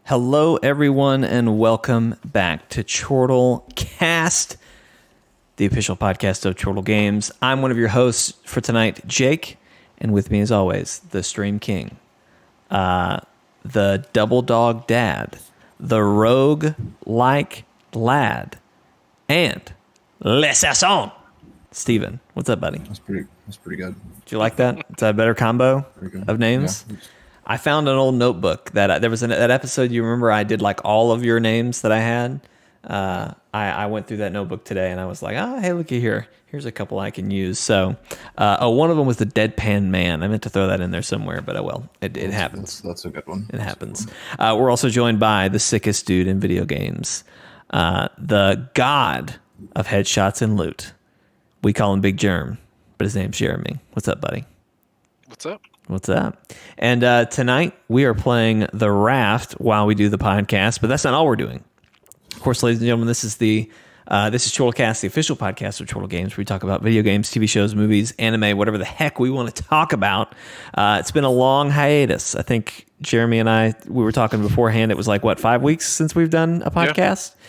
Hello, everyone, and welcome back to Chortle Cast, the official podcast of Chortle Games. I'm one of your hosts for tonight, Jake, and with me, as always, the Stream King, the Double Dog Dad, the Rogue-like Lad, and L'Assassin, Steven. What's up, buddy? That's pretty good. Did you like that? Is that a better combo of names? Yeah. I found an old notebook that there was that episode. You remember I did like all of your names that I had. I went through that notebook today and I was like, hey, looky here. Here's a couple I can use. So, one of them was the Deadpan Man. I meant to throw that in there somewhere, but it happens. That's a good one. It happens. We're also joined by the sickest dude in video games, the god of headshots and loot. We call him Big Germ, but his name's Jeremy. What's up, buddy? What's up? What's up? And tonight we are playing The Raft while we do the podcast, but that's not all we're doing. Of course, ladies and gentlemen, this is Chortlecast, the official podcast of Chortle Games, where we talk about video games, TV shows, movies, anime, whatever the heck we want to talk about. It's been a long hiatus. I think Jeremy and we were talking beforehand. It was like, 5 weeks since we've done a podcast? Yeah.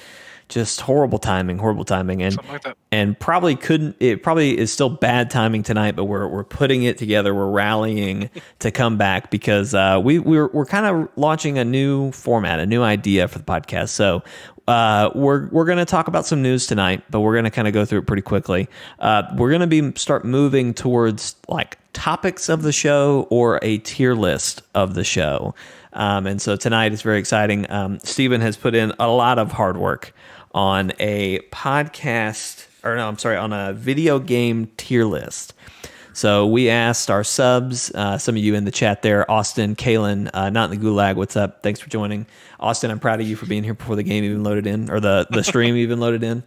Just horrible timing, and something like that. And probably is still bad timing tonight, but we're putting it together. We're rallying to come back because we're kind of launching a new format, a new idea for the podcast. So we're going to talk about some news tonight, but we're going to kind of go through it pretty quickly. We're going to start moving towards like topics of the show or a tier list of the show. And so tonight is very exciting. Steven has put in a lot of hard work on a on a video game tier list. So we asked our subs, some of you in the chat there, Austin, Kalen, not in the gulag, what's up? Thanks for joining. Austin, I'm proud of you for being here before the game even loaded in, or the stream even loaded in.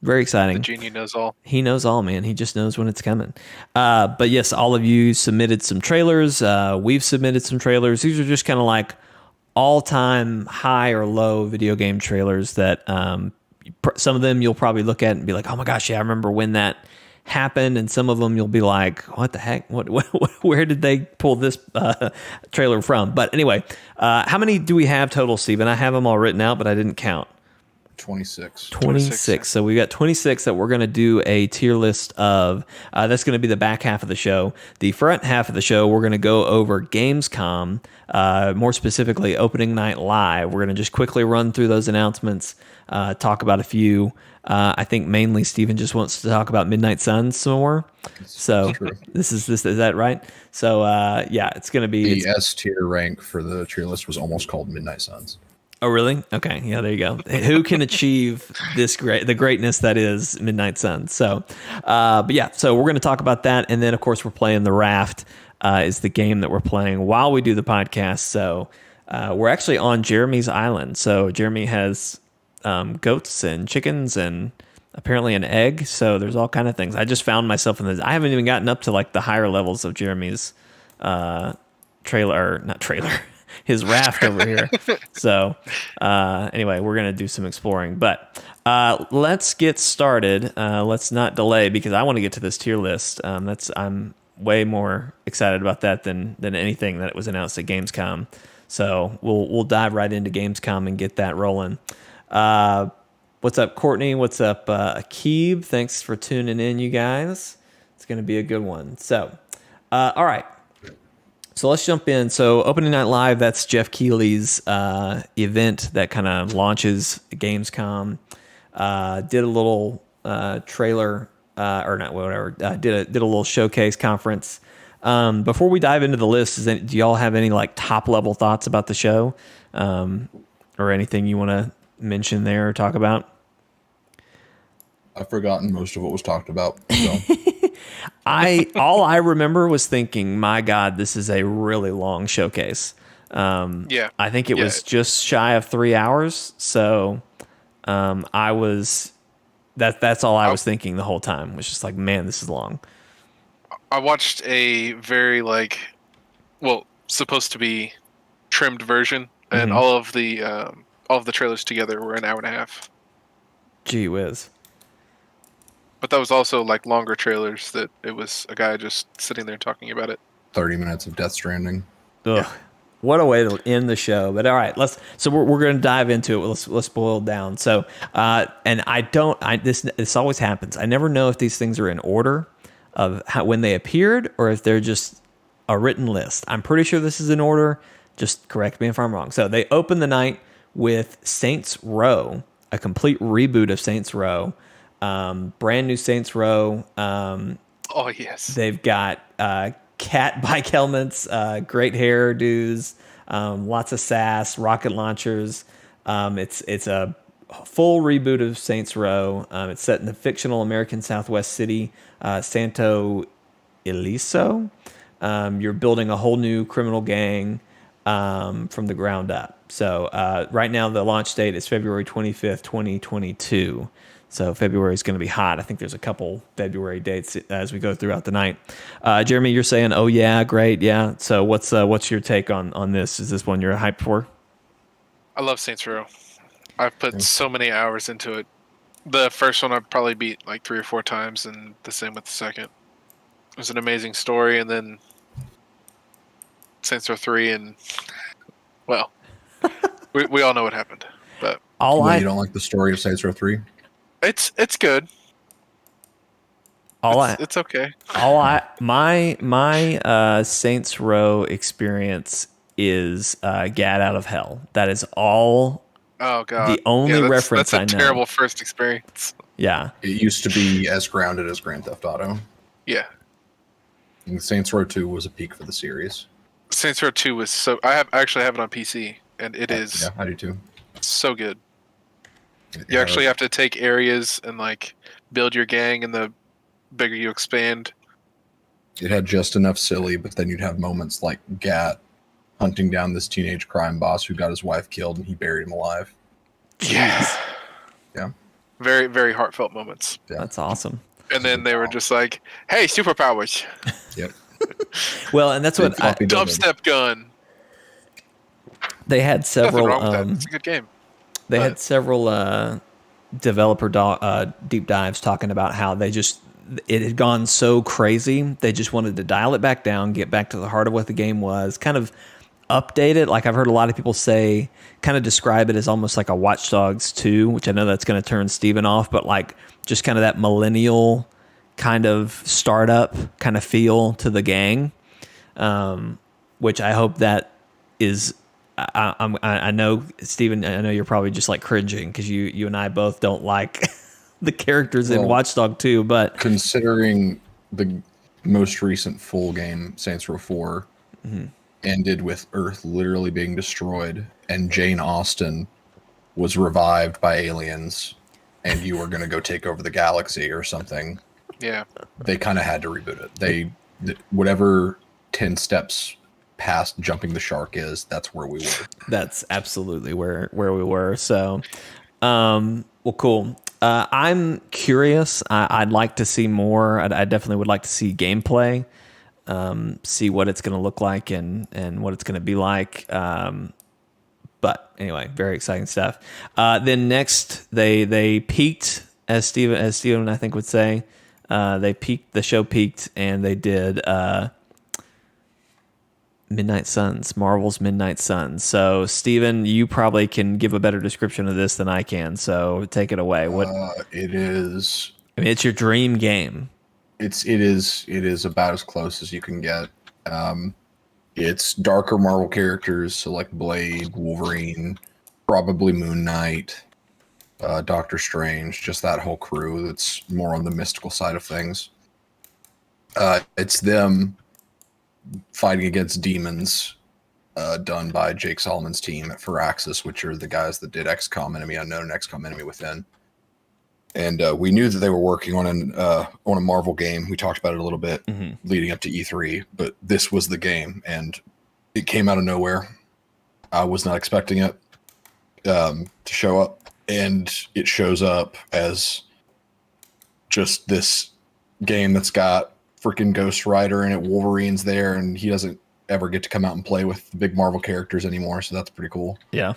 Very exciting. The genie knows all. He knows all, man. He just knows when it's coming. But yes, all of you submitted some trailers. We've submitted some trailers. These are just kind of like all-time high or low video game trailers that some of them you'll probably look at and be like, oh my gosh, yeah, I remember when that happened. And some of them you'll be like, what the heck? What where did they pull this trailer from? But anyway, how many do we have total, Steven? I have them all written out, but I didn't count. 26. So we got 26 that we're going to do a tier list of. That's going to be the back half of the show. The front half of the show, we're going to go over Gamescom, more specifically Opening Night Live. We're going to just quickly run through those announcements, talk about a few. I think mainly Steven just wants to talk about Midnight Suns some more. So is that right? So yeah, it's going to be... The S tier rank for the tier list was almost called Midnight Suns. Oh, really? Okay. Yeah, there you go. Who can achieve the greatness that is Midnight Suns? So, but yeah, so we're going to talk about that. And then, of course, we're playing The Raft is the game that we're playing while we do the podcast. So we're actually on Jeremy's island. So Jeremy has goats and chickens and apparently an egg. So there's all kind of things. I just found myself in this. I haven't even gotten up to like the higher levels of Jeremy's his raft over here. So anyway, we're going to do some exploring, but let's get started. Let's not delay because I want to get to this tier list. I'm way more excited about that than anything that was announced at Gamescom. So we'll dive right into Gamescom and get that rolling. What's up, Courtney? What's up, Akib? Thanks for tuning in, you guys. It's going to be a good one. So, all right. So let's jump in. So Opening Night Live, that's Jeff Keighley's event that kind of launches Gamescom. Did a little trailer, or not, whatever. Did a little showcase conference. Before we dive into the list, do y'all have any like top level thoughts about the show, or anything you want to mention there or talk about? I've forgotten most of what was talked about. So. All I remember was thinking, my God, this is a really long showcase. Yeah. I think it was just shy of 3 hours. So that's all I was thinking the whole time, was just like, man, this is long. I watched a very supposed to be trimmed version, and all of the trailers together were an hour and a half. Gee whiz. But that was also like longer trailers that it was a guy just sitting there talking about it. 30 minutes of Death Stranding. Ugh. What a way to end the show. But all right, so we're going to dive into it. Let's boil it down. So, and this always happens. I never know if these things are in order of when they appeared or if they're just a written list. I'm pretty sure this is in order. Just correct me if I'm wrong. So they open the night with Saints Row, a complete reboot of Saints Row, brand new Saints Row. Oh yes. They've got cat bike helmets, great hairdos, lots of sass, rocket launchers. It's a full reboot of Saints Row. It's set in the fictional American Southwest city, Santo Ileso. You're building a whole new criminal gang from the ground up. So right now the launch date is February 25th, 2022. So February is going to be hot. I think there's a couple February dates as we go throughout the night. Jeremy, you're saying, "Oh yeah, great, yeah." So what's your take on this? Is this one you're hyped for? I love Saints Row. I've put so many hours into it. The first one I've probably beat like 3 or 4 times, and the same with the second. It was an amazing story, and then Saints Row 3, and well, we all know what happened. But you don't like the story of Saints Row 3? it's good. It's okay. My Saints Row experience is Gat Out of Hell. That is all. Oh god. The only reference I know. That's a terrible first experience. Yeah. It used to be as grounded as Grand Theft Auto. Yeah. And Saints Row 2 was a peak for the series. Saints Row 2 was so. I actually have it on PC, and it is. Yeah, I do too. So good. You actually have to take areas and like build your gang, and the bigger you expand. It had just enough silly, but then you'd have moments like Gat hunting down this teenage crime boss who got his wife killed, and he buried him alive. Yes. Yeah. Very, very heartfelt moments. Yeah. That's awesome. And then they were just like, "Hey, superpowers." Yep. Well, and that's what dubstep gun. They had several. Nothing wrong with that. It's a good game. They had several developer deep dives talking about how it had gone so crazy. They just wanted to dial it back down, get back to the heart of what the game was, kind of update it. Like I've heard a lot of people say, kind of describe it as almost like a Watch Dogs 2, which I know that's going to turn Steven off, but like just kind of that millennial kind of startup kind of feel to the gang, which I hope that is. I know, Steven, I know you're probably just like cringing because you and I both don't like the characters in Watch Dogs 2, but considering the most recent full game, Saints Row 4, ended with Earth literally being destroyed and Jane Austen was revived by aliens and you were going to go take over the galaxy or something. Yeah. They kind of had to reboot it. Whatever 10 steps past jumping the shark is, that's where we were. That's absolutely where we were. So, well, cool. I'm curious. I'd like to see more. I definitely would like to see gameplay, see what it's going to look like and what it's going to be like. But anyway, very exciting stuff. Then next, they peaked, as Steven I think would say. The show peaked, and they did Midnight Suns, Marvel's Midnight Suns. So, Steven, you probably can give a better description of this than I can. So, take it away. What it is? I mean, it's your dream game. It is about as close as you can get. It's darker Marvel characters, so like Blade, Wolverine, probably Moon Knight, Doctor Strange, just that whole crew that's more on the mystical side of things. It's them fighting against demons, done by Jake Solomon's team at Firaxis, which are the guys that did XCOM Enemy Unknown and XCOM Enemy Within. And we knew that they were working on a Marvel game. We talked about it a little bit leading up to E3, but this was the game, and it came out of nowhere. I was not expecting it to show up, and it shows up as just this game that's got freaking Ghost Rider in it. Wolverine's there, and he doesn't ever get to come out and play with the big Marvel characters anymore, so that's pretty cool. Yeah.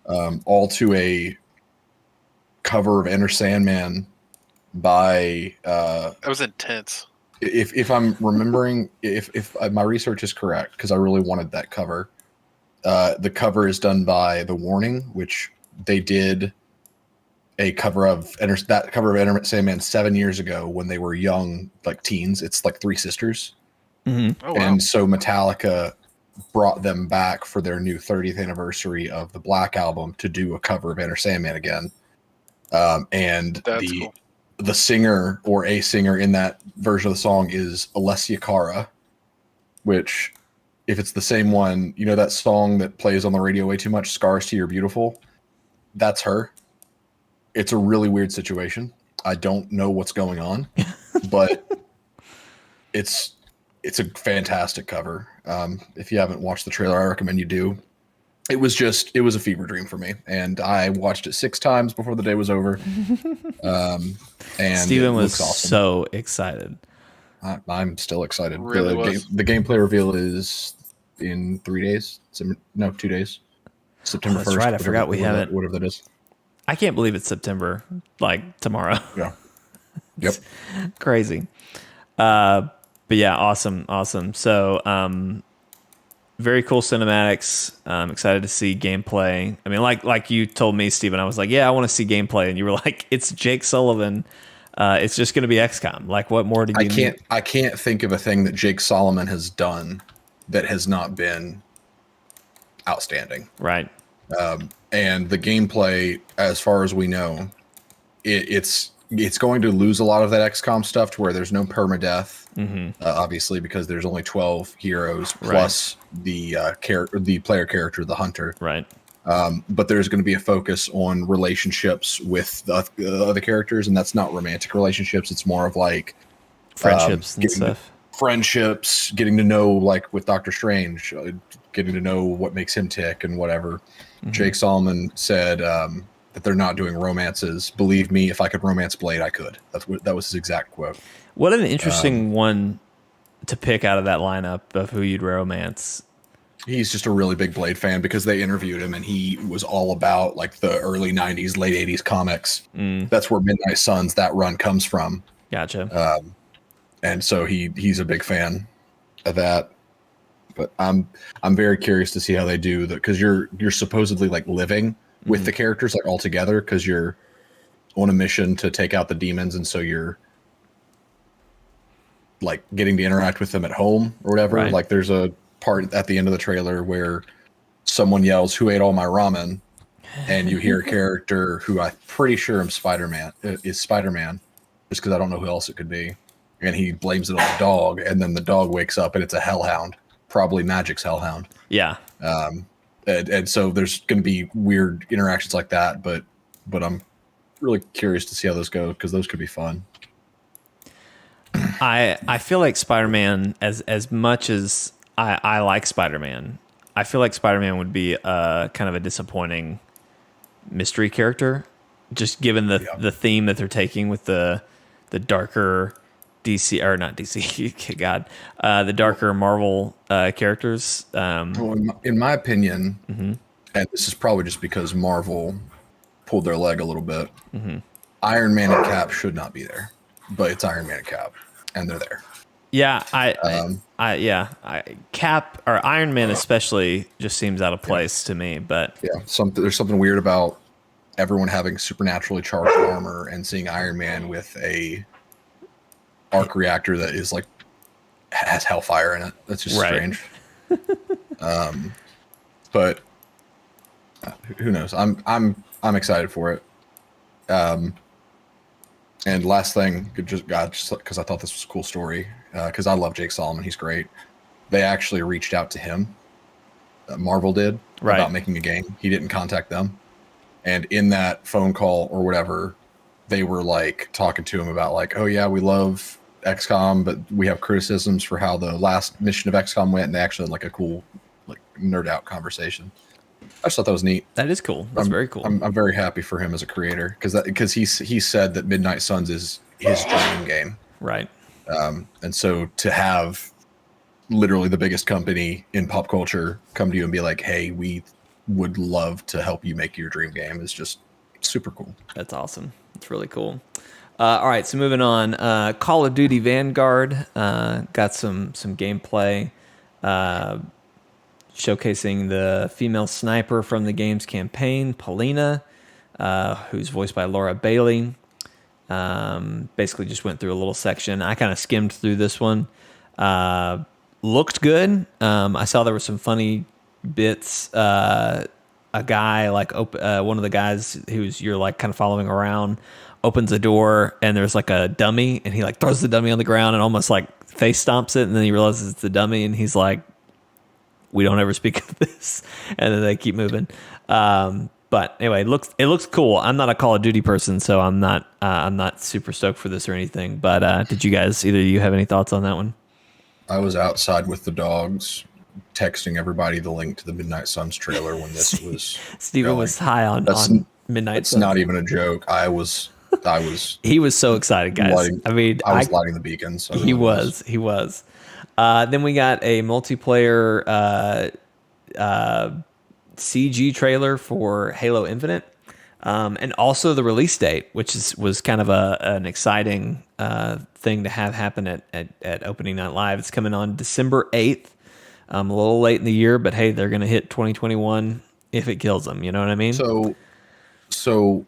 All to a cover of Enter Sandman by that was intense. If I'm remembering, if my research is correct, because I really wanted that cover, The cover is done by The Warning, which they did a cover of that cover of Enter Sandman 7 years ago when they were young, like teens. It's like three sisters. Mm-hmm. Oh wow. And so Metallica brought them back for their new 30th anniversary of the Black Album to do a cover of Enter Sandman again. And That's cool. the singer or a singer in that version of the song is Alessia Cara, which, if it's the same one, you know that song that plays on the radio way too much, Scars to Your Beautiful? That's her. It's a really weird situation. I don't know what's going on, but it's a fantastic cover. If you haven't watched the trailer, I recommend you do. It was a fever dream for me, and I watched it 6 times before the day was over. And Steven was awesome. so excited. I'm still excited. Really The gameplay reveal is in 3 days. 2 days. September 1st. That's right. I forgot we haven't. Whatever that is. I can't believe it's September, like tomorrow. Yeah. Yep. Crazy. But yeah, awesome. So, very cool cinematics. Excited to see gameplay. I mean, like you told me, Steven, I was like, yeah, I want to see gameplay. And you were like, it's Jake Sullivan. It's just going to be XCOM. Like, what more do you need? I can't think of a thing that Jake Solomon has done that has not been outstanding. Right. And the gameplay, as far as we know, it's going to lose a lot of that XCOM stuff to where there's no permadeath, obviously, because there's only 12 heroes plus the player character, the hunter. Right. But there's going to be a focus on relationships with the other characters, and that's not romantic relationships. It's more of like Friendships and stuff. Friendships, getting to know, like with Doctor Strange, getting to know what makes him tick and whatever. Jake Solomon said that they're not doing romances. Believe me, if I could romance Blade, I could. That was his exact quote. What an interesting one to pick out of that lineup of who you'd romance. He's just a really big Blade fan because they interviewed him and he was all about like the early 90s, late 80s comics. That's where Midnight Suns, that run comes from. Gotcha. And so he's a big fan of that. But I'm very curious to see how they do that, because you're supposedly like living with the characters like all together, because you're on a mission to take out the demons, and so you're like getting to interact with them at home or whatever. Right. Like there's a part at the end of the trailer where someone yells, "Who ate all my ramen?" And you hear a character who I'm pretty sure is Spider-Man, just because I don't know who else it could be. And he blames it on the dog, and then the dog wakes up and it's a hellhound. Probably Magic's hellhound. Yeah. And so there's going to be weird interactions like that, but I'm really curious to see how those go, because those could be fun. I feel like Spider-Man, as much as I like Spider-Man, I feel like Spider-Man would be kind of a disappointing mystery character, just given the theme that they're taking with the darker DC, or not DC, God, the darker Marvel characters. Well, in my opinion, and this is probably just because Marvel pulled their leg a little bit, Iron Man and Cap should not be there, but it's Iron Man and Cap, and they're there. Yeah, Cap or Iron Man especially just seems out of place to me. But yeah, there's something weird about everyone having supernaturally charged armor and seeing Iron Man with a arc reactor that is like has hellfire in it. That's just strange. But who knows? I'm excited for it. And last thing, just because I thought this was a cool story, because I love Jake Solomon, he's great. They actually reached out to him. Marvel did, about making a game. He didn't contact them, and in that phone call or whatever, they were like talking to him about like, oh yeah, we love XCOM, but we have criticisms for how the last mission of XCOM went, and they actually had like a cool like nerd out conversation. I just thought that was neat. That is cool. That's very cool. I'm very happy for him as a creator, because he said that Midnight Suns is his dream game. Right. And so to have literally the biggest company in pop culture come to you and be like, hey, we would love to help you make your dream game is just super cool. That's awesome. It's really cool. All right, so moving on. Call of Duty Vanguard got some gameplay. showcasing the female sniper from the game's campaign, Paulina, who's voiced by Laura Bailey. Basically just went through a little section. I kind of skimmed through this one. Looked good. I saw there were some funny bits. A guy one of the guys who's you're like kind of following around opens a door and there's like a dummy and he like throws the dummy on the ground and almost like face stomps it and then he realizes it's the dummy and he's like, we don't ever speak of this, and then they keep moving. But anyway, it looks cool. I'm not a Call of Duty person, so I'm not super stoked for this or anything. But did you guys, either of you, have any thoughts on that one? I was outside with the dogs, texting everybody the link to the Midnight Suns trailer when this was. Steven was high on Midnight It's Suns. not even a joke. I was. He was so excited, guys. I was lighting the beacons. So he was. Then we got a multiplayer CG trailer for Halo Infinite, and also the release date, which was kind of an exciting thing to have happen at Opening Night Live. It's coming on December 8th. A little late in the year, but hey, they're going to hit 2021 if it kills them. You know what I mean? So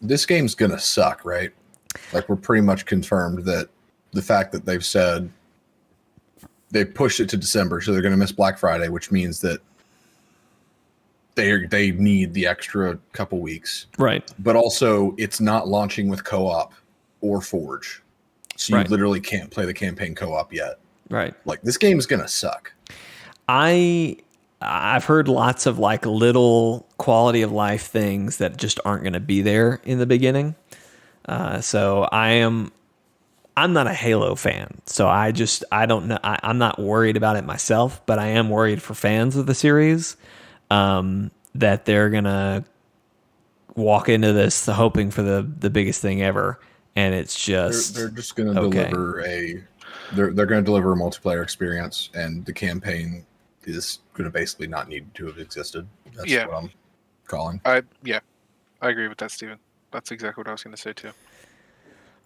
this game's going to suck, right? Like, we're pretty much confirmed that the fact that they've said they pushed it to December, so they're going to miss Black Friday, which means that they need the extra couple weeks. Right. But also, it's not launching with co-op or Forge. So you literally can't play the campaign co-op yet. Right. Like, this game is going to suck. I've heard lots of like little quality of life things that just aren't going to be there in the beginning. So I'm not a Halo fan, so I don't know. I'm not worried about it myself, but I am worried for fans of the series that they're gonna walk into this hoping for the biggest thing ever, and it's just they're just gonna deliver they're gonna deliver a multiplayer experience, and the campaign is gonna basically not need to have existed. That's what I'm calling. I agree with that, Steven. That's exactly what I was gonna say too.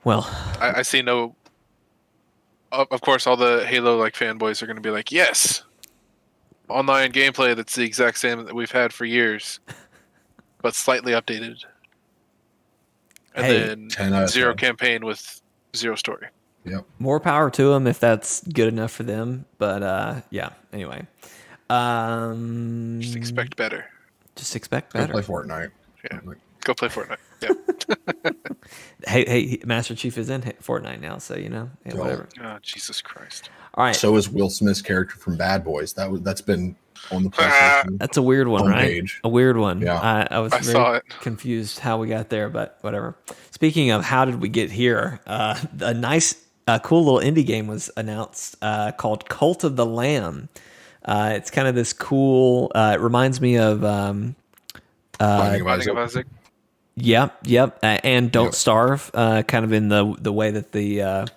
Well, I see no. Of course, all the Halo like fanboys are going to be like, "Yes, online gameplay that's the exact same that we've had for years, but slightly updated." And then zero campaign with zero story. Yep. More power to them if that's good enough for them. But yeah. Anyway, just expect better. Just expect better. Go play Fortnite. Yeah. Go play Fortnite. Yeah. Hey, Master Chief is in Fortnite now, so you know, whatever. Oh, Jesus Christ! All right. So is Will Smith's character from Bad Boys. That's been on the PlayStation. That's a weird one, right? Page. A weird one. Yeah. I was very confused how we got there, but whatever. Speaking of how did we get here, a nice, cool little indie game was announced called Cult of the Lamb. It's kind of this cool. It reminds me of Binding of Isaac. Yep. And Don't Starve, kind of in the way that the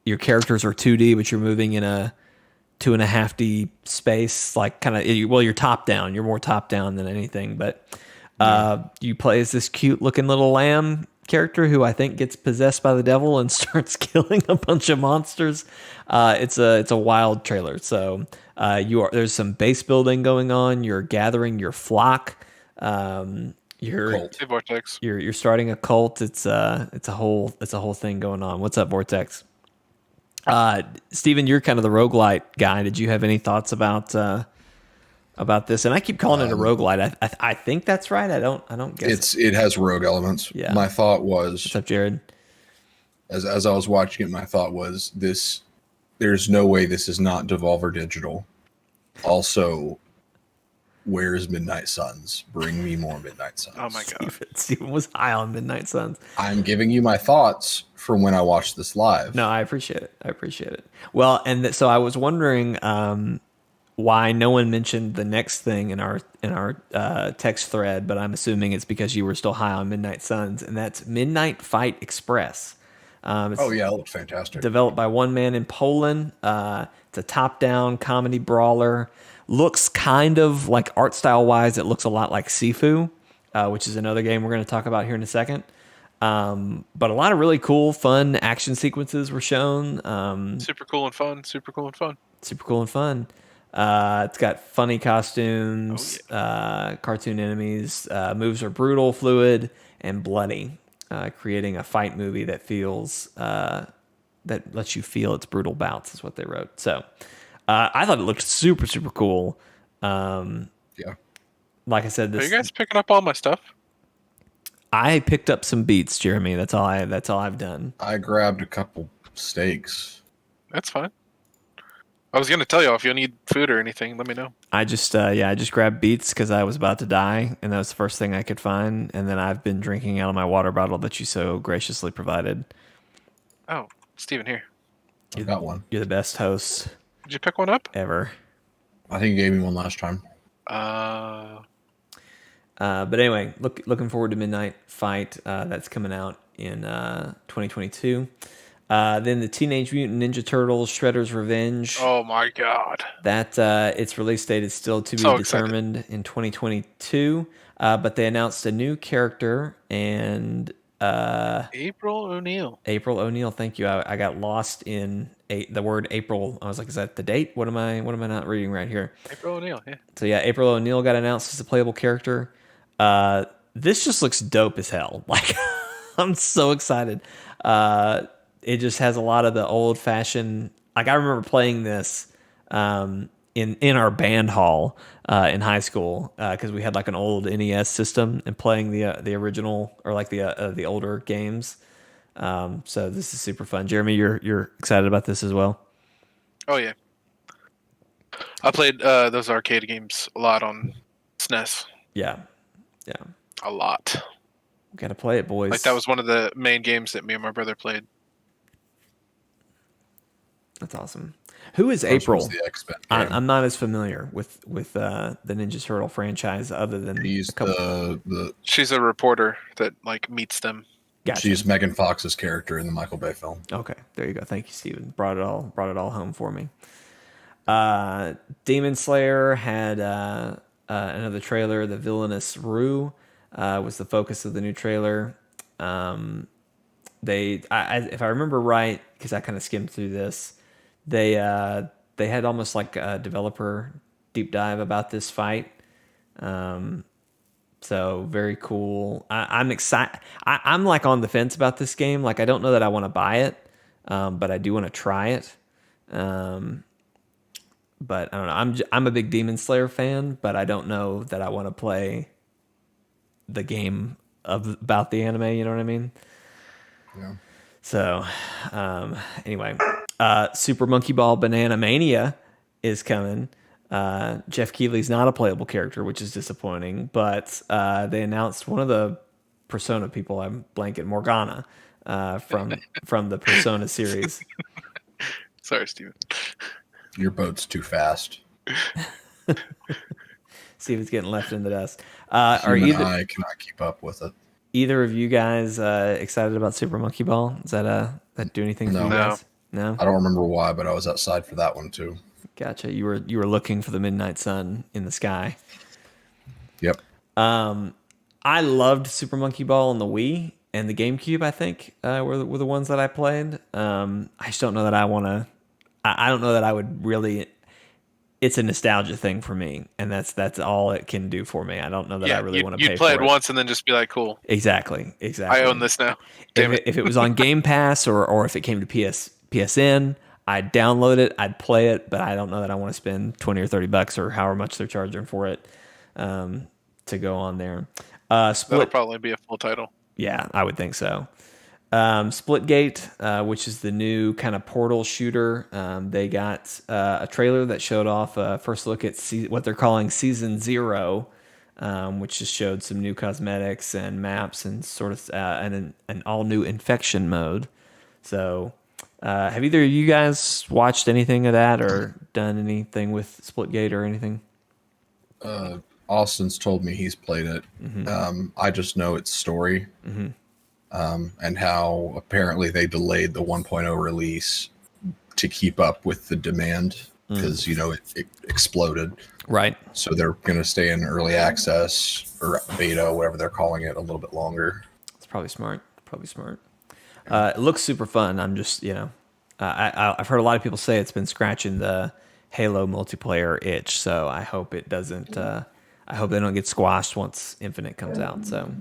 your characters are 2D, but you're moving in a 2.5D space, like kind of, well, you're top down. You're more top down than anything, but you play as this cute looking little lamb character who I think gets possessed by the devil and starts killing a bunch of monsters. It's a wild trailer. So there's some base building going on. You're gathering your flock. You're starting a cult. It's a whole thing going on. What's up, Vortex? Steven, you're kind of the roguelite guy. Did you have any thoughts about this? And I keep calling it a roguelite. I think that's right. I don't guess it has rogue elements. Yeah. My thought was, what's up, Jared? As I was watching it, my thought was this: there's no way this is not Devolver Digital. Also, where's Midnight Suns? Bring me more Midnight Suns. Oh my god. Steven was high on Midnight Suns. I'm giving you my thoughts from when I watched this live. No, I appreciate it. Well, and so I was wondering why no one mentioned the next thing in our text thread, but I'm assuming it's because you were still high on Midnight Suns, and that's Midnight Fight Express. It looks fantastic. Developed by one man in Poland. It's a top-down comedy brawler. Looks kind of like art style wise, it looks a lot like Sifu, which is another game we're going to talk about here in a second. But a lot of really cool, fun action sequences were shown. Super cool and fun. It's got funny costumes, cartoon enemies. Moves are brutal, fluid, and bloody, creating a fight movie that feels that lets you feel its brutal bouts. Is what they wrote. So I thought it looked super super cool. Yeah. Like I said, Are you this guys picking up all my stuff? I picked up some beats, Jeremy. That's all I've done. I grabbed a couple steaks. That's fine. I was gonna tell y'all if you need food or anything, let me know. I just grabbed beats because I was about to die, and that was the first thing I could find. And then I've been drinking out of my water bottle that you so graciously provided. Oh, Steven, here. I got one. You're the best host Did you pick one up? ever. I think you gave me one last time. But anyway, looking forward to Midnight Fight. That's coming out in 2022. Then the Teenage Mutant Ninja Turtles: Shredder's Revenge. Oh my god. That its release date is still to be So determined in 2022. But they announced a new character and April O'Neil. April O'Neil. Thank you. I got lost in the word April. I was like, is that the date? What am I not reading right here? April O'Neil, yeah. So yeah, April O'Neil got announced as a playable character. This just looks dope as hell. Like, I'm so excited. It just has a lot of the old fashioned. Like, I remember playing this in our band hall in high school because we had like an old NES system and playing the original or like the older games. So this is super fun. Jeremy, you're excited about this as well? Oh yeah. I played those arcade games a lot on SNES. Yeah. A lot. Got to play it, boys. Like that was one of the main games that me and my brother played. That's awesome. Who is First April? was the X-Men game. I'm not as familiar with the Ninja Turtle franchise other than He's a couple. She's a reporter that like meets them. Gotcha. She's Megan Fox's character in the Michael Bay film. Okay, there you go. Thank you, Steven. Brought it all home for me. Demon Slayer had another trailer. The villainous Rue was the focus of the new trailer. If I remember right, because I kind of skimmed through this, they had almost like a developer deep dive about this fight. So very cool. I'm excited. I'm like on the fence about this game. Like, I don't know that I want to buy it, but I do want to try it. But I don't know. I'm a big Demon Slayer fan, but I don't know that I want to play the game about the anime. You know what I mean? Yeah. So anyway, Super Monkey Ball Banana Mania is coming. Jeff Keighley's not a playable character, which is disappointing. But they announced one of the Persona people. I'm blanking, Morgana, from the Persona series. Sorry, Steven. Your boat's too fast. Steven's getting left in the dust. I cannot keep up with it. Either of you guys excited about Super Monkey Ball? Does that do anything for you guys? No. I don't remember why, but I was outside for that one too. Gotcha. You were looking for the midnight sun in the sky. Yep. I loved Super Monkey Ball on the Wii and the GameCube. I think were the ones that I played. I just don't know that I want to. I don't know that I would really. It's a nostalgia thing for me, and that's all it can do for me. I don't know that I really want to pay for it. You'd play it once and then just be like, cool. Exactly. I own this now. If it was on Game Pass or if it came to PSN, I'd download it, I'd play it, but I don't know that I want to spend $20 or $30 or however much they're charging for it to go on there. That'll probably be a full title. Yeah, I would think so. Splitgate, which is the new kind of portal shooter. They got a trailer that showed off a first look at what they're calling Season 0, which just showed some new cosmetics and maps and sort of an all-new infection mode. So have either of you guys watched anything of that or done anything with Splitgate or anything? Austin's told me he's played it. Mm-hmm. I just know its story. Mm-hmm. And how apparently they delayed the 1.0 release to keep up with the demand because, it exploded. Right. So they're going to stay in early access or beta, whatever they're calling it, a little bit longer. It's probably smart. It looks super fun. I'm just, I've heard a lot of people say it's been scratching the Halo multiplayer itch. So I hope it doesn't. I hope they don't get squashed once Infinite comes out. So.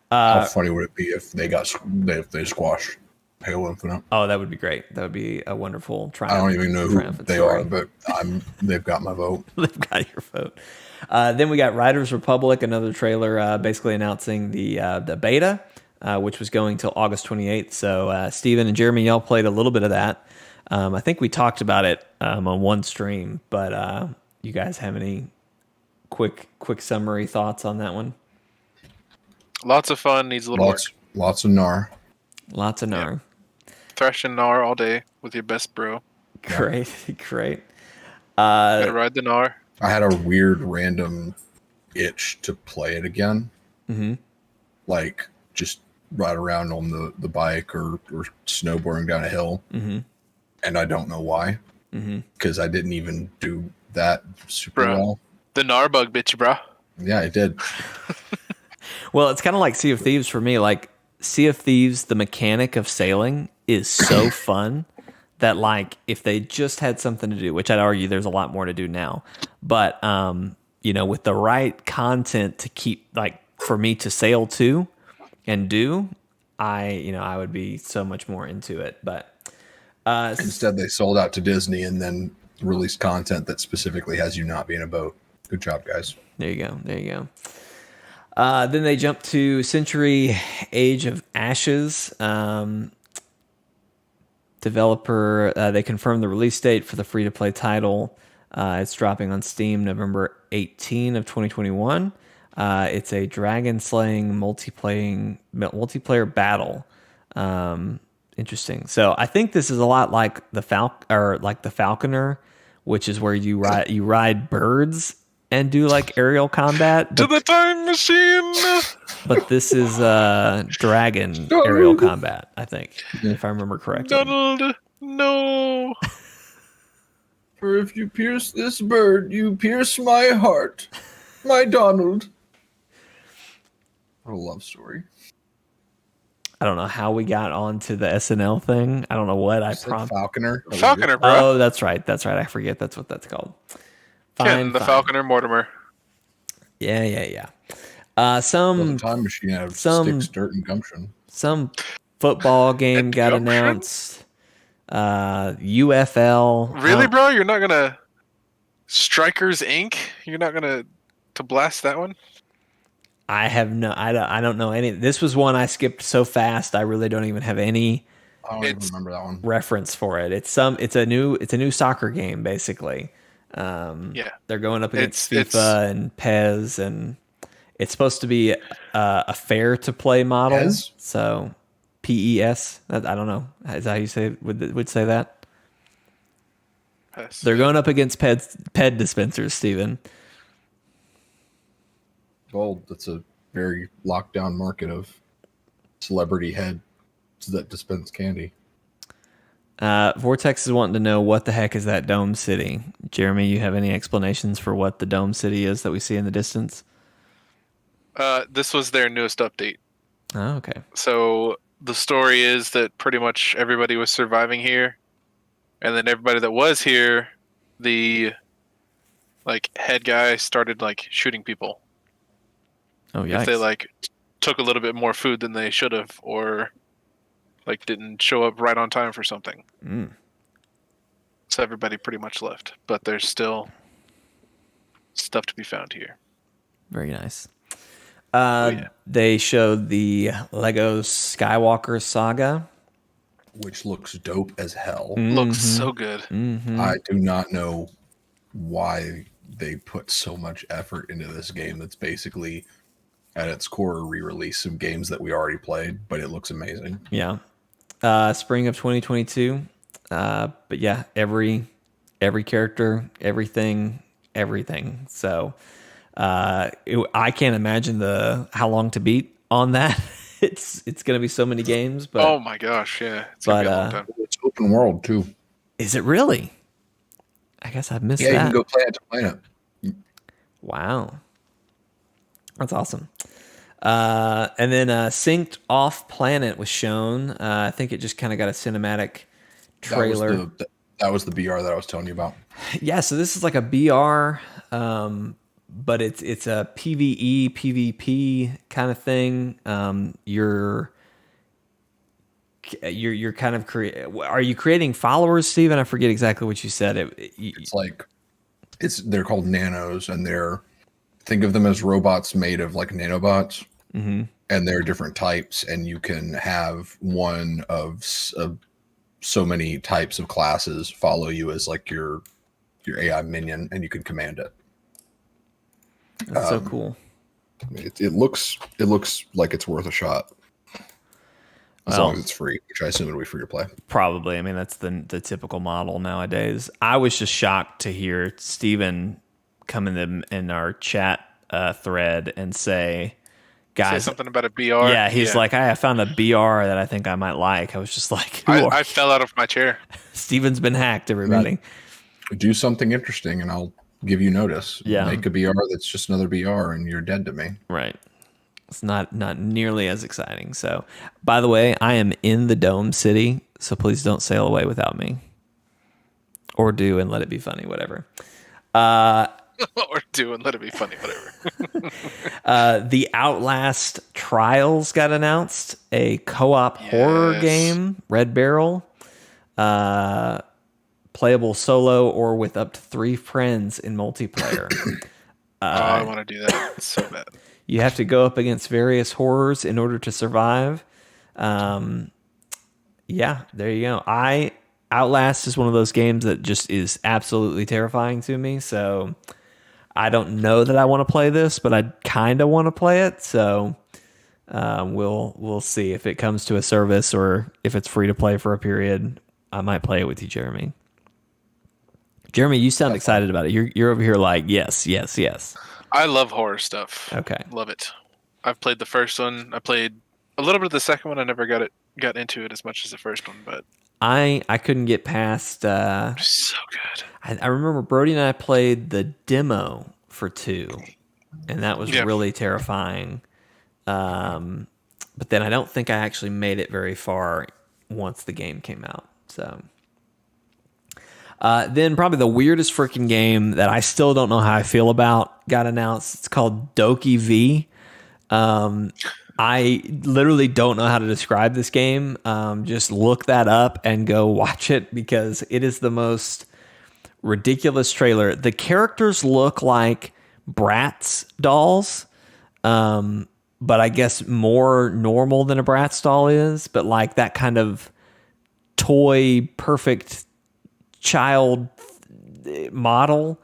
How funny would it be if they squashed Halo Infinite? Oh, that would be great. That would be a wonderful I don't even know who triumphant they story. are, but they've got my vote. They've got your vote. Then we got Riders Republic, another trailer basically announcing the beta, which was going till August 28th. So Steven and Jeremy, y'all played a little bit of that. I think we talked about it on one stream, but you guys have any quick summary thoughts on that one? Lots of fun. Needs a little work. Lots of gnar. Lots of gnar. Thresh and gnar all day with your best bro. Great, great. Gotta ride the gnar. I had a weird random itch to play it again. Mm-hmm. Like just ride around on the bike or snowboarding down a hill. Mm-hmm. And I don't know why. Because I didn't even do that super well. The gnar bug bit you, bro. Yeah, it did. Well, it's kind of like Sea of Thieves for me. Like Sea of Thieves, the mechanic of sailing is so fun that like if they just had something to do, which I'd argue there's a lot more to do now, but with the right content to keep like for me to sail to and do, I would be so much more into it. But instead they sold out to Disney and then released content that specifically has you not be in a boat. Good job, guys. There you go. Then they jump to Century Age of Ashes. Developer, they confirmed the release date for the free-to-play title. It's dropping on Steam November 18 of 2021. It's a dragon-slaying multiplayer battle. Interesting. So I think this is a lot like the Falconer, which is where you ride birds and do like aerial combat. To the time machine. But this is dragon aerial combat, I think, if I remember correctly. Donald, no. For if you pierce this bird, you pierce my heart, my Donald. What a love story. I don't know how we got onto the SNL thing. I don't know what I prompted. Falconer. Falconer, bro. Oh, that's right. I forget that's what that's called. Ken, the Falconer Mortimer. Yeah. The Some time machine out of sticks, dirt, and gumption. Some football game got announced. UFL. Really, bro? You're not gonna Strikers Inc. You're not gonna to blast that one? I don't know any. This was one I skipped so fast. I really don't even have any. I don't even remember that one. Reference for it. It's a new soccer game basically. They're going up against FIFA and PES, and it's supposed to be a fair to play model. PES? So PES. I don't know. Is that how you say would say that? PES. They're going up against PED dispensers, Steven. Well, that's a very locked down market of celebrity heads that dispense candy. Vortex is wanting to know what the heck is that Dome City. Jeremy, you have any explanations for what the Dome City is that we see in the distance? This was their newest update. Oh, okay. So the story is that pretty much everybody was surviving here, and then everybody that was here, the head guy started shooting people. Oh, yikes. If they took a little bit more food than they should have, or didn't show up right on time for something. So everybody pretty much left, but there's still stuff to be found here. Very nice. Yeah. They showed the Lego Skywalker Saga, which looks dope as hell. Looks so good. Mm-hmm. I do not know why they put so much effort into this game that's basically at its core a re-release of games that we already played, but it looks amazing. Yeah. Spring of 2022. But yeah, every character, everything. So I can't imagine how long to beat on that. It's going to be so many games, but oh my gosh, yeah. It's gonna be a long time. It's open world too. Is it really? I guess I've missed that. that. You can go planet to planet. Wow. That's awesome. And then Synced Off Planet was shown. I think it just kind of got a cinematic trailer. That was the BR that I was telling you about. Yeah, so this is like a BR, but it's a PvE PvP kind of thing. You're kind of Are you creating followers, Steven? I forget exactly what you said. It's like they're called nanos, and think of them as robots made of like nanobots, and they're different types, and you can have one of so many types of classes follow you as like your AI minion, and you can command it. That's so cool. It looks like it's worth a shot. As long as it's free, which I assume it'll be free to play. Probably. I mean, that's the typical model nowadays. I was just shocked to hear Steven come in our chat thread and say, guys, say something about a BR. Yeah, he's like, I found a BR that I think I might like. I was just like, I fell out of my chair. Steven's been hacked, everybody. Do something interesting and I'll give you notice. Yeah. Make a BR that's just another BR and you're dead to me. Right. It's not nearly as exciting. So, by the way, I am in the Dome City, so please don't sail away without me. Or do and let it be funny, whatever. Or do and let it be funny, whatever. The Outlast Trials got announced, a co-op horror game, Red Barrel, playable solo or with up to 3 friends in multiplayer. I want to do that so bad. You have to go up against various horrors in order to survive. Yeah, there you go. Outlast is one of those games that just is absolutely terrifying to me. So I don't know that I want to play this, but I kind of want to play it. So we'll see if it comes to a service or if it's free to play for a period. I might play it with you, Jeremy. Jeremy, you sound excited about it. You're over here like, yes. I love horror stuff. Okay. Love it. I've played the first one. I played a little bit of the second one. I never got into it as much as the first one, but I couldn't get past so good. I remember Brody and I played the demo for 2, and that was really terrifying. But then I don't think I actually made it very far once the game came out. So then probably the weirdest freaking game that I still don't know how I feel about got announced. It's called Doki V. I literally don't know how to describe this game. Just look that up and go watch it because it is the most ridiculous trailer. The characters look like Bratz dolls, but I guess more normal than a Bratz doll is, but like that kind of toy perfect child model.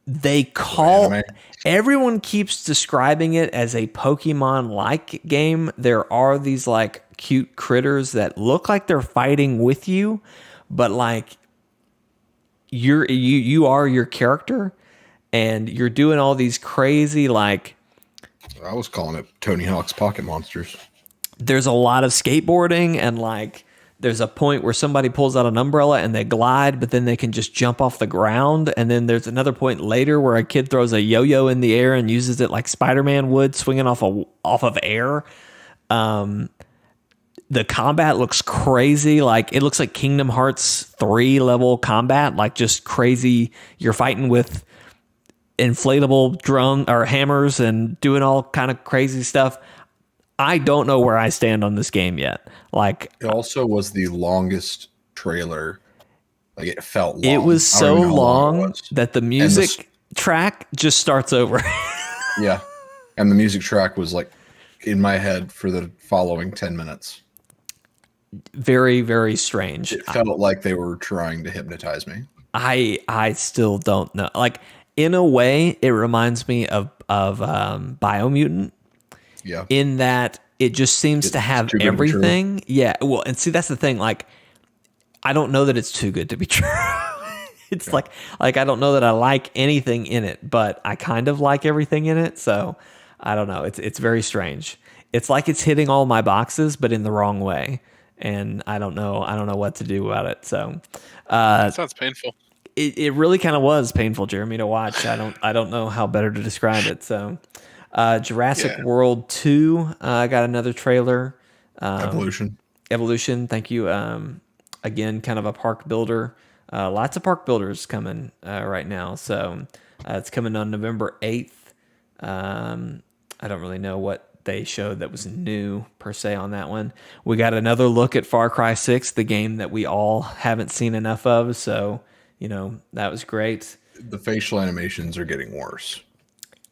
They call everyone keeps describing it as a Pokemon-like game. There are these like cute critters that look like they're fighting with you, but like you are your character, and you're doing all these crazy like. I was calling it Tony Hawk's Pocket Monsters. There's a lot of skateboarding and like. There's a point where somebody pulls out an umbrella and they glide, but then they can just jump off the ground. And then there's another point later where a kid throws a yo-yo in the air and uses it like Spider-Man would, swinging off of air. The combat looks crazy. Like it looks like Kingdom Hearts 3 level combat, like just crazy. You're fighting with inflatable drum or hammers and doing all kind of crazy stuff. I don't know where I stand on this game yet. Like it also was the longest trailer. Like it felt long. It was so long that the music track just starts over. Yeah. And the music track was like in my head for the following 10 minutes. Very, very strange. It felt like they were trying to hypnotize me. I still don't know. Like in a way, it reminds me of Biomutant. Yeah. In that it just seems to have everything. Yeah. Well, and see, that's the thing. Like, I don't know that it's too good to be true. It's like I don't know that I like anything in it, but I kind of like everything in it. So I don't know. It's very strange. It's like it's hitting all my boxes, but in the wrong way. And I don't know what to do about it. So that sounds painful. It really kind of was painful, Jeremy, to watch. I don't know how better to describe it. So Jurassic World 2 got another trailer. Evolution. Thank you. again, kind of a park builder. Lots of park builders coming right now. So it's coming on November 8th. I don't really know what they showed that was new per se on that one. We got another look at Far Cry 6, the game that we all haven't seen enough of. So, that was great. The facial animations are getting worse.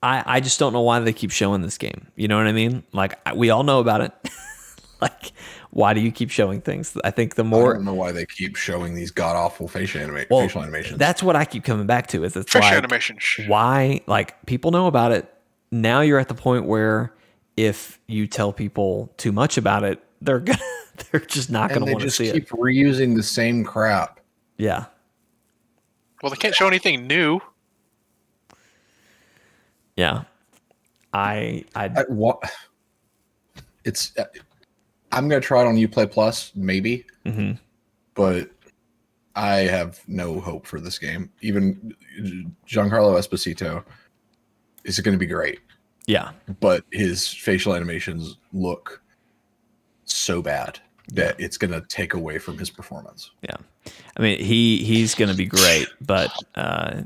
I just don't know why they keep showing this game. You know what I mean? Like, we all know about it. Like, why do you keep showing things? I think the more... I don't know why they keep showing these god-awful facial animations. That's what I keep coming back to. Is it's facial like, animations. Why? Like, people know about it. Now you're at the point where if you tell people too much about it, they're just not going to want to see it. They just keep reusing the same crap. Yeah. Well, they can't show anything new. Yeah. What? It's. I'm gonna try it on Uplay Plus, maybe. Mm-hmm. But I have no hope for this game. Even Giancarlo Esposito is going to be great. Yeah. But his facial animations look so bad that it's going to take away from his performance. Yeah. I mean, he's going to be great, but how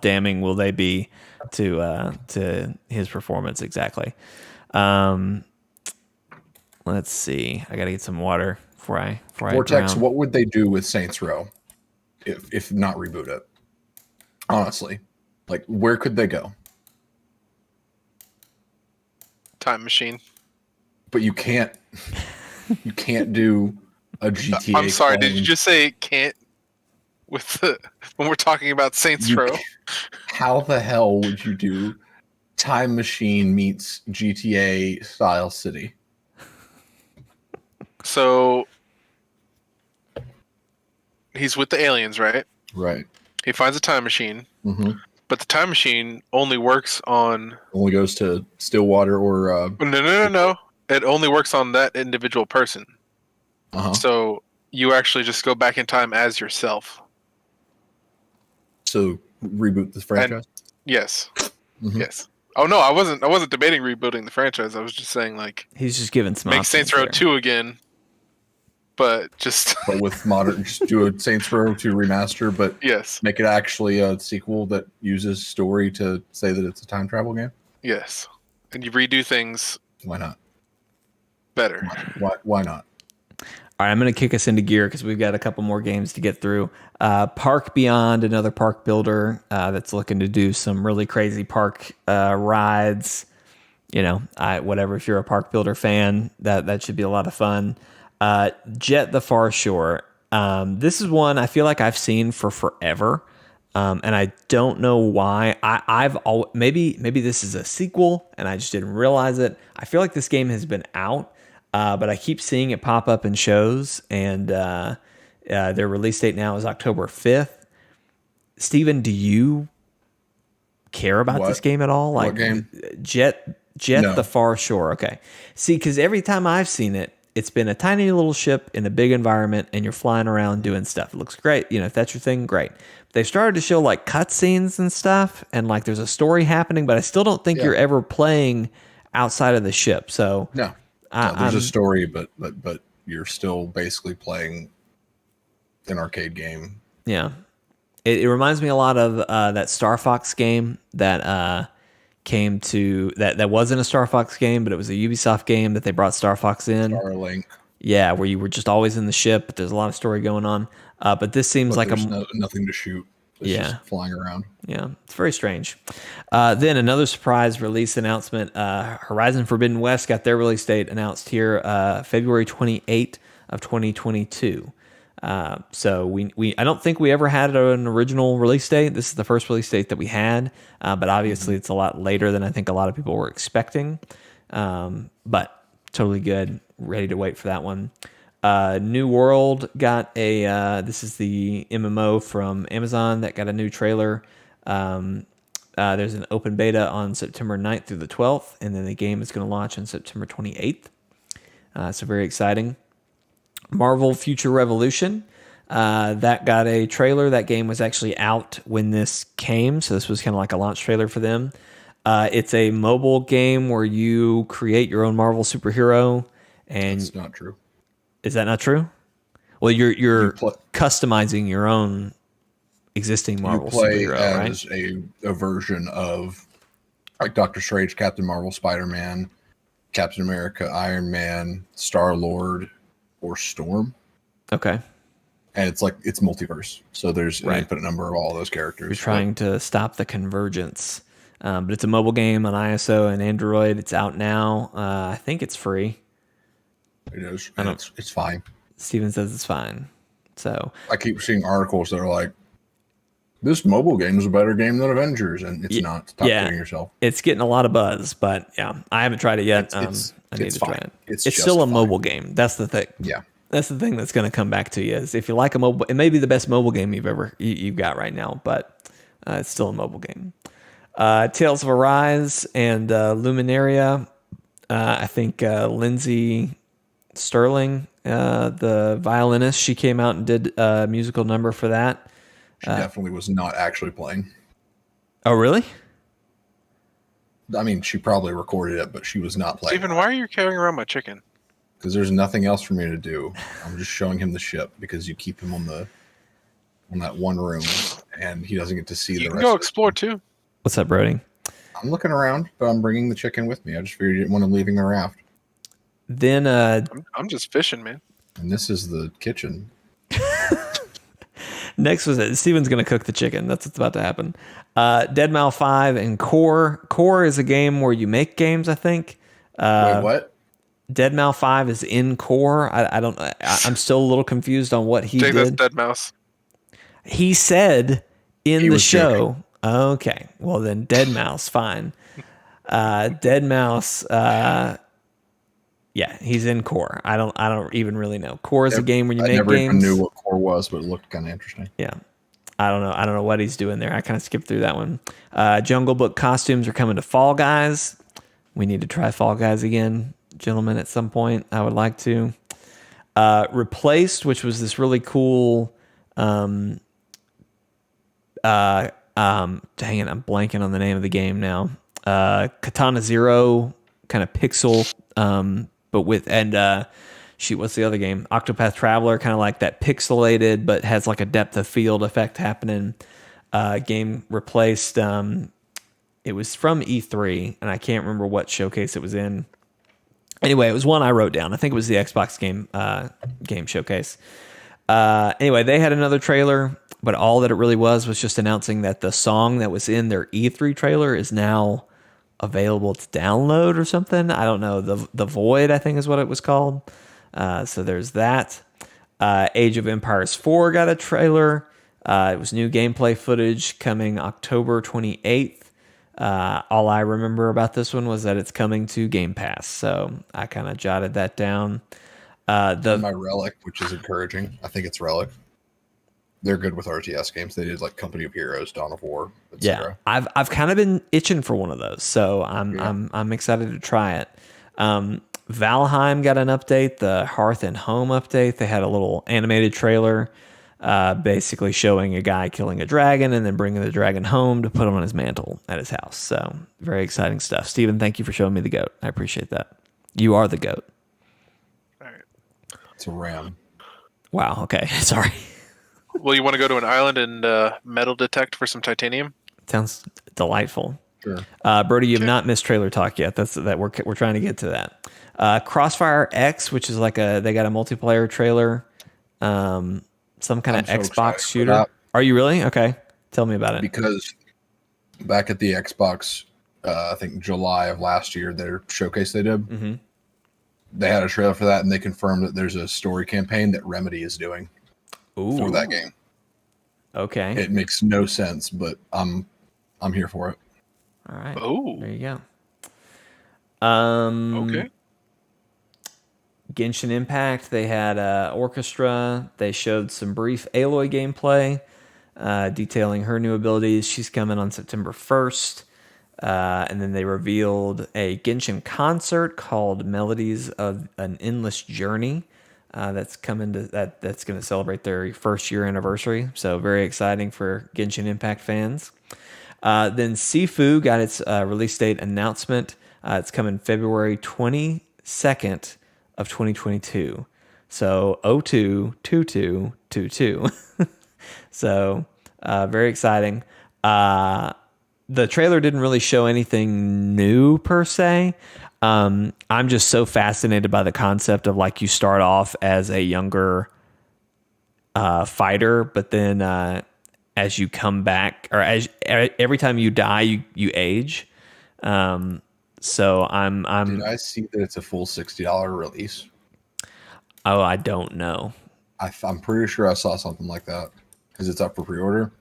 damning will they be to his performance exactly? Let's see. I got to get some water before I Vortex, drown. what would they do with Saints Row if not reboot it? Honestly, like, where could they go? Time machine. But you can't do a GTA. I'm sorry, clone. did you just say can't when we're talking about Saints Row? How the hell would you do Time Machine meets GTA style city? So he's with the aliens, right? Right. He finds a time machine, Mm-hmm. but the time machine only works on... Only goes to Stillwater or... No. It only works on that individual person. Uh-huh. So you actually just go back in time as yourself. So reboot the franchise? Yes. Mm-hmm. Yes. Oh no, I wasn't debating rebooting the franchise. I was just saying, like, He's just giving some make options Saints Row there. 2 again, but just But with modern, just do a Saints Row 2 remaster, but yes, make it actually a sequel that uses story to say that it's a time travel game? yes, and you redo things Why not? better. Why not? All right, I'm going to kick us into gear because we've got a couple more games to get through. Park Beyond, another park builder that's looking to do some really crazy park rides. Whatever. If you're a park builder fan, that should be a lot of fun. Jet the Far Shore. This is one I feel like I've seen for forever, and I don't know why. Maybe this is a sequel, and I just didn't realize it. I feel like this game has been out. But I keep seeing it pop up in shows, and their release date now is October 5th. Steven, do you care about this game at all? Like, what game? Jet No. the Far Shore. Okay. See, because every time I've seen it, it's been a tiny little ship in a big environment, and you're flying around doing stuff. It looks great. If that's your thing, great. They started to show like cutscenes and stuff, and like there's a story happening, but I still don't think you're ever playing outside of the ship. So No. There's a story, but you're still basically playing an arcade game. Yeah. It reminds me a lot of that Star Fox game that came to... That wasn't a Star Fox game, but it was a Ubisoft game that they brought Star Fox in. Starlink. Yeah, where you were just always in the ship, but there's a lot of story going on. But this seems like nothing to shoot. It's just flying around. Yeah, it's very strange. Then another surprise release announcement. Horizon Forbidden West got their release date announced here, February 28th of 2022. So we I don't think we ever had an original release date. This is the first release date that we had, but obviously it's a lot later than I think a lot of people were expecting. But totally good. Ready to wait for that one. New World got a this is the MMO from Amazon that got a new trailer. There's an open beta on September 9th through the 12th, and then the game is going to launch on September 28th. So very exciting. Marvel Future Revolution, that got a trailer. That game was actually out when this came, so this was kind of like a launch trailer for them. It's a mobile game where you create your own Marvel superhero. And It's not true. Is that not true? Well, you're You you're play customizing your own existing you Marvel play superhero, right? as a version of like Doctor Strange, Captain Marvel, Spider-Man, Captain America, Iron Man, Star-Lord, or Storm. Okay. And it's multiverse. So there's an Right. infinite number of all those You're characters. trying to stop the convergence. But it's a mobile game on ISO and Android. It's out now. I think it's free. It is, I and don't. it's fine. Steven says it's fine. So I keep seeing articles that are like, this mobile game is a better game than Avengers, and it's not. Stop yeah, kidding yourself. it's getting a lot of buzz. But yeah, I haven't tried it yet. I need to try fine. it. It's It's just still a fine. mobile game. That's the thing. Yeah. That's the thing that's going to come back to you. Is if you like a mobile, it may be the best mobile game you've got right now, but it's still a mobile game. Tales of Arise and Luminaria. I think Lindsay Sterling, the violinist, she came out and did a musical number for that. She definitely was not actually playing. Oh, really? I mean, she probably recorded it, but she was not playing. Steven, why are you carrying around my chicken? Because there's nothing else for me to do. I'm just showing him the ship because you keep him on that one room, and he doesn't get to see You the can rest. go of explore too. What's up, Brody? I'm looking around, but I'm bringing the chicken with me. I just figured you didn't want him leaving the raft. Then I'm just fishing, man. And this is the kitchen. next was it. Steven's going to cook the chicken. That's what's about to happen. Dead Mouse 5 and Core. Core is a game where you make games, I think. Wait, what? Dead Mouse 5 is in Core. I'm still a little confused on what he Jake, that's did. Dead Mouse. He said in He the was show. Okay. Well, then Dead Mouse, fine. Dead Mouse, yeah, he's in Core. I don't even really know. Core is a game where you I make never games. even knew what Core was, but it looked kind of interesting. Yeah. I don't know what he's doing there. I kind of skipped through that one. Jungle Book costumes are coming to Fall Guys. We need to try Fall Guys again, gentlemen, at some point. I would like to. Replaced, which was this really cool. Dang it, I'm blanking on the name of the game now. Katana Zero, kind of pixel, but with what's the other game? Octopath Traveler, kind of like that pixelated, but has like a depth of field effect happening. Game Replaced. It was from E3, and I can't remember what showcase it was in. Anyway, it was one I wrote down. I think it was the Xbox game showcase. Anyway, they had another trailer, but all that it really was just announcing that the song that was in their E3 trailer is now available to download or something. I don't know. The Void, I think, is what it was called. So there's that. Age of Empires 4 got a trailer. It was new gameplay footage coming October 28th. All I remember about this one was that it's coming to Game Pass. So I kind of jotted that down. My Relic, which is encouraging. I think it's Relic. They're good with RTS games. They did like Company of Heroes, Dawn of War, etc. Yeah, I've kind of been itching for one of those, so I'm excited to try it. Valheim got an update, the Hearth and Home update. They had a little animated trailer, basically showing a guy killing a dragon and then bringing the dragon home to put him on his mantle at his house. So very exciting stuff. Steven, thank you for showing me the goat. I appreciate that. You are the goat. All right. It's a ram. Wow. Okay. Sorry. Well, you want to go to an island and metal detect for some titanium? Sounds delightful. Sure. Brody, you have not missed trailer talk yet. We're trying to get to that. Crossfire X, which is they got a multiplayer trailer, some kind of so Xbox excited for shooter. that. Are you really? Okay, tell me about it. Because back at the Xbox, I think July of last year, their showcase they did, they had a trailer for that, and they confirmed that there's a story campaign that Remedy is doing for that game. Okay, It makes no sense, but I'm here for it. all right. Oh, There you go. okay. Genshin Impact, they had orchestra. They showed some brief Aloy gameplay, detailing her new abilities. She's coming on September 1st. And then they revealed a Genshin concert called Melodies of an Endless Journey. That's coming that's going to celebrate their first year anniversary. So very exciting for Genshin Impact fans. Then Sifu got its release date announcement. It's coming February 22nd of 2022. So 022222. So very exciting. The trailer didn't really show anything new per se. I'm just so fascinated by the concept of like you start off as a younger fighter, but then as you come back, or as every time you die, you age. So Did I see that it's a full $60 release? oh, I don't know. I'm pretty sure I saw something like that because it's up for pre-order.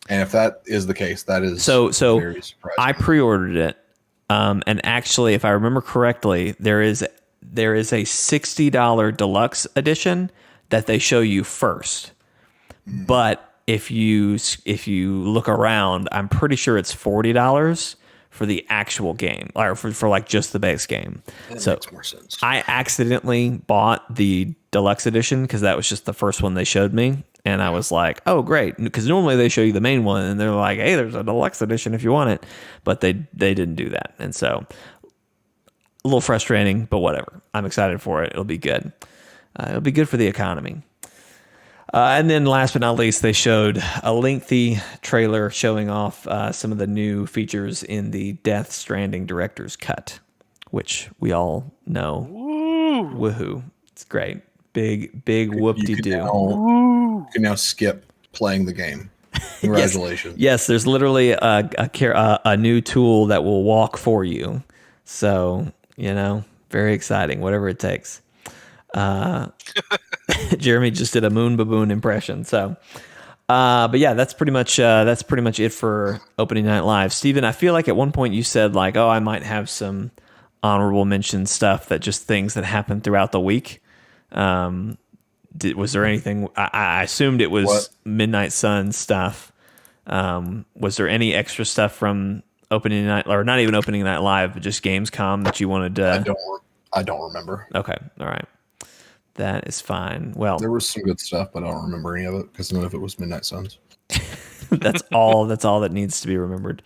And if that is the case, that is So very surprising. I pre-ordered it, and actually, if I remember correctly, there is a $60 deluxe edition that they show you first. But if you look around, I'm pretty sure it's $40 for the actual game, or for like just the base game. That So makes more sense. I accidentally bought the deluxe edition because that was just the first one they showed me. And I was like, oh, great. Because normally they show you the main one and they're like, hey, there's a deluxe edition if you want it. But they didn't do that. And so a little frustrating, but whatever. I'm excited for it. It'll be good. It'll be good for the economy. And then last but not least, they showed a lengthy trailer showing off some of the new features in the Death Stranding Director's Cut, which we all know. Woo! Woohoo. It's great. Big whoop-de-doo. You can now skip playing the game. Congratulations. Yes, there's literally a new tool that will walk for you. So, very exciting, whatever it takes. Jeremy just did a Moon Baboon impression. So, but yeah, that's pretty much it for opening night live. Steven, I feel like at one point you said like, oh, I might have some honorable mention stuff that just things that happened throughout the week. Was there anything? I assumed it was What? Midnight Sun stuff. Was there any extra stuff from opening night, or not even opening night live, but just Gamescom that you wanted to? I don't remember. Okay, all right, that is fine. Well, There was some good stuff, but I don't remember any of it because none of it was Midnight Suns. that's all. That's all that needs to be remembered.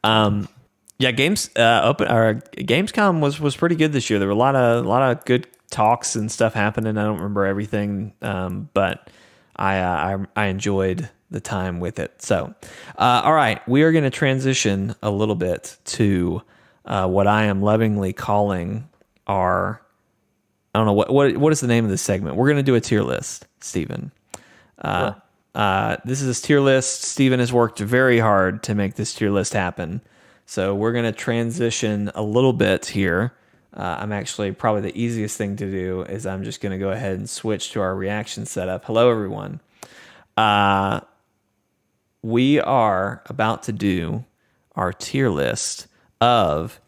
Yeah, Gamescom was pretty good this year. There were a lot of good talks and stuff happening. I don't remember everything, but I enjoyed the time with it. So, all right, we are going to transition a little bit to what I am lovingly calling our. I don't know what is the name of this segment. We're going to do a tier list, Stephen. Sure. This is a tier list. Stephen has worked very hard to make this tier list happen. So we're going to transition a little bit here. I'm actually probably the easiest thing to do is I'm just going to go ahead and switch to our reaction setup. Hello, everyone. We are about to do our tier list of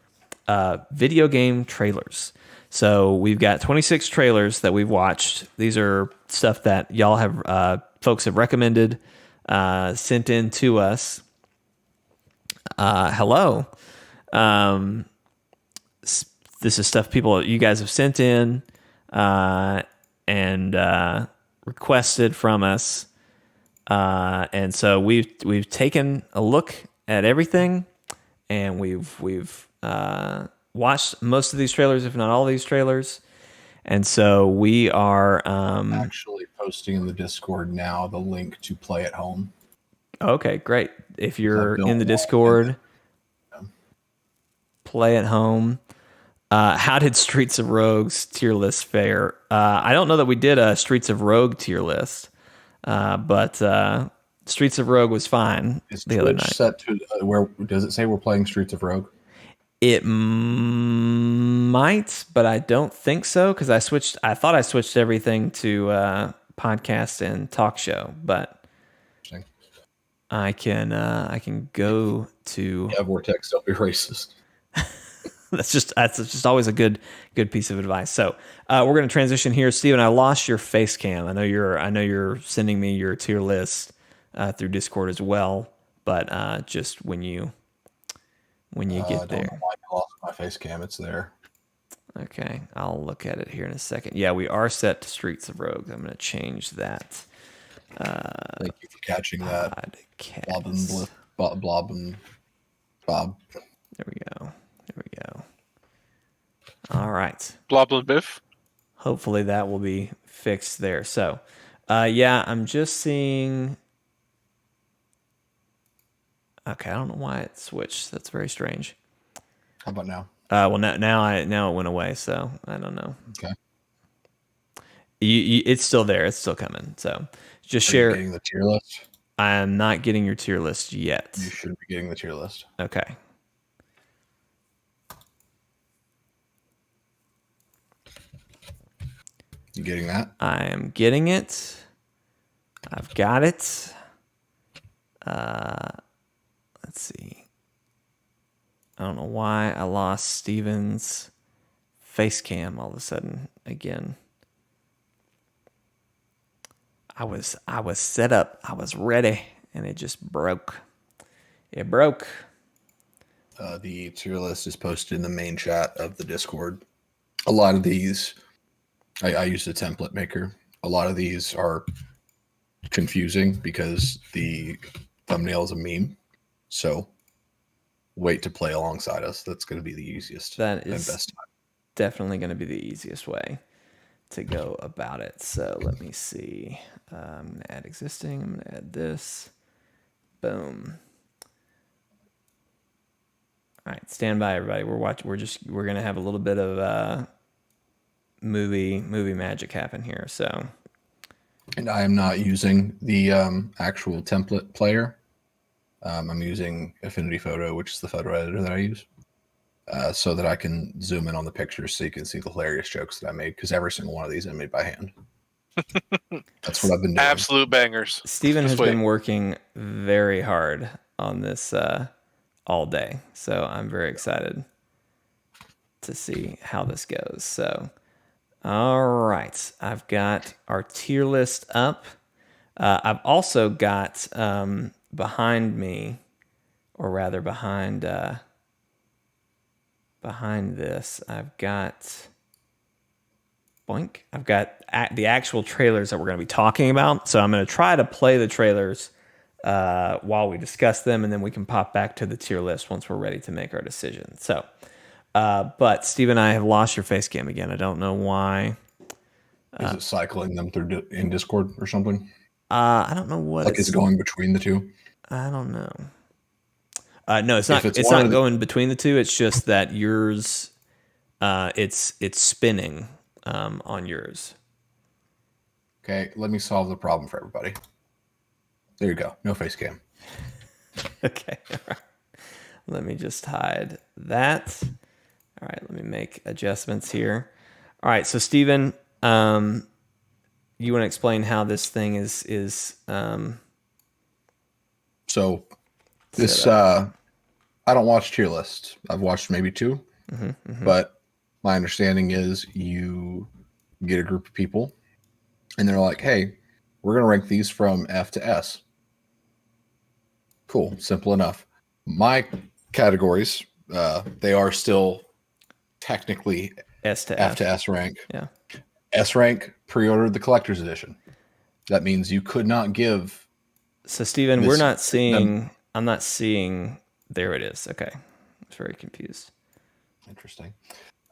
video game trailers. So we've got 26 trailers that we've watched. These are stuff that y'all have, folks have recommended, sent in to us. Hello. This is stuff you guys have sent in and requested from us. And so we've taken a look at everything, and we've watched most of these trailers, if not all of these trailers. And so we are Actually posting in the Discord now the link to play at home. okay, great. If you're don't in the want Discord, play at home. How did Streets of Rogue's tier list fare? I don't know that we did a Streets of Rogue tier list, but Streets of Rogue was fine Is the other Twitch night. set to where does it say we're playing Streets of Rogue? It might, but I don't think so because I thought I switched everything to podcast and talk show, but Interesting. I can go to. Yeah, Vortex, don't be racist. That's just always a good piece of advice. So we're going to transition here, Steven. I lost your face cam. I know you're sending me your tier list through Discord as well, but just when you get I don't there. know why I lost my face cam. It's there. Okay, I'll look at it here in a second. Yeah, we are set to Streets of Rogue. I'm going to change that. Thank you for catching that. Blob and Podcast. Blob and Bob. There we go. All right. Bloblin Biff. Hopefully that will be fixed there. So, yeah, I'm just seeing. Okay, I don't know why it switched. That's very strange. How about now? Well, now it went away, so I don't know. Okay. It's still there. It's still coming. So just Are you share. getting the tier list? I am not getting your tier list yet. You should be getting the tier list. Okay. You getting that? I am getting it. I've got it. Let's see. I don't know why I lost Steven's face cam all of a sudden again. I was set up. I was ready, and it just broke. It broke. The tier list is posted in the main chat of the Discord. A lot of these, I used a template maker. A lot of these are confusing because the thumbnail is a meme. So wait to play alongside us. That's going to be the easiest That and is best time. definitely going to be the easiest way to go about it. So let me see. I'm going to add existing. I'm going to add this. Boom. All right, stand by, everybody. We're going to have a little bit of movie magic happen here. So, And I am not using the actual template player. I'm using Affinity Photo, which is the photo editor that I use, so that I can zoom in on the pictures so you can see the hilarious jokes that I made, because every single one of these I made by hand. That's what I've been doing. Absolute bangers. Steven has been working very hard on this all day. So I'm very excited to see how this goes. So, all right. I've got our tier list up. I've also got behind me, or rather behind this, I've got boink. I've got the actual trailers that we're going to be talking about. So I'm going to try to play the trailers while we discuss them, and then we can pop back to the tier list once we're ready to make our decision. So, but Steve and I have lost your face cam again. I don't know why. Is it cycling them through in Discord or something? I don't know what. Like, is it going between the two? I don't know. No, it's not. It's not going between the two. It's just that yours, it's spinning on yours. Okay, let me solve the problem for everybody. There you go. No face cam. Okay. All right. Let me just hide that. All right. Let me make adjustments here. All right. So, Steven, you want to explain how this thing is so this I don't watch tier lists. I've watched maybe two, but my understanding is you get a group of people and they're like, hey, we're going to rank these from F to S. Cool. Simple enough. My categories, they are still technically S to F to S rank. Yeah. S rank pre-ordered the collector's edition. That means you could not give. So, Steven, we're not seeing. I'm not seeing. There it is. Okay. I was very confused. Interesting.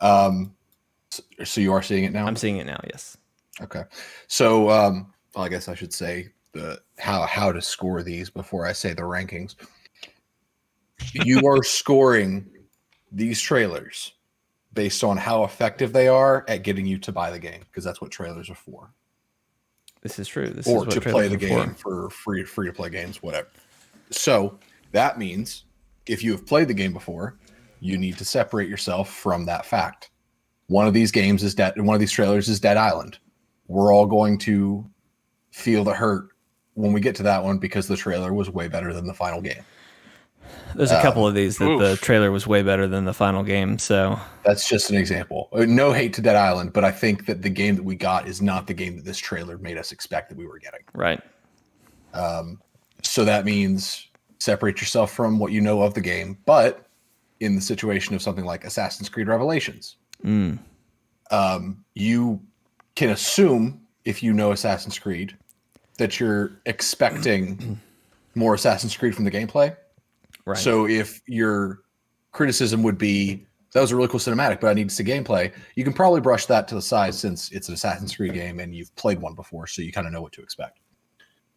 So you are seeing it now? I'm seeing it now. Yes. Okay. So I guess I should say how to score these before I say the rankings. You are scoring these trailers based on how effective they are at getting you to buy the game, because that's what trailers are for. This is true. This or is what to play the game for free to play games, whatever. So that means if you have played the game before, you need to separate yourself from that fact. One of these games is dead. One of these trailers is Dead Island. We're all going to feel the hurt when we get to that one because the trailer was way better than the final game. There's a couple of these that the trailer was way better than the final game. So that's just an example. No hate to Dead Island, but I think that the game that we got is not the game that this trailer made us expect that we were getting. Right. So that means separate yourself from what you know of the game. But in the situation of something like Assassin's Creed Revelations, you can assume, if you know Assassin's Creed, that you're expecting more Assassin's Creed from the gameplay. Right. So if your criticism would be that was a really cool cinematic, but I need to see gameplay. You can probably brush that to the side since it's an Assassin's Creed game and you've played one before, so you kind of know what to expect.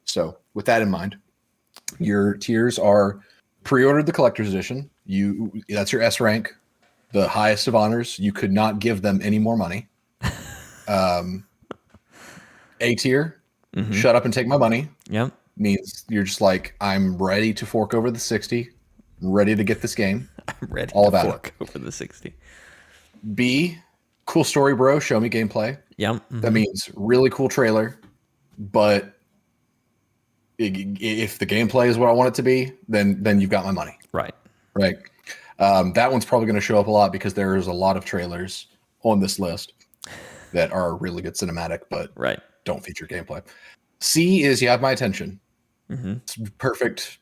So with that in mind, your tiers are pre-ordered the collector's edition. That's your S rank, the highest of honors. You could not give them any more money. A tier, shut up and take my money. Yep. Means you're just like, I'm ready to fork over the 60, ready to get this game. I'm ready all to about fork over the 60. B, cool story, bro. Show me gameplay. Yep. That means really cool trailer, but if the gameplay is what I want it to be, then you've got my money. Right. Right. That one's probably going to show up a lot because there's a lot of trailers on this list that are really good cinematic, but right. don't feature gameplay. C is you have my attention. It's perfect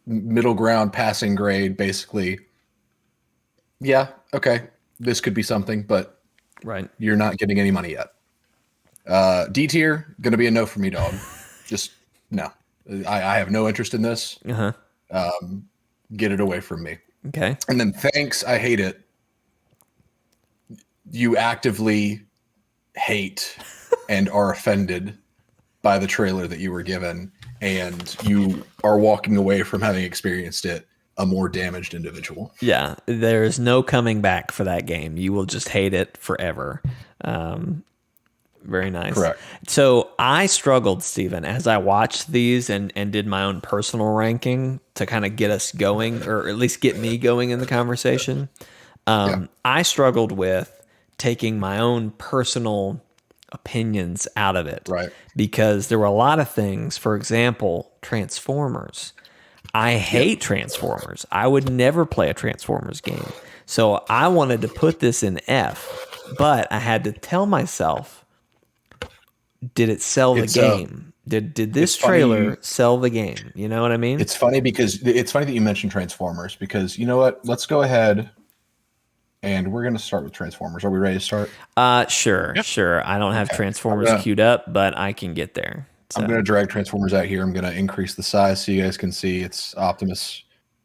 middle ground passing grade, basically. Yeah, okay, this could be something, but right, you're not getting any money yet. D tier, gonna be a no for me, dog. Just no. I have no interest in this. Get it away from me. Okay. And then thanks, I hate it. You actively hate and are offended by the trailer that you were given, and you are walking away from having experienced it a more damaged individual. Yeah, there's no coming back for that game. You will just hate it forever. Very nice. Correct. So I struggled, Stephen, as I watched these and did my own personal ranking to kind of get us going, or at least get me going in the conversation. I struggled with taking my own personal opinions out of it. Right. Because there were a lot of things, for example, Transformers. I hate Transformers. I would never play a Transformers game. So I wanted to put this in F, but I had to tell myself, did it sell the game? Did this trailer sell the game? You know what I mean? It's funny that you mentioned Transformers, because you know what? Let's go ahead and we're going to start with Transformers. Are we ready to start? Sure. I don't have Transformers queued up, but I can get there. So. I'm going to drag Transformers out here. I'm going to increase the size so you guys can see it's Optimus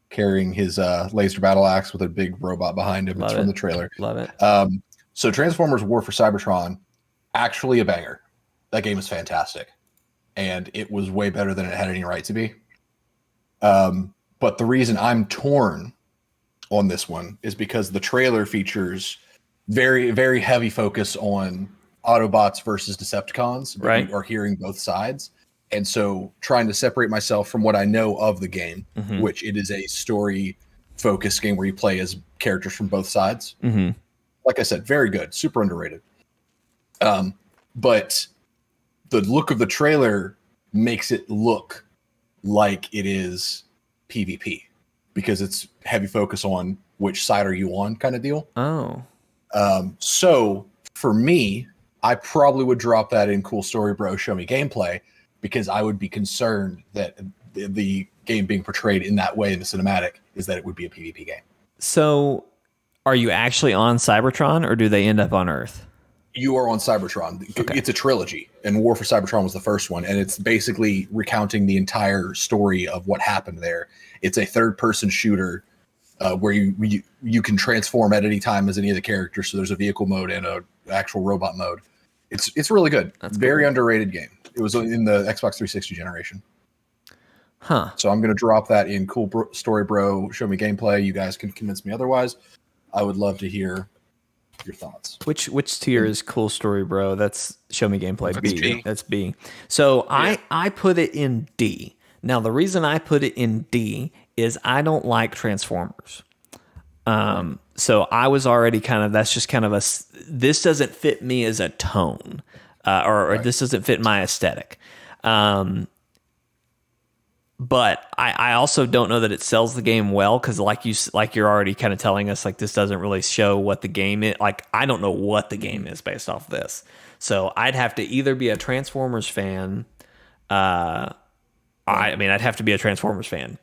carrying his laser battle axe with a big robot behind him. It's from the trailer. Love it. So Transformers War for Cybertron, actually a banger. That game is fantastic. And it was way better than it had any right to be. But the reason I'm torn on this one is because the trailer features very, very heavy focus on Autobots versus Decepticons. Right. You are hearing both sides. And so trying to separate myself from what I know of the game, which it is a story focused game where you play as characters from both sides. Like I said, very good, super underrated. But the look of the trailer makes it look like it is PvP, because it's heavy focus on which side are you on kind of deal. Oh. So for me, I probably would drop that in cool story, bro, show me gameplay, because I would be concerned that the game being portrayed in that way in the cinematic is that it would be a PvP game. So are you actually on Cybertron, or do they end up on Earth? You are on Cybertron. Okay. It's a trilogy, and War for Cybertron was the first one, and it's basically recounting the entire story of what happened there. It's a third-person shooter where you can transform at any time as any of the characters. So there's a vehicle mode and a actual robot mode. It's really good. That's very underrated game. It was in the Xbox 360 generation. Huh. So I'm going to drop that in cool story, bro. Show me gameplay. You guys can convince me otherwise. I would love to hear your thoughts. Which tier is cool story, bro? That's show me gameplay. That's B. That's B. So yeah. I put it in D. Now the reason I put it in D is I don't like Transformers. So I was already that's just kind of this doesn't fit me as a tone, or this doesn't fit my aesthetic. But I also don't know that it sells the game well, because like you're already kind of telling us, like, this doesn't really show what the game is. Like, I don't know what the game is based off this. So I'd have to either be a Transformers fan. I'd have to be a Transformers fan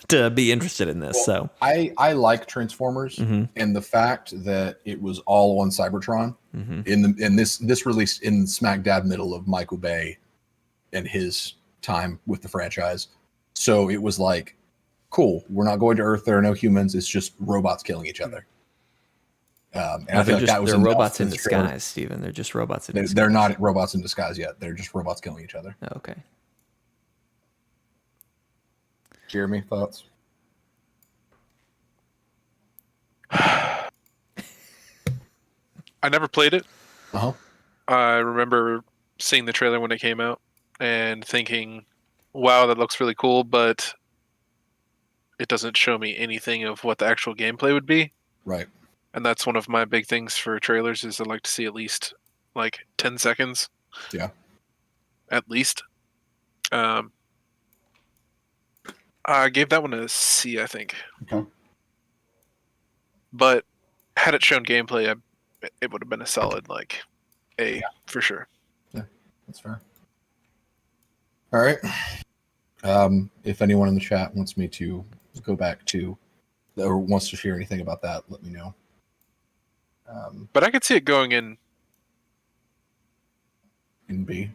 to be interested in this. Well, so I like Transformers, and the fact that it was all on Cybertron in this release in smack dab middle of Michael Bay and his time with the franchise. So it was like, cool, we're not going to Earth, there are no humans, it's just robots killing each other. And No, I feel like that was they're enough robots for in the trailer. disguise, Steven. They're just robots in disguise. They're not robots in disguise yet. They're just robots killing each other. Oh, okay. Jeremy, thoughts? I never played it. Uh-huh. I remember seeing the trailer when it came out and thinking, wow, that looks really cool, but it doesn't show me anything of what the actual gameplay would be. Right. And that's one of my big things for trailers is I like to see at least like 10 seconds. Yeah. At least. I gave that one a C, I think. Okay. But had it shown gameplay, it would have been a solid like A for sure. Yeah, that's fair. All right. If anyone in the chat wants me to go back to or wants to share anything about that, let me know. But I could see it going in B.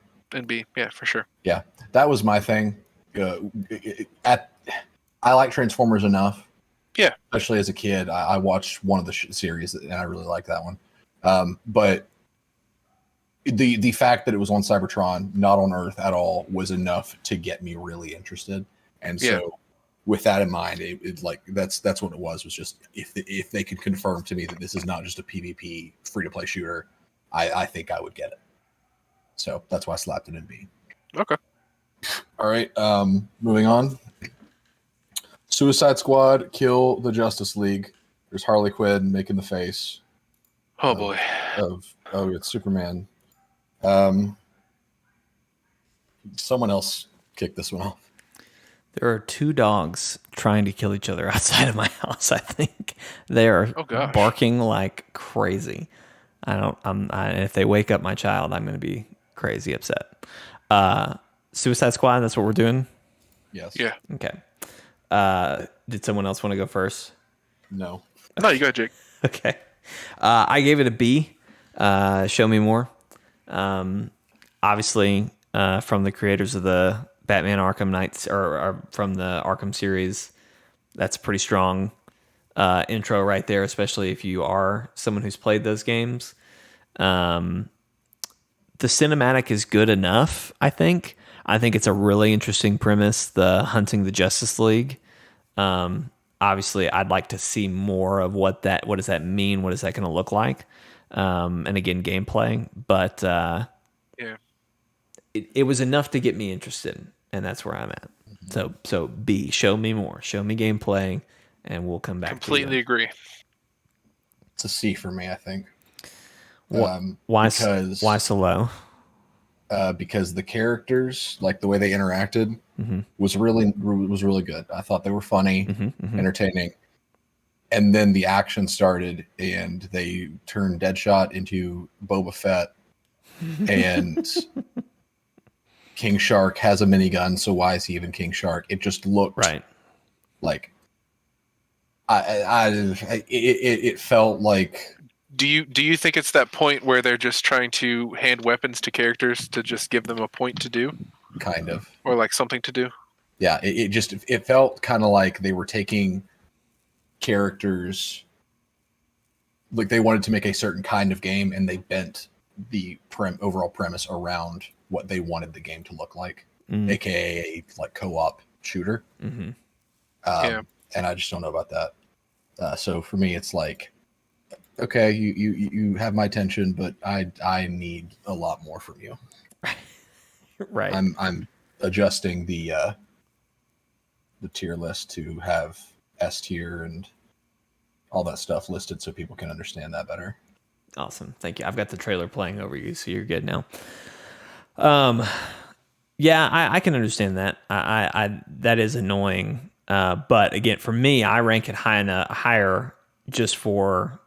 Yeah, for sure. Yeah, that was my thing. I like Transformers enough. Yeah. Especially as a kid, I watched one of the series and I really liked that one. But the fact that it was on Cybertron, not on Earth at all, was enough to get me really interested. And so, with that in mind, it like that's what it was. Was just if they could confirm to me that this is not just a PvP free to play shooter, I think I would get it. So that's why I slapped it in B. Okay. All right. Moving on. Suicide Squad, Kill the Justice League. There's Harley Quinn making the face. Oh boy. It's Superman. Someone else kicked this one off. There are two dogs trying to kill each other outside of my house. I think they are barking like crazy. If they wake up my child, I'm going to be crazy upset. Suicide Squad. That's what we're doing. Yes. Yeah. Okay. Did someone else want to go first? No. No, you go, Jake. Okay. I gave it a B. Show me more. Obviously, from the creators of the Batman Arkham Knights, or from the Arkham series, that's a pretty strong intro right there, especially if you are someone who's played those games. The cinematic is good enough, I think. I think it's a really interesting premise, the hunting the Justice League. Obviously, I'd like to see more of what does that mean? What is that going to look like? And again, gameplay. But it was enough to get me interested, and that's where I'm at. So B, show me more. Show me gameplay, and we'll come back Completely agree. It's a C for me, I think. Why so low? Because the characters, like the way they interacted, was really good. I thought they were funny, entertaining, and then the action started, and they turned Deadshot into Boba Fett, and King Shark has a minigun. So why is he even King Shark? It just looked like it felt like. Do you think it's that point where they're just trying to hand weapons to characters to just give them a point to do? Kind of. Or like something to do? Yeah, it felt kind of like they were taking characters, like they wanted to make a certain kind of game, and they bent the overall premise around what they wanted the game to look like, aka a like co-op shooter. And I just don't know about that. So for me, it's like, okay, you have my attention, but I need a lot more from you. Right. I'm adjusting the tier list to have S tier and all that stuff listed so people can understand that better. Awesome. Thank you. I've got the trailer playing over you, so you're good now. Yeah, I can understand that. I that is annoying. But again, for me, I rank it higher just for,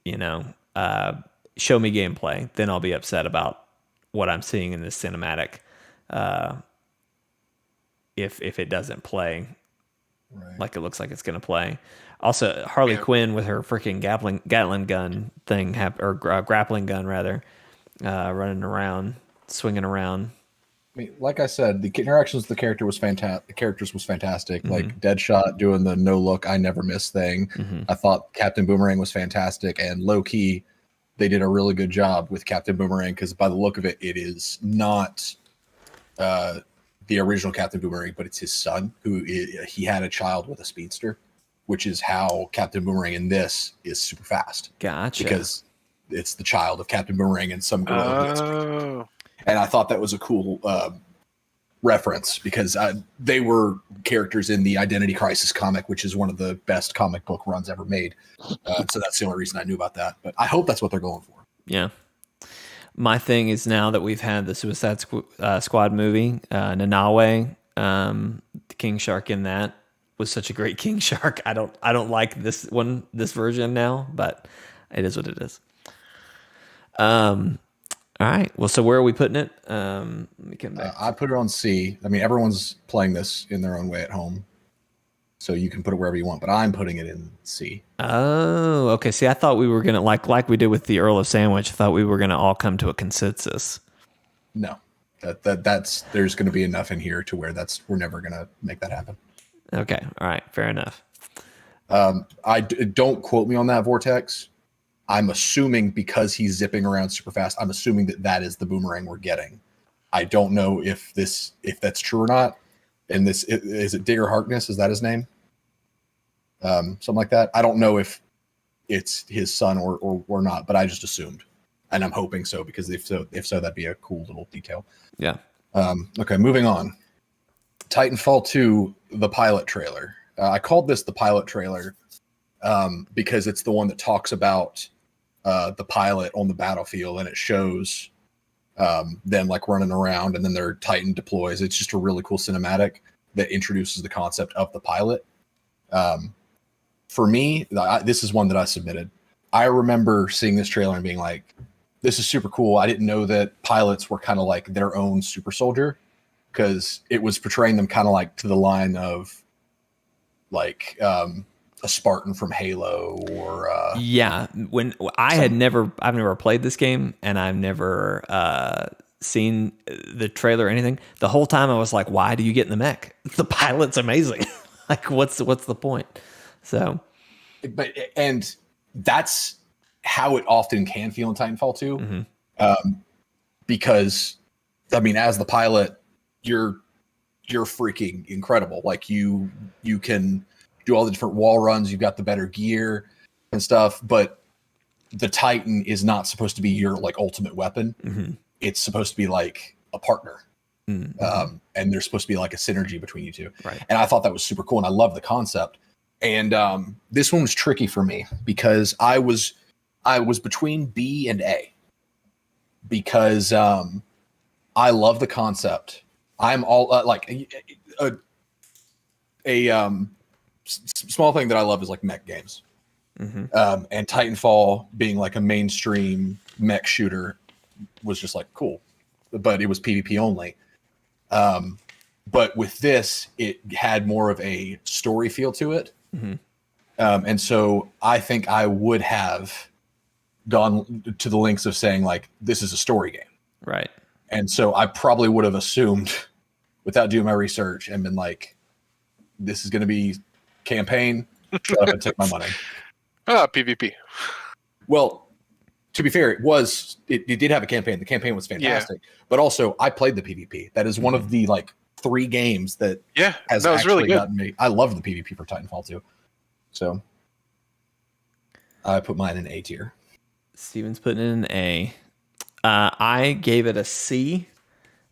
show me gameplay. Then I'll be upset about what I'm seeing in this cinematic. If it doesn't play like it looks like it's going to play. Also, Harley Quinn with her freaking Gatling gun thing, or grappling gun rather, running around, swinging around. I mean, like I said, the interactions with the character was fantastic. The characters was fantastic. Mm-hmm. Like Deadshot doing the no look, I never miss thing. Mm-hmm. I thought Captain Boomerang was fantastic, and low key, they did a really good job with Captain Boomerang because by the look of it, it is not the original Captain Boomerang, but it's his son he had a child with a speedster, which is how Captain Boomerang in this is super fast. Gotcha. Because it's the child of Captain Boomerang and some girl. Oh. And I thought that was a cool reference because they were characters in the Identity Crisis comic, which is one of the best comic book runs ever made. So that's the only reason I knew about that. But I hope that's what they're going for. Yeah. My thing is now that we've had the Suicide Squad movie, Nanawe, the King Shark in that was such a great King Shark. I don't like this version now, but it is what it is. All right. Well, so where are we putting it? Let me come back. I put it on C. I mean, everyone's playing this in their own way at home, so you can put it wherever you want. But I'm putting it in C. Oh, okay. See, I thought we were gonna like we did with the Earl of Sandwich. I thought we were gonna all come to a consensus. No, that's there's going to be enough in here to where we're never going to make that happen. Okay. All right. Fair enough. Don't quote me on that, Vortex. I'm assuming because he's zipping around super fast, I'm assuming that is the Boomerang we're getting. I don't know if that's true or not. And is it Digger Harkness? Is that his name? Something like that. I don't know if it's his son or not, but I just assumed, and I'm hoping so because if so, that'd be a cool little detail. Yeah. Okay, moving on. Titanfall 2, the pilot trailer. I called this the pilot trailer because it's the one that talks about the pilot on the battlefield, and it shows them like running around, and then their Titan deploys. It's just a really cool cinematic that introduces the concept of the pilot. For me, this is one that I submitted. I remember seeing this trailer and being like, this is super cool. I didn't know that pilots were kind of like their own super soldier because it was portraying them kind of like to the line of like a Spartan from Halo or yeah. When I've never played this game, and I've never seen the trailer or anything. The whole time I was like, why do you get in the mech? The pilot's amazing. Like, what's the point? So, and that's how it often can feel in Titanfall 2. Mm-hmm. Because I mean, as the pilot, you're freaking incredible. Like you can do all the different wall runs. You've got the better gear and stuff, but the Titan is not supposed to be your like ultimate weapon. Mm-hmm. It's supposed to be like a partner. Mm-hmm. And there's supposed to be like a synergy between you two. Right. And I thought that was super cool. And I love the concept. And this one was tricky for me because I was between B and A because I love the concept. I'm all like a small thing that I love is like mech games. Mm-hmm. And Titanfall being like a mainstream mech shooter was just like cool, but it was PvP only. But with this, it had more of a story feel to it. Mm-hmm. And so I think I would have gone to the lengths of saying like, this is a story game. Right. And so I probably would have assumed without doing my research and been like, this is going to be campaign. Shut up and take my money. PvP. Well, to be fair, it did have a campaign. The campaign was fantastic, but also I played the PvP. That is one of the like 3 games that has that was actually really good. gotten me. I love the PvP for Titanfall 2. So I put mine in A tier. Steven's putting in an A. I gave it a C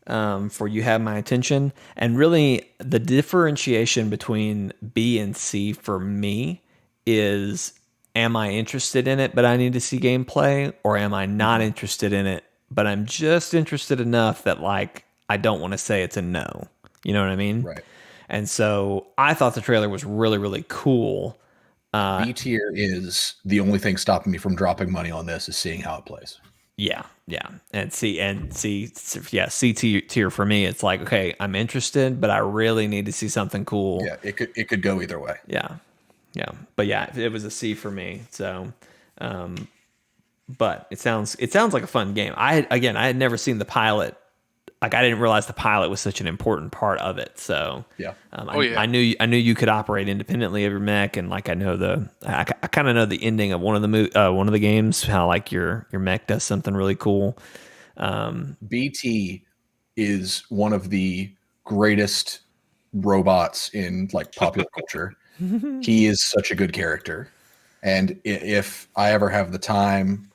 for You Have My Attention. And really, the differentiation between B and C for me is, am I interested in it, but I need to see gameplay? Or am I not interested in it, but I'm just interested enough that, like, I don't want to say it's a no. You know what I mean? Right. And so I thought the trailer was really, really cool. B tier is the only thing stopping me from dropping money on this is seeing how it plays. Yeah. And C tier for me, it's like, okay, I'm interested, but I really need to see something cool. Yeah, it could go either way. Yeah. But yeah, it was a C for me. So, but it sounds like a fun game. I had never seen the pilot like I didn't realize the pilot was such an important part of it. So Yeah. I knew you could operate independently of your mech, and like I kind of know the ending of one of the games, how like your mech does something really cool. BT is one of the greatest robots in like popular culture. He is such a good character. And if I ever have the time,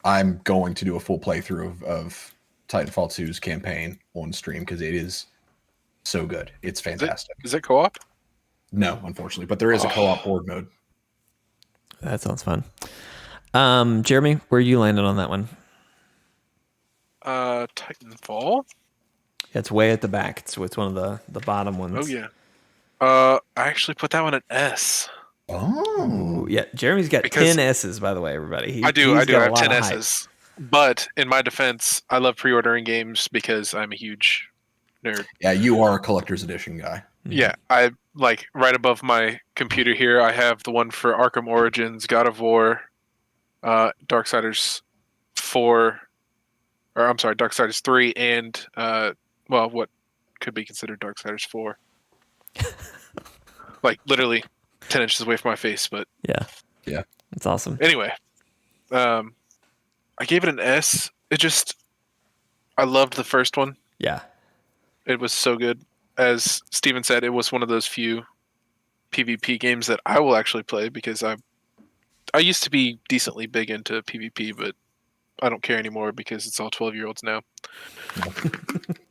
I'm going to do a full playthrough of Titanfall 2's campaign on stream because it is so good. It's fantastic. Is it co-op? No, unfortunately, but there is a co-op board mode. That sounds fun. Jeremy, where you landed on that one? Titanfall. It's way at the back. It's one of the bottom ones. Oh yeah. I actually put that one at S. Oh, yeah. Jeremy's got Because 10 S's, by the way, everybody. I do. I got a have lot 10 of hype. S's. But in my defense, I love pre-ordering games because I'm a huge nerd. yeah, you are a collector's edition guy. Yeah, I like right above my computer here. I have the one for Arkham Origins, God of War, Darksiders 4, or I'm sorry, Darksiders 3, and well, what could be considered Darksiders 4. Like literally 10 inches away from my face, but Yeah. It's awesome. anyway, I gave it an S. I loved the first one. Yeah. It was so good. As Steven said, it was one of those few PvP games that I will actually play because I used to be decently big into PvP, but I don't care anymore because it's all 12-year-olds now.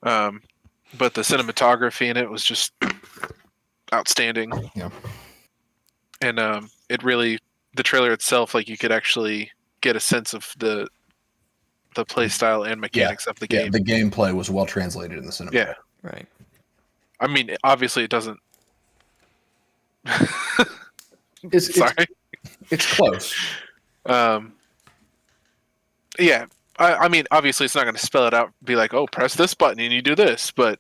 But the cinematography in it was just outstanding. Yeah. And it really, the trailer itself, like you could actually get a sense of the play style and mechanics of the game. Yeah, the gameplay was well translated in the cinema. Yeah. Right. I mean, obviously it doesn't. It's Sorry. It's close. Yeah. I mean, obviously it's not going to spell it out, be like, oh, press this button and you do this, but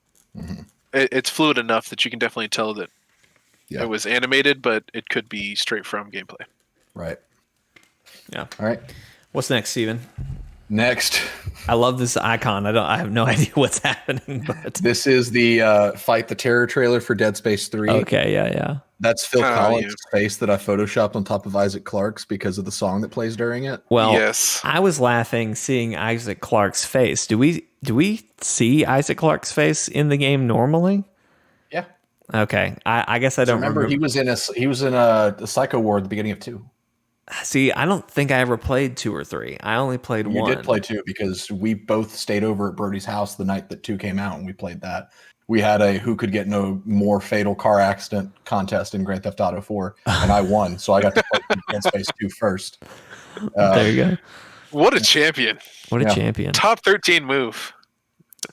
it's fluid enough that you can definitely tell that it was animated, but it could be straight from gameplay. Right. Yeah. All right. What's next, Steven? Next, I love this icon. I have no idea what's happening, but this is the Fight the Terror trailer for Dead Space 3. okay, yeah. That's Phil Oh, Collins' yeah. face that I photoshopped on top of Isaac Clarke's because of the song that plays during it. Well, Yes. I was laughing seeing Isaac Clarke's face. Do we see Isaac Clarke's face in the game normally? Yeah. Okay, I guess I don't Remember, he was in a Psycho War at the beginning of 2. See, I don't think I ever played 2 or 3. I only played You 1. did play 2 because we both stayed over at Brody's house the night that 2 came out and we played that. We had a who could get no more fatal car accident contest in Grand Theft Auto 4, and I won, so I got to play Dead Space 2 first. There you go. What a champion. What a yeah. champion. Top 13 move.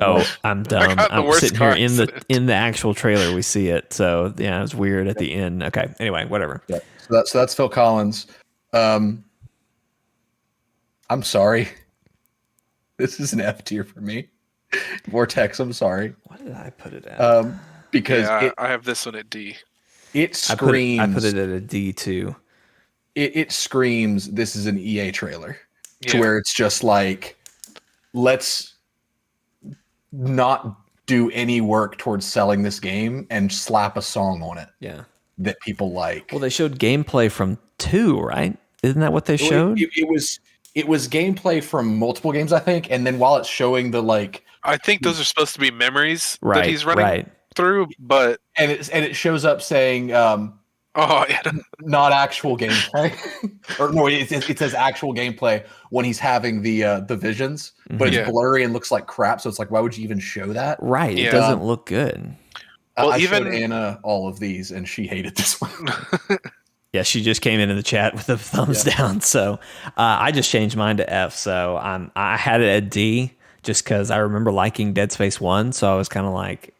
Oh, I'm dumb. got the I'm worst sitting here car in the actual trailer. We see it. So yeah, it was weird at the end. Okay. Anyway, whatever. Yeah. So that's Phil Collins. I'm sorry. This is an F tier for me. Vortex, I'm sorry. What did I put it at? Because Yeah, I have this one at D. it screams. I put it at a D too. It screams. This is an EA trailer, to Yeah. where it's just like, let's not do any work towards selling this game and slap a song on it Yeah. that people like. Well, they showed gameplay from 2, right? Isn't that what they showed? It was gameplay from multiple games, I think, and then while it's showing the like, I think those are supposed to be memories Right, that he's running right. through, but and it shows up saying oh yeah, not actual gameplay, or no, it says actual gameplay when he's having the visions, but it's Yeah. blurry and looks like crap. So it's like, why would you even show that? Right. It Yeah. doesn't look good. Well, I even- showed Anna all of these, and she hated this one. Yeah, she just came into the chat with a thumbs down. So I just changed mine to F. So I had it at D just because I remember liking Dead Space 1. So I was kind of like,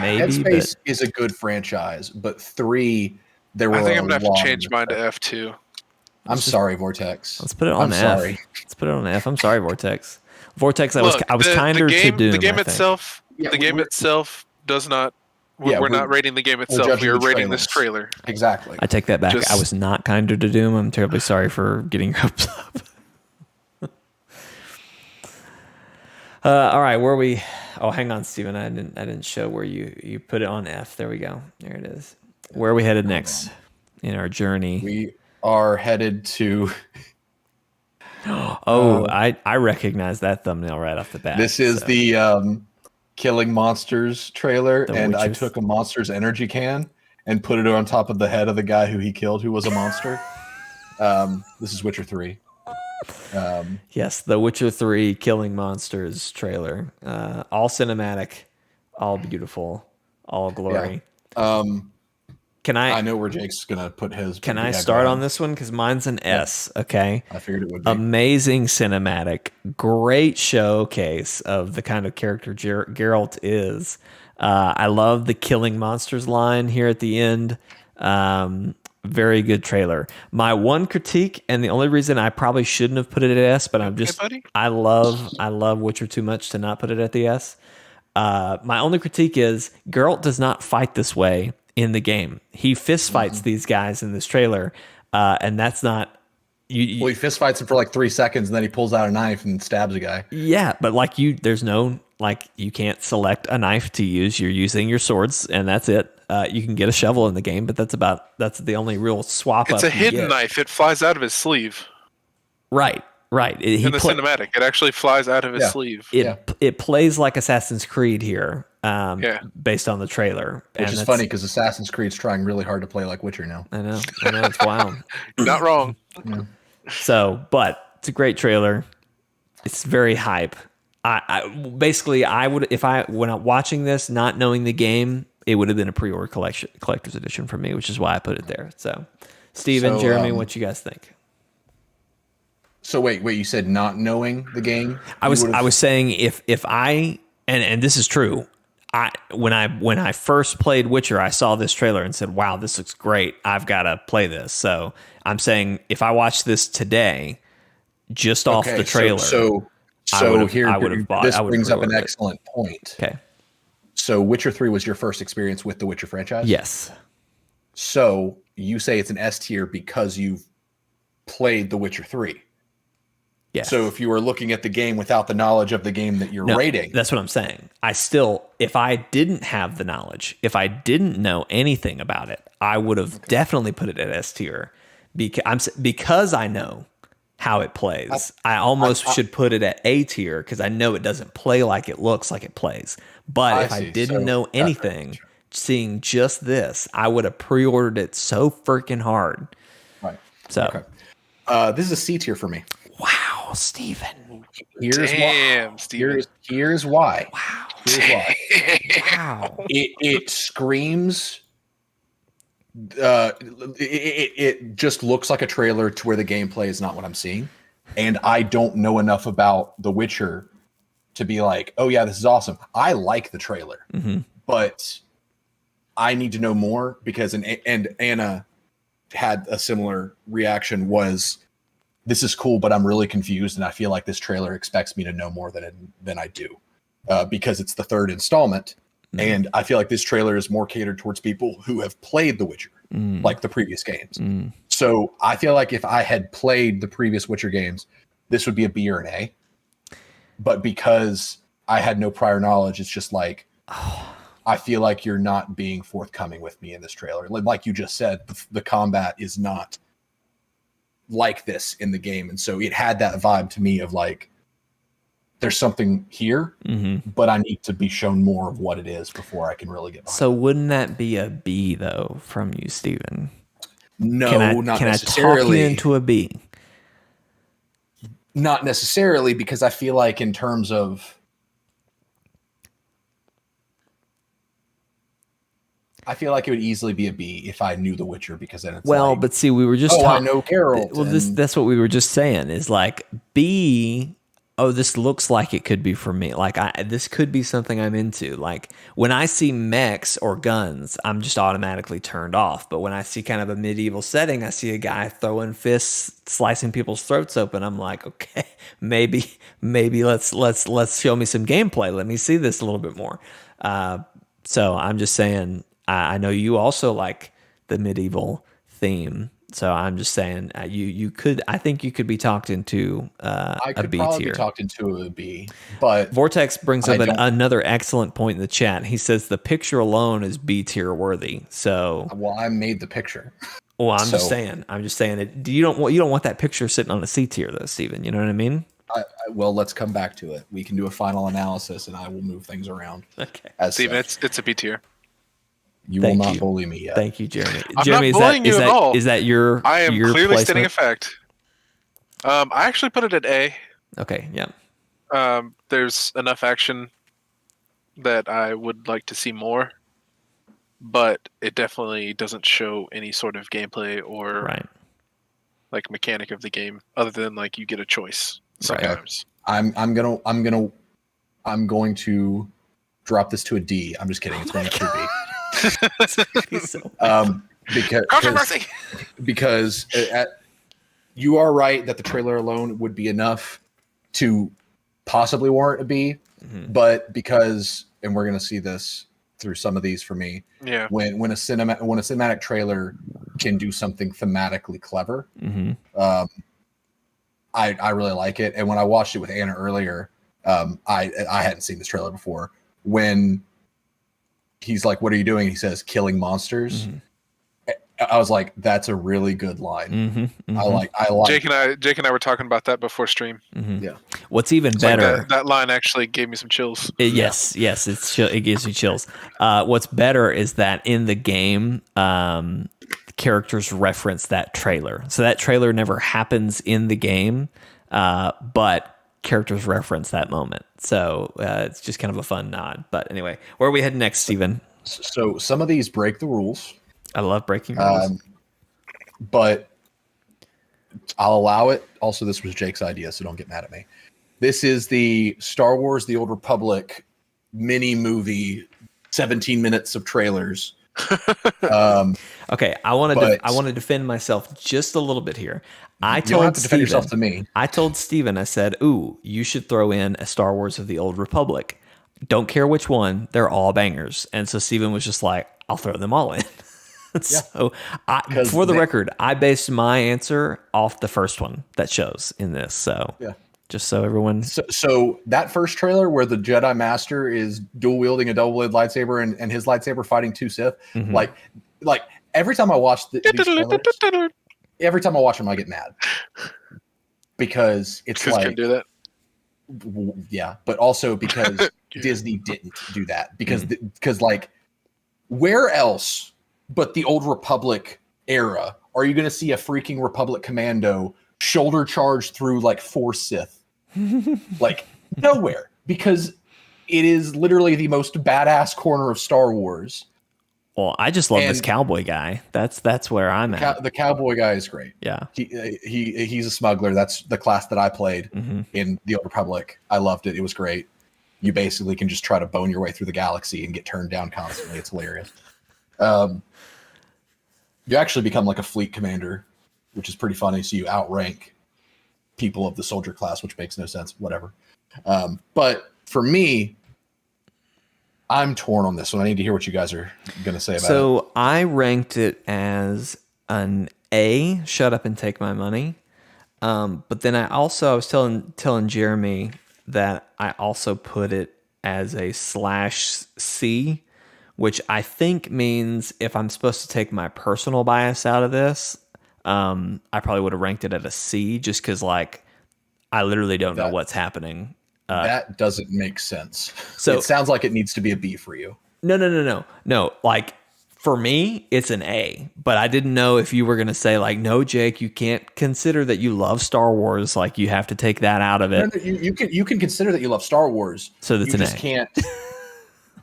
maybe. Dead Space but is a good franchise, but 3, there were. I think I'm a gonna have lot to change of- mine to F too. I'm sorry, Vortex. let's put it on I'm F. sorry. Let's put it on F. I'm sorry, Vortex. Vortex, I was the kinder game, to Doom. The game I think. itself, Yeah, the game we're- itself does not. Yeah, we're we're- not rating the game itself. judging We are the rating this trailers. trailer. Exactly. I take that back. Just- I was not kinder to Doom. I'm terribly sorry for getting your hopes up. All right, where we? Oh, hang on, Steven. I didn't show where you put it on F. There we go. There it is. Where are we headed next in our journey? We are headed to. Oh, I recognize that thumbnail right off the bat. This is the Killing Monsters trailer, and I Witcher. took a Monster's energy can and put it on top of the head of the guy who he killed, who was a monster. This is Witcher 3. Yes, the Witcher 3 Killing Monsters trailer. All cinematic, all beautiful, all glory. Yeah. Can I know where Jake's gonna put his. Can I start on this one? Because mine's an S, okay? I figured it would be. Amazing cinematic, great showcase of the kind of character Geralt is. I love the Killing Monsters line here at the end. Very good trailer. My one critique, and the only reason I probably shouldn't have put it at S, but I'm just, I love Witcher too much to not put it at the S. My only critique is Geralt does not fight this way in the game. He fist fights these guys in this trailer, and that's not. Well, he fist fights him for like 3 seconds, and then he pulls out a knife and stabs a guy. Yeah, but like there's no you can't select a knife to use. You're using your swords, and that's it. You can get a shovel in the game, but that's the only real swap. It's a hidden knife. It flies out of his sleeve. Right. In the cinematic, it actually flies out of his sleeve. It plays like Assassin's Creed here, based on the trailer. Which is funny because Assassin's Creed's trying really hard to play like Witcher now. I know, it's wild. Not wrong. Yeah. So, but it's a great trailer. It's very hype. I would, when I'm watching this, not knowing the game, it would have been a pre-order collector's edition for me, which is why I put it there. So, Steven, Jeremy, what you guys think? So wait, you said not knowing the game? I was saying if I and this is true. When I first played Witcher, I saw this trailer and said, "Wow, this looks great. I've got to play this." So I'm saying if I watch this today, just off the trailer, so I would have bought. This brings up an excellent point. Okay. So Witcher 3 was your first experience with the Witcher franchise? Yes. So you say it's an S tier because you've played the Witcher 3. Yes. So if you were looking at the game without the knowledge of the game that you're rating. That's what I'm saying. If I didn't have the knowledge, if I didn't know anything about it, I would have definitely put it at S tier because I know how it plays. I almost should put it at A tier because I know it doesn't play like it looks like it plays. But if I didn't know anything, seeing just this, I would have pre-ordered it so freaking hard. Right. So this is a C tier for me. Wow, Steven. Here's why. Steven. Here's why. Wow. Here's why. Wow. It screams. It just looks like a trailer to where the gameplay is not what I'm seeing, and I don't know enough about The Witcher to be like, oh yeah, this is awesome. I like the trailer, but I need to know more because and Anna had a similar reaction. Was this is cool, but I'm really confused, and I feel like this trailer expects me to know more than I do, because it's the third installment, and I feel like this trailer is more catered towards people who have played The Witcher, like the previous games. So I feel like if I had played the previous Witcher games, this would be a B or an A. But because I had no prior knowledge, it's just like, I feel like you're not being forthcoming with me in this trailer. Like you just said, the combat is not like this in the game. And so it had that vibe to me of like, there's something here, but I need to be shown more of what it is before I can really get behind. So wouldn't that be a B though from you, Steven? No, not can necessarily. I talk you into a B? Not necessarily, because I feel like in terms of, I feel like it would easily be a B if I knew The Witcher, because then it's but see, we were just I know Geralt. Well, that's what we were just saying is like B. Oh, this looks like it could be for me. Like this could be something I'm into. Like when I see mechs or guns, I'm just automatically turned off. But when I see kind of a medieval setting, I see a guy throwing fists, slicing people's throats open. I'm like, okay, maybe let's show me some gameplay. Let me see this a little bit more. So I'm just saying, I know you also like the medieval theme. So I'm just saying, I think you could be talked into I a could B probably tier. be talked into a B, but Vortex brings I up don't. another excellent point in the chat. He says the picture alone is B tier worthy. So, Well, I made the picture, well, so I'm just saying that you don't want that picture sitting on a C tier though, Steven. You know what I mean? well, let's come back to it. We can do a final analysis, and I will move things around. Okay. As Steven, such. it's a B tier. You Thank will not you. bully me yet. Thank you, Jeremy. I'm Jeremy, not bullying you at all. is that your I am your clearly stating a placement? fact. I actually put it at A. Okay, yeah. There's enough action that I would like to see more, but it definitely doesn't show any sort of gameplay or Right. like mechanic of the game, other than like you get a choice Right. sometimes. I'm going to drop this to a D. I'm just kidding. It's going up to a B. Because Controversy. because you are right that the trailer alone would be enough to possibly warrant a B, but because, and we're going to see this through some of these for me, Yeah. when a cinematic trailer can do something thematically clever, I really like it. And when I watched it with Anna earlier, I hadn't seen this trailer before. When he's like, "What are you doing?" He says, "Killing monsters." I was like, "That's a really good line." I like. Jake and I were talking about that before stream. Yeah. What's even It's like better? that line actually gave me some chills. Yes, it gives you chills. What's better is that in the game, characters reference that trailer. So that trailer never happens in the game, but characters reference that moment. So it's just kind of a fun nod. But anyway, where are we heading next, Steven? So some of these break the rules, I love breaking rules. but I'll allow it. Also, this was Jake's idea, so don't get mad at me. This is the Star Wars: The Old Republic mini movie, 17 minutes of trailers. Okay, I want to defend myself just a little bit here. You don't have to defend yourself to me. I told Steven, I said, "Ooh, you should throw in a Star Wars of the Old Republic. Don't care which one, they're all bangers." And so Steven was just like, "I'll throw them all in." So, for the record, I based my answer off the first one that shows in this. So, just so everyone. So that first trailer where the Jedi Master is dual wielding a double-bladed lightsaber and his lightsaber fighting two Sith, like every time I watch these trailers, every time I watch them, I get mad because it's like, can do that. Yeah, but also because Disney didn't do that because like where else but the Old Republic era are you going to see a freaking Republic commando shoulder charge through like 4 Sith? Like nowhere, because it is literally the most badass corner of Star Wars. Well, I just love this cowboy guy. That's where I'm at. The cowboy guy is great. Yeah, he's a smuggler. That's the class that I played in the Old Republic. I loved it. It was great. You basically can just try to bone your way through the galaxy and get turned down constantly. It's hilarious. You actually become like a fleet commander, which is pretty funny. So you outrank people of the soldier class, which makes no sense. Whatever. But for me, I'm torn on this, so I need to hear what you guys are going to say about it. So I ranked it as an A, shut up and take my money. But then I was telling Jeremy that I also put it as a /C, which I think means if I'm supposed to take my personal bias out of this, I probably would have ranked it at a C, just because like I literally don't know what's happening. That doesn't make sense. So it sounds like it needs to be a B for you. No. Like for me, it's an A. But I didn't know if you were going to say like, no, Jake, you can't consider that you love Star Wars. Like you have to take that out of it. No, you can consider that you love Star Wars. So that's you an just A. Can't.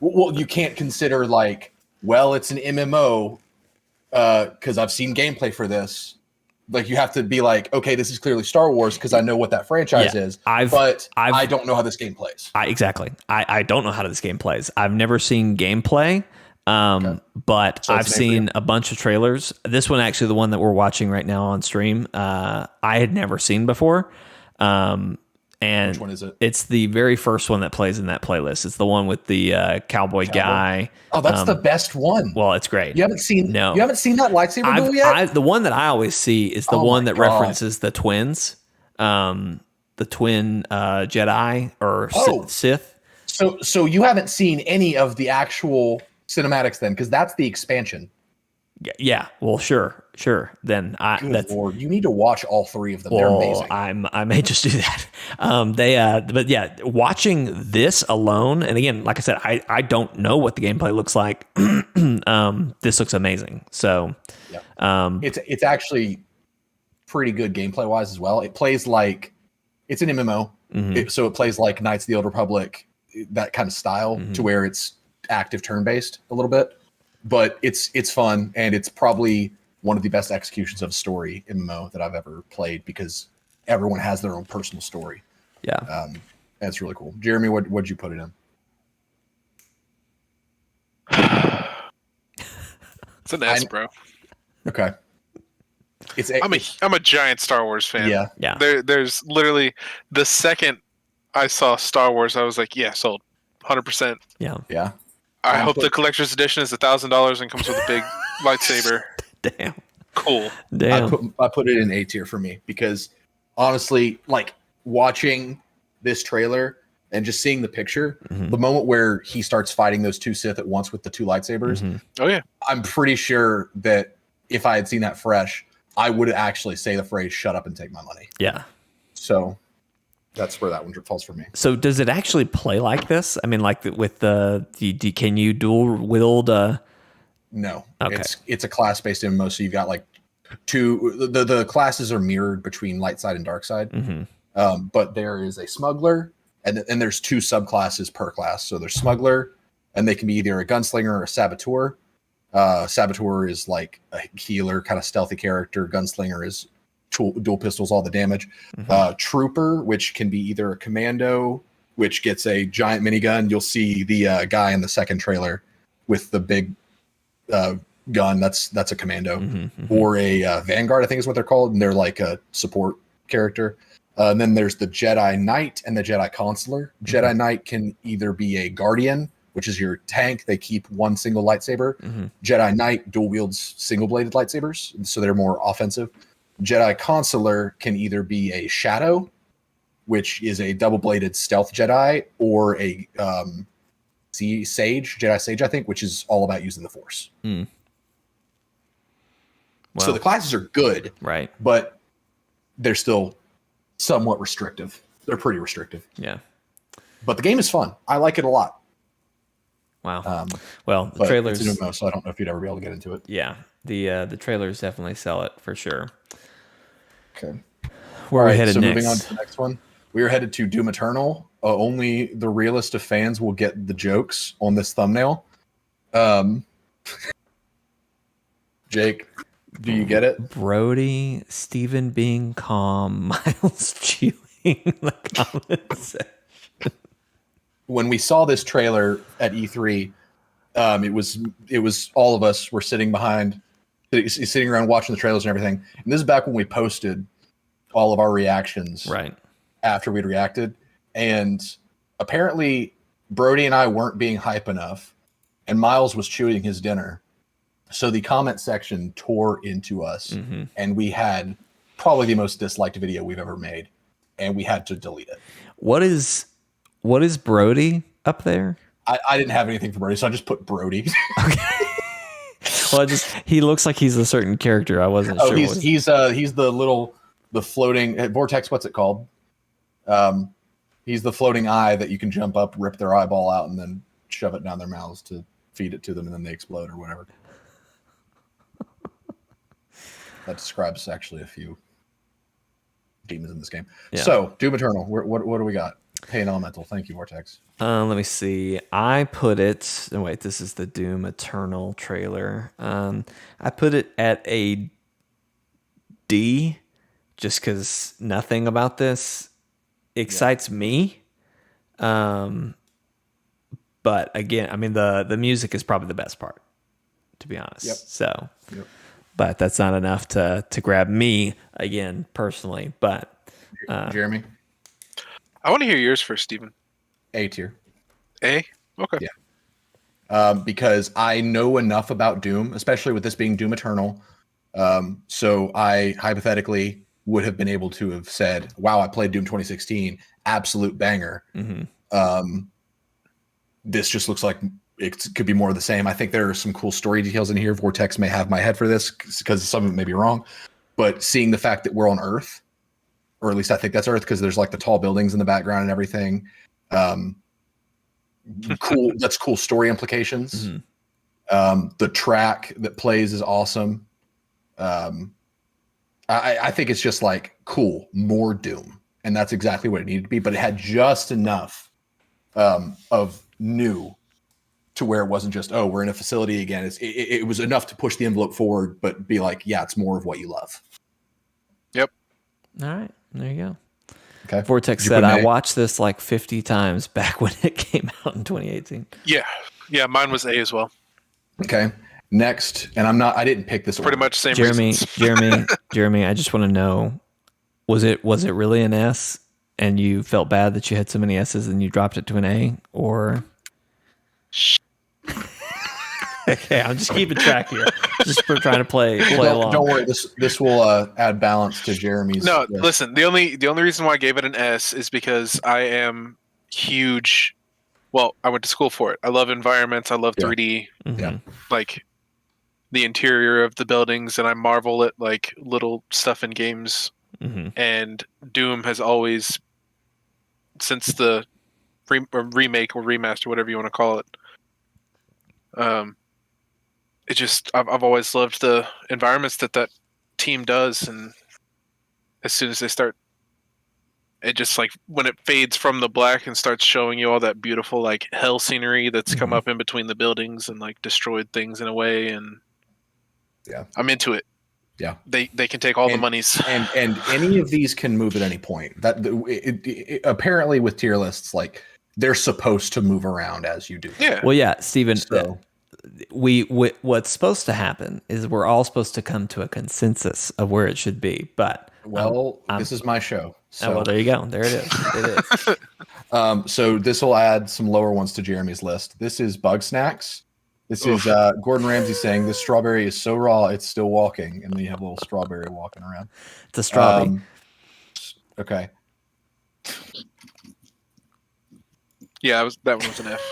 Well, you can't consider like, well, it's an MMO because I've seen gameplay for this. Like you have to be like, okay, this is clearly Star Wars because I know what that franchise is. I don't know how this game plays. Exactly. I don't know how this game plays. I've never seen gameplay, but so I've seen a bunch of trailers. This one, actually, the one that we're watching right now on stream, I had never seen before. And Which one is it? It's the very first one that plays in that playlist. It's the one with the cowboy guy. Oh, that's the best one. Well, it's great. You haven't seen that lightsaber duel yet? The one that I always see is the Oh one my that God. references the twins, the twin Jedi or Sith. So you haven't seen any of the actual cinematics then, because that's the expansion. Yeah. Well, sure. Then Good Lord, you need to watch all 3 of them. They're amazing. I may just do that. But yeah, watching this alone, and again, like I said, I don't know what the gameplay looks like. This looks amazing. So, it's actually pretty good gameplay wise as well. It plays like it's an MMO, so it plays like Knights of the Old Republic, that kind of style, to where it's active turn based a little bit, but it's fun, and it's probably one of the best executions of story MMO that I've ever played, because everyone has their own personal story. Yeah, that's really cool. Jeremy, what'd you put it in? It's an S, bro. Okay. I'm a giant Star Wars fan. Yeah. There's literally the second I saw Star Wars, I was like, yeah, sold, 100%. Yeah. I hope the collector's edition is $1,000 and comes with a big lightsaber. Damn. Cool. Damn. I put it in A tier for me, because honestly, like watching this trailer and just seeing the picture, the moment where he starts fighting those 2 Sith at once with the 2 lightsabers. Oh yeah. I'm pretty sure that if I had seen that fresh, I would actually say the phrase "shut up and take my money." Yeah. So that's where that one falls for me. So does it actually play like this? I mean, like with can you dual wield? No. Okay. It's a class based MMO, so you've got like 2. The classes are mirrored between light side and dark side. But there is a smuggler, and there's 2 subclasses per class. So there's smuggler, and they can be either a gunslinger or a saboteur. Saboteur is like a healer, kind of stealthy character. Gunslinger is dual pistols, all the damage. Trooper, which can be either a commando, which gets a giant minigun. You'll see the guy in the second trailer with the big gun. That's a commando, or a Vanguard, I think is what they're called, and they're like a support character. And then there's the Jedi Knight and the Jedi Consular. Jedi Knight can either be a Guardian, which is your tank. They keep 1 single lightsaber. Jedi Knight dual wields single-bladed lightsabers, so they're more offensive. Jedi Consular can either be a Shadow, which is a double-bladed stealth Jedi, or a Jedi Sage, I think, which is all about using the Force. Well, so the classes are good, right? But they're still somewhat restrictive. They're pretty restrictive. Yeah. But the game is fun. I like it a lot. Wow. Well, the trailers. It's a MMO, so I don't know if you'd ever be able to get into it. Yeah. The trailers definitely sell it for sure. Okay. Where are we headed so next? Moving on to the next one. We are headed to Doom Eternal. Only the realest of fans will get the jokes on this thumbnail. Jake, do you get it? Brody, Stephen being calm, Miles chewing the comments. When we saw this trailer at E3, it was all of us were sitting around watching the trailers and everything. And this is back when we posted all of our reactions Right. after we'd reacted. And apparently Brody and I weren't being hype enough, and Miles was chewing his dinner. So the comment section tore into us, and we had probably the most disliked video we've ever made, and we had to delete it. What is Brody up there? I didn't have anything for Brody, so I just put Brody. Okay. Well, he looks like he's a certain character. I wasn't sure. He's the floating vortex. What's it called? He's the floating eye that you can jump up, rip their eyeball out, and then shove it down their mouths to feed it to them, and then they explode or whatever. That describes actually a few demons in this game. Yeah. So, Doom Eternal, what do we got? Pain Elemental. Thank you, Vortex. Let me see. I put it. Oh, wait, this is the Doom Eternal trailer. I put it at a D, just because nothing about this excites me. But again, I mean the music is probably the best part, to be honest. Yep. So, Yep. But that's not enough to grab me again personally. But Jeremy. I want to hear yours first, Steven. A tier. A? Okay. Yeah. Because I know enough about Doom, especially with this being Doom Eternal. So I hypothetically would have been able to have said, wow, I played Doom 2016, absolute banger. This just looks like it could be more of the same. I think there are some cool story details in here. Vortex may have my head for this because some of it may be wrong. But seeing the fact that we're on Earth, or at least I think that's Earth, because there's like the tall buildings in the background and everything. Cool. That's cool story implications. The track that plays is awesome. I think it's just like cool, more Doom, and that's exactly what it needed to be. But it had just enough of new to where it wasn't just, oh, we're in a facility again. It was enough to push the envelope forward, but be like, yeah, it's more of what you love. Yep. All right, there you go. Okay. Vortex said, I watched this like 50 times back when it came out in 2018. Yeah, mine was A as well. Okay. Next, and I didn't pick this Pretty order. much same reasons. Jeremy, I just want to know, was it really an S and you felt bad that you had so many S's and you dropped it to an A, or? Okay, I'm just keeping track here. Just for trying to play along. Don't worry, this will add balance to Jeremy's. No, listen. The only reason why I gave it an S is because I am huge. Well, I went to school for it. I love environments. I love 3D. Yeah. Like the interior of the buildings, and I marvel at like little stuff in games. And Doom has always, since the remake or remaster, whatever you want to call it, it just I've always loved the environments that team does, and as soon as they start, it just like when it fades from the black and starts showing you all that beautiful like hell scenery that's come up in between the buildings and like destroyed things in a way, and yeah, I'm into it. Yeah, they can take all the monies, and any of these can move at any point. That apparently with tier lists, like they're supposed to move around as you do. Yeah. Well, yeah, Steven. So, what's supposed to happen is we're all supposed to come to a consensus of where it should be. But this is my show. So. Oh, well, there you go. There it is. It is. So this will add some lower ones to Jeremy's list. This is Bug Snacks. This is Gordon Ramsay saying this strawberry is so raw it's still walking, and then you have a little strawberry walking around. It's a strawberry. Okay. Yeah, that one was an F.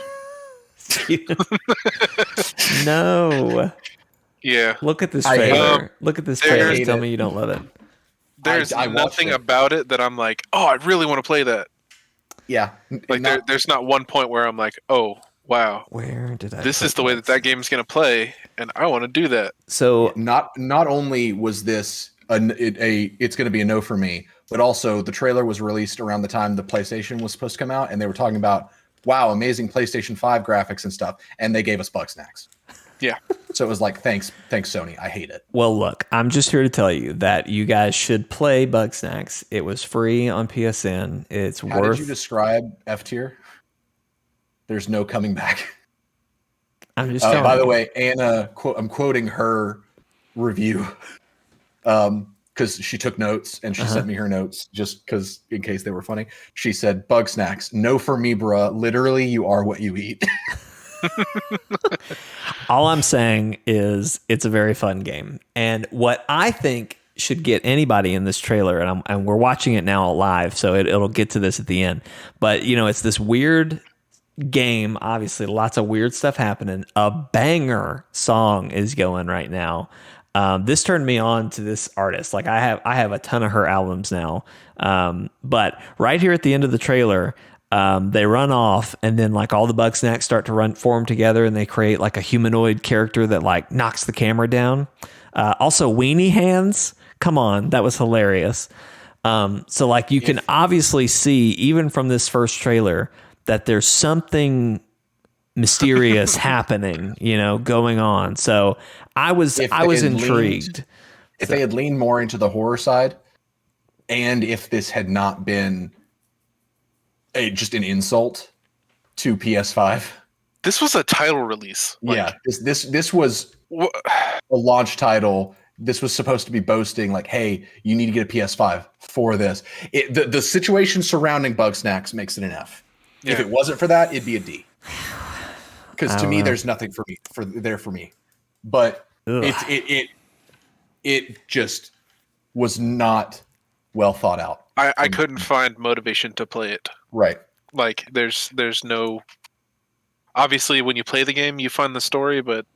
No. Yeah. Look at this trailer. Look at this trailer. Tell me you don't love it. There's nothing about it that I'm like, oh, I really want to play that. Yeah. Like there's not one point where I'm like, oh, wow. Where did I? This is the way that game's gonna play, and I want to do that. So not only was this it's going to be a no for me, but also the trailer was released around the time the PlayStation was supposed to come out, and they were talking about, wow, amazing PlayStation 5 graphics and stuff, and they gave us Bug Snacks. Yeah. So it was like, thanks Sony, I hate it. Well, look, I'm just here to tell you that you guys should play Bug Snacks. It was free on PSN. It's How did you describe F tier? There's no coming back. I'm just by the way, Anna, I'm quoting her review because she took notes and she sent me her notes just because in case they were funny. She said, Bug Snacks, no for me, bruh. Literally, you are what you eat. All I'm saying is it's a very fun game. And what I think should get anybody in this trailer, and we're watching it now live, so it'll get to this at the end. But, it's this weird game, obviously, lots of weird stuff happening. A banger song is going right now. This turned me on to this artist. Like I have a ton of her albums now. But right here at the end of the trailer, they run off, and then like all the Bug Snacks start to form together, and they create like a humanoid character that like knocks the camera down. Also weenie hands. Come on, that was hilarious. So like you can obviously see even from this first trailer that there's something mysterious happening, going on. So I was intrigued. If they had leaned more into the horror side, and if this had not been just an insult to PS5. This was a title release. Like, yeah, this was a launch title, this was supposed to be boasting like, hey, you need to get a PS5 for this. The situation surrounding Bugsnax makes it an F. Yeah. If it wasn't for that, it'd be a D. Because I to don't me, know. there's nothing for me. But Ugh. it just was not well thought out. I couldn't find motivation to play it. Right. Like there's no. Obviously, when you play the game, you find the story, but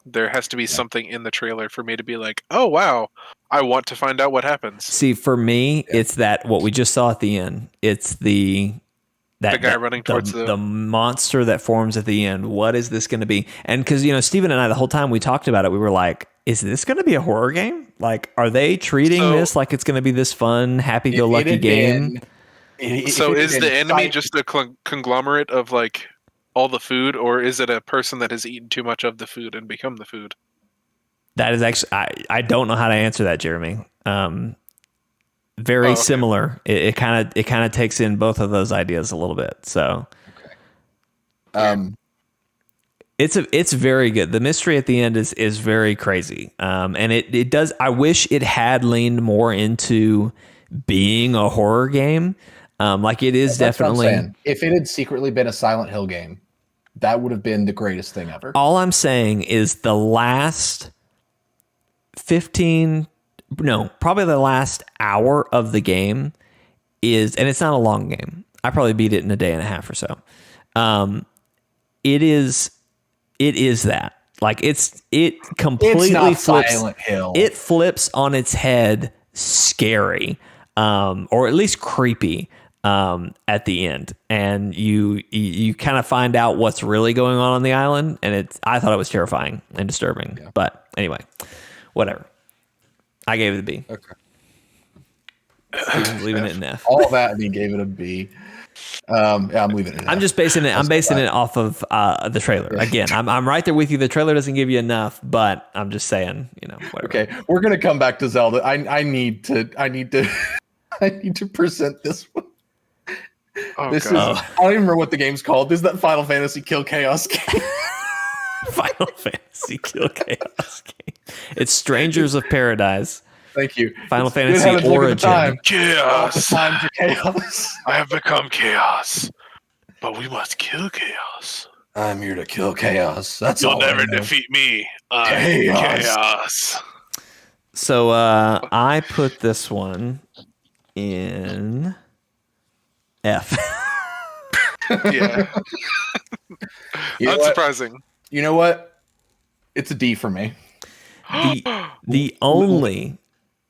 there has to be something in the trailer for me to be like, oh wow, I want to find out what happens. See, for me, it's that what we just saw at the end. It's the guy running towards the monster that forms at the end. What is this going to be? And because Steven and I, the whole time we talked about it, we were like, is this going to be a horror game? Like, are they treating this like it's going to be this fun, happy-go-lucky game? So is the enemy just a conglomerate of like all the food, or is it a person that has eaten too much of the food and become the food? That is actually, I don't know how to answer that, Jeremy. Very similar. It kind of takes in both of those ideas a little bit. So, it's very good. The mystery at the end is very crazy. And it does. I wish it had leaned more into being a horror game. Like it is definitely. If it had secretly been a Silent Hill game, that would have been the greatest thing ever. All I'm saying is the last probably the last hour of the game is, and it's not a long game. I probably beat it in a day and a half or so. It is that. Like it completely flips. Silent Hill. It flips on its head scary, or at least creepy. At the end, and you kind of find out what's really going on the island, and I thought it was terrifying and disturbing. Yeah. But anyway, whatever. I gave it a B. Okay. Steven's leaving it an F. All that, and he gave it a B. Yeah, I'm leaving it an F. I'm just basing it. I'm basing it off of the trailer. Again, I'm right there with you. The trailer doesn't give you enough, but I'm just saying, whatever. Okay, we're gonna come back to Zelda. I need to present this one. Oh, I don't even remember what the game's called. This is that Final Fantasy Kill Chaos game. Final Fantasy Kill Chaos game. It's Strangers of Paradise. Thank you. Final Fantasy Origin. Chaos. Time for chaos. I have become chaos, but we must kill chaos. I'm here to kill chaos. That's You'll all. never defeat me. Chaos. So I put this one in F. Yeah. Unsurprising. You know what? It's a D for me. The only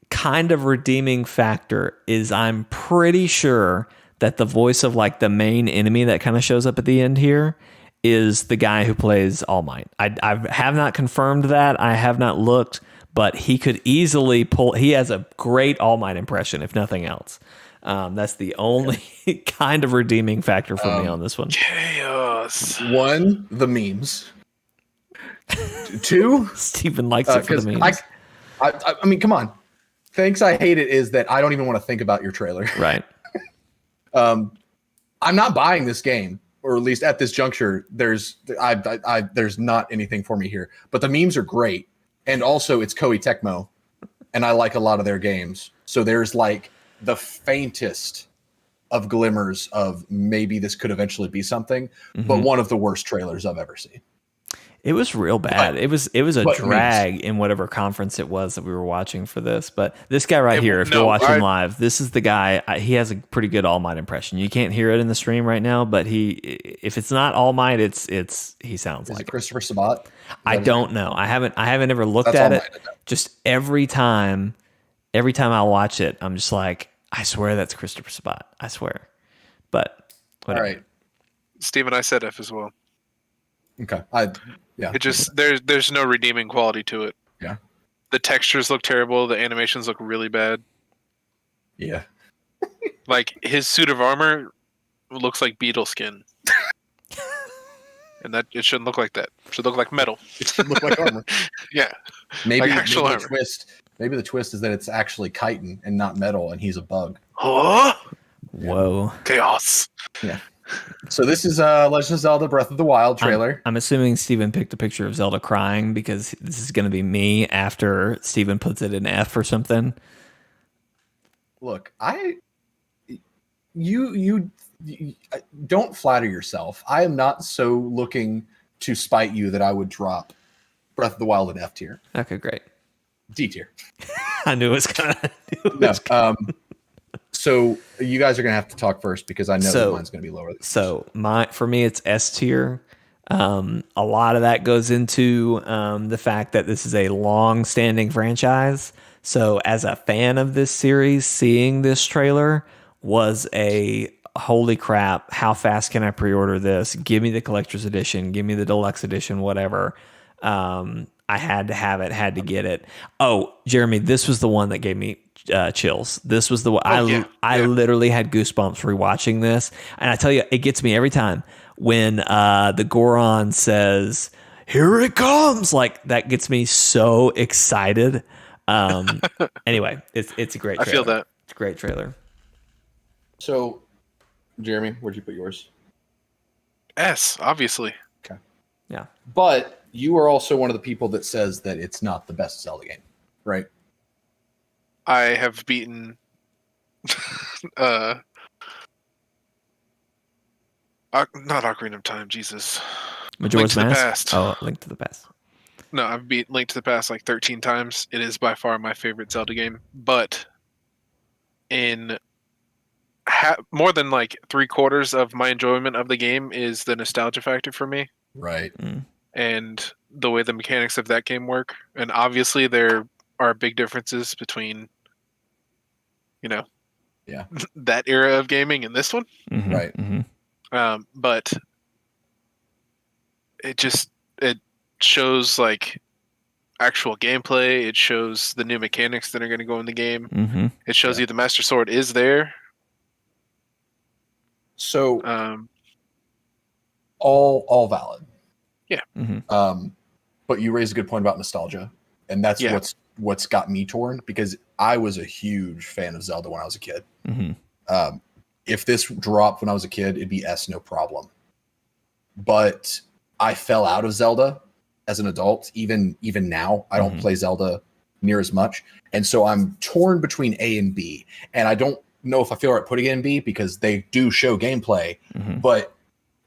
kind of redeeming factor is I'm pretty sure that the voice of like the main enemy that kind of shows up at the end here is the guy who plays All Might. I have not confirmed that. I have not looked, but he could easily he has a great All Might impression, if nothing else. That's the only kind of redeeming factor for me on this one. Chaos. 1, the memes. 2, Steven likes it for the memes. I mean, come on. Thanks, I hate it is that I don't even want to think about your trailer. Right. I'm not buying this game, or at least at this juncture. There's not anything for me here. But the memes are great, and also it's Koei Tecmo, and I like a lot of their games. So there's like the faintest of glimmers of maybe this could eventually be something, but one of the worst trailers I've ever seen. It was real bad. It was a drag in whatever conference it was that we were watching for this. But this guy right here, if you're watching live, this is the guy. He has a pretty good All Might impression. You can't hear it in the stream right now, but if it's not All Might, he sounds like it Christopher Sabat? I don't know. I haven't ever looked at it. Just every time I watch it, I'm just like, I swear that's Christopher Sabat. I swear. But whatever. All right, Steven, I said F as well. Okay. It just there's no redeeming quality to it. Yeah. The textures look terrible. The animations look really bad. Yeah. Like his suit of armor looks like beetle skin, and that it shouldn't look like that. It should look like metal. It should look like armor. Yeah. Maybe, like actual maybe armor. Maybe the twist is that it's actually chitin and not metal, and he's a bug. Huh? Whoa. Chaos. Yeah. So this is Legend of Zelda Breath of the Wild trailer. I'm assuming Steven picked a picture of Zelda crying because this is going to be me after Steven puts it in F or something. Look, you don't flatter yourself. I am not so looking to spite you that I would drop Breath of the Wild in F tier. Okay, great. D tier. I knew it was gonna. No. So you guys are gonna have to talk first because I know that mine's gonna be lower. So for me, it's S tier. A lot of that goes into the fact that this is a long-standing franchise. So as a fan of this series, seeing this trailer was a holy crap, how fast can I pre-order this? Give me the collector's edition, give me the deluxe edition, whatever. I had to have it, had to get it. Oh, Jeremy, this was the one that gave me chills. This was the one. I literally had goosebumps rewatching this. And I tell you, it gets me every time when the Goron says, "Here it comes." Like, that gets me so excited. Anyway, it's a great trailer. I feel that. It's a great trailer. So, Jeremy, where'd you put yours? S, obviously. Okay. Yeah. But you are also one of the people that says that it's not the best Zelda game, right? I have beaten not Ocarina of Time, Jesus. Majora's Link to the Mask? Past. Oh, Link to the Past. No, I've beat Link to the Past like 13 times. It is by far my favorite Zelda game. But in more than like 3/4 of my enjoyment of the game is the nostalgia factor for me. Right. And the way the mechanics of that game work. And obviously there are big differences between, that era of gaming and this one. Mm-hmm. Right. Mm-hmm. But it shows like actual gameplay. It shows the new mechanics that are going to go in the game. Mm-hmm. It shows you the Master Sword is there. So all valid. Yeah. Mm-hmm. But you raise a good point about nostalgia, and that's what's got me torn because I was a huge fan of Zelda when I was a kid. Mm-hmm. If this dropped when I was a kid, it'd be S, no problem. But I fell out of Zelda as an adult. Even now, I don't play Zelda near as much, and so I'm torn between A and B. And I don't know if I feel right putting it in B because they do show gameplay, but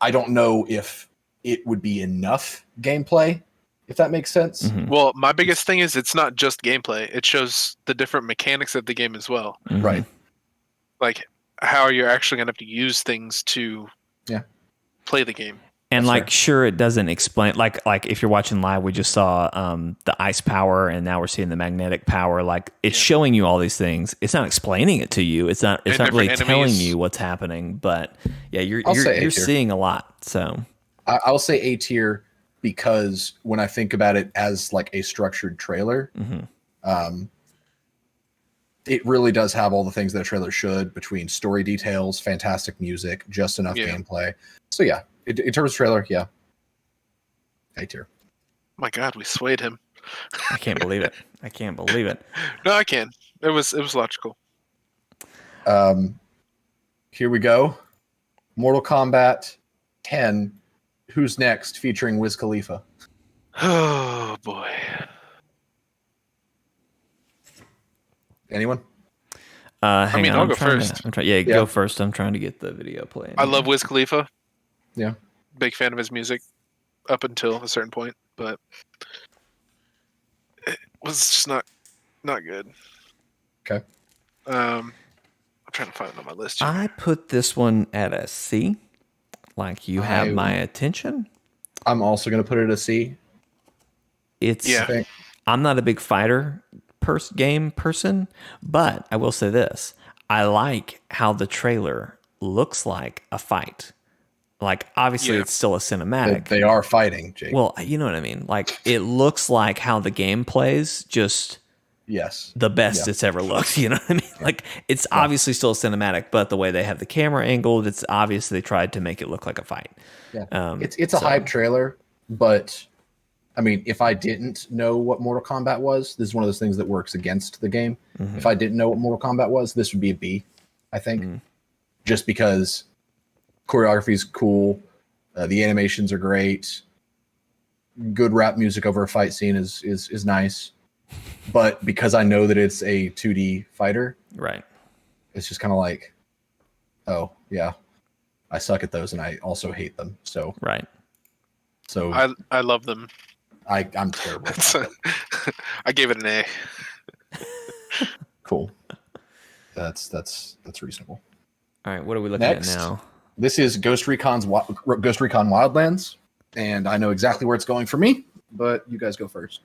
I don't know if it would be enough gameplay, if that makes sense. Mm-hmm. Well, my biggest thing is it's not just gameplay. It shows the different mechanics of the game as well. Mm-hmm. Right. Like how you're actually going to have to use things to play the game. And That's like, fair. sure, it doesn't explain. Like if you're watching live, we just saw the ice power, and now we're seeing the magnetic power. Like, it's showing you all these things. It's not explaining it to you. It's not really telling you what's happening. But yeah, you're seeing a lot. So I'll say A tier because when I think about it as like a structured trailer, it really does have all the things that a trailer should, between story details, fantastic music, just enough gameplay. So yeah, in terms of trailer, yeah, A tier. My God, we swayed him. I can't believe it. I can't believe it. No, I can. It was logical. Here we go. Mortal Kombat 10. Who's Next? Featuring Wiz Khalifa. Oh boy. Anyone? Hang on, I'll go first. Go first. I'm trying to get the video playing. I love Wiz Khalifa. Yeah. Big fan of his music up until a certain point, but it was just not good. Okay. I'm trying to find it on my list here. I put this one at a C. Like, you have my attention. I'm also going to put it at a C. I'm not a big fighter game person, but I will say this. I like how the trailer looks like a fight. Like, obviously, it's still a cinematic. They are fighting, Jake. Well, you know what I mean? Like, it looks like how the game plays, just the best it's ever looked. You know what I mean? Like, it's obviously still a cinematic, but the way they have the camera angled, it's obvious they tried to make it look like a fight. Yeah. It's a hype trailer, but I mean, if I didn't know what Mortal Kombat was, this is one of those things that works against the game. If I didn't know what Mortal Kombat was, this would be a B, I think. Just because Choreography's cool. The animations are great. Good rap music over a fight scene is nice. But because I know that it's a 2D fighter, Right. it's just kind of like, oh yeah, I suck at those, and I also hate them. So Right. So I love them. I'm terrible at that. I gave it an A. Cool. That's reasonable. All right. What are we looking Next. at now? This is Ghost Recon Wildlands, and I know exactly where it's going for me, but you guys go first.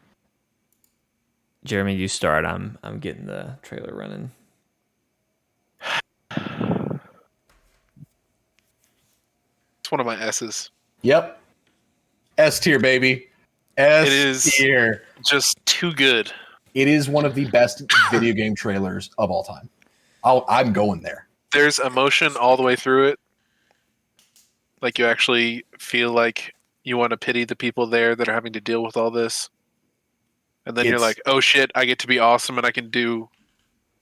Jeremy, you start. I'm getting the trailer running. It's one of my S's. Yep. S tier, baby. S It is tier. just too good. It is one of the best video game trailers of all time. I'm going there. There's emotion all the way through it. Like you actually feel like you want to pity the people there that are having to deal with all this. And then you're like, oh shit, I get to be awesome and I can do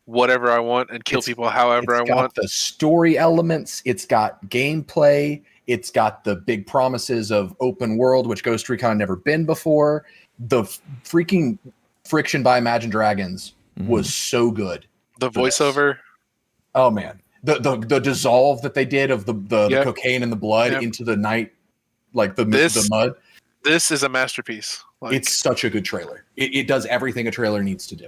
whatever I want and kill people however I want. It's got the story elements. It's got gameplay. It's got the big promises of open world, which Ghost Recon never been before. The freaking friction by Imagine Dragons was so good. The voiceover. Oh man, the dissolve that they did of the cocaine and the blood into the night, like the mud. This is a masterpiece. Like, it's such a good trailer. It does everything a trailer needs to do.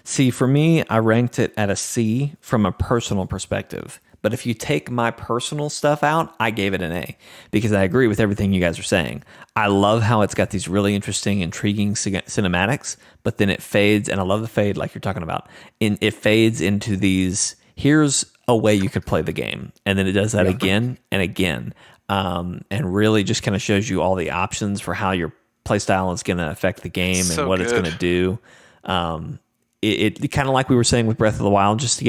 See, for me, I ranked it at a C from a personal perspective. But if you take my personal stuff out, I gave it an A because I agree with everything you guys are saying. I love how it's got these really interesting, intriguing cinematics, but then it fades, and I love the fade like you're talking about. It fades into these, here's a way you could play the game. And then it does that again and again, and really just kind of shows you all the options for how your playstyle is going to affect the game and what it's going to do. It kind of like we were saying with Breath of the Wild just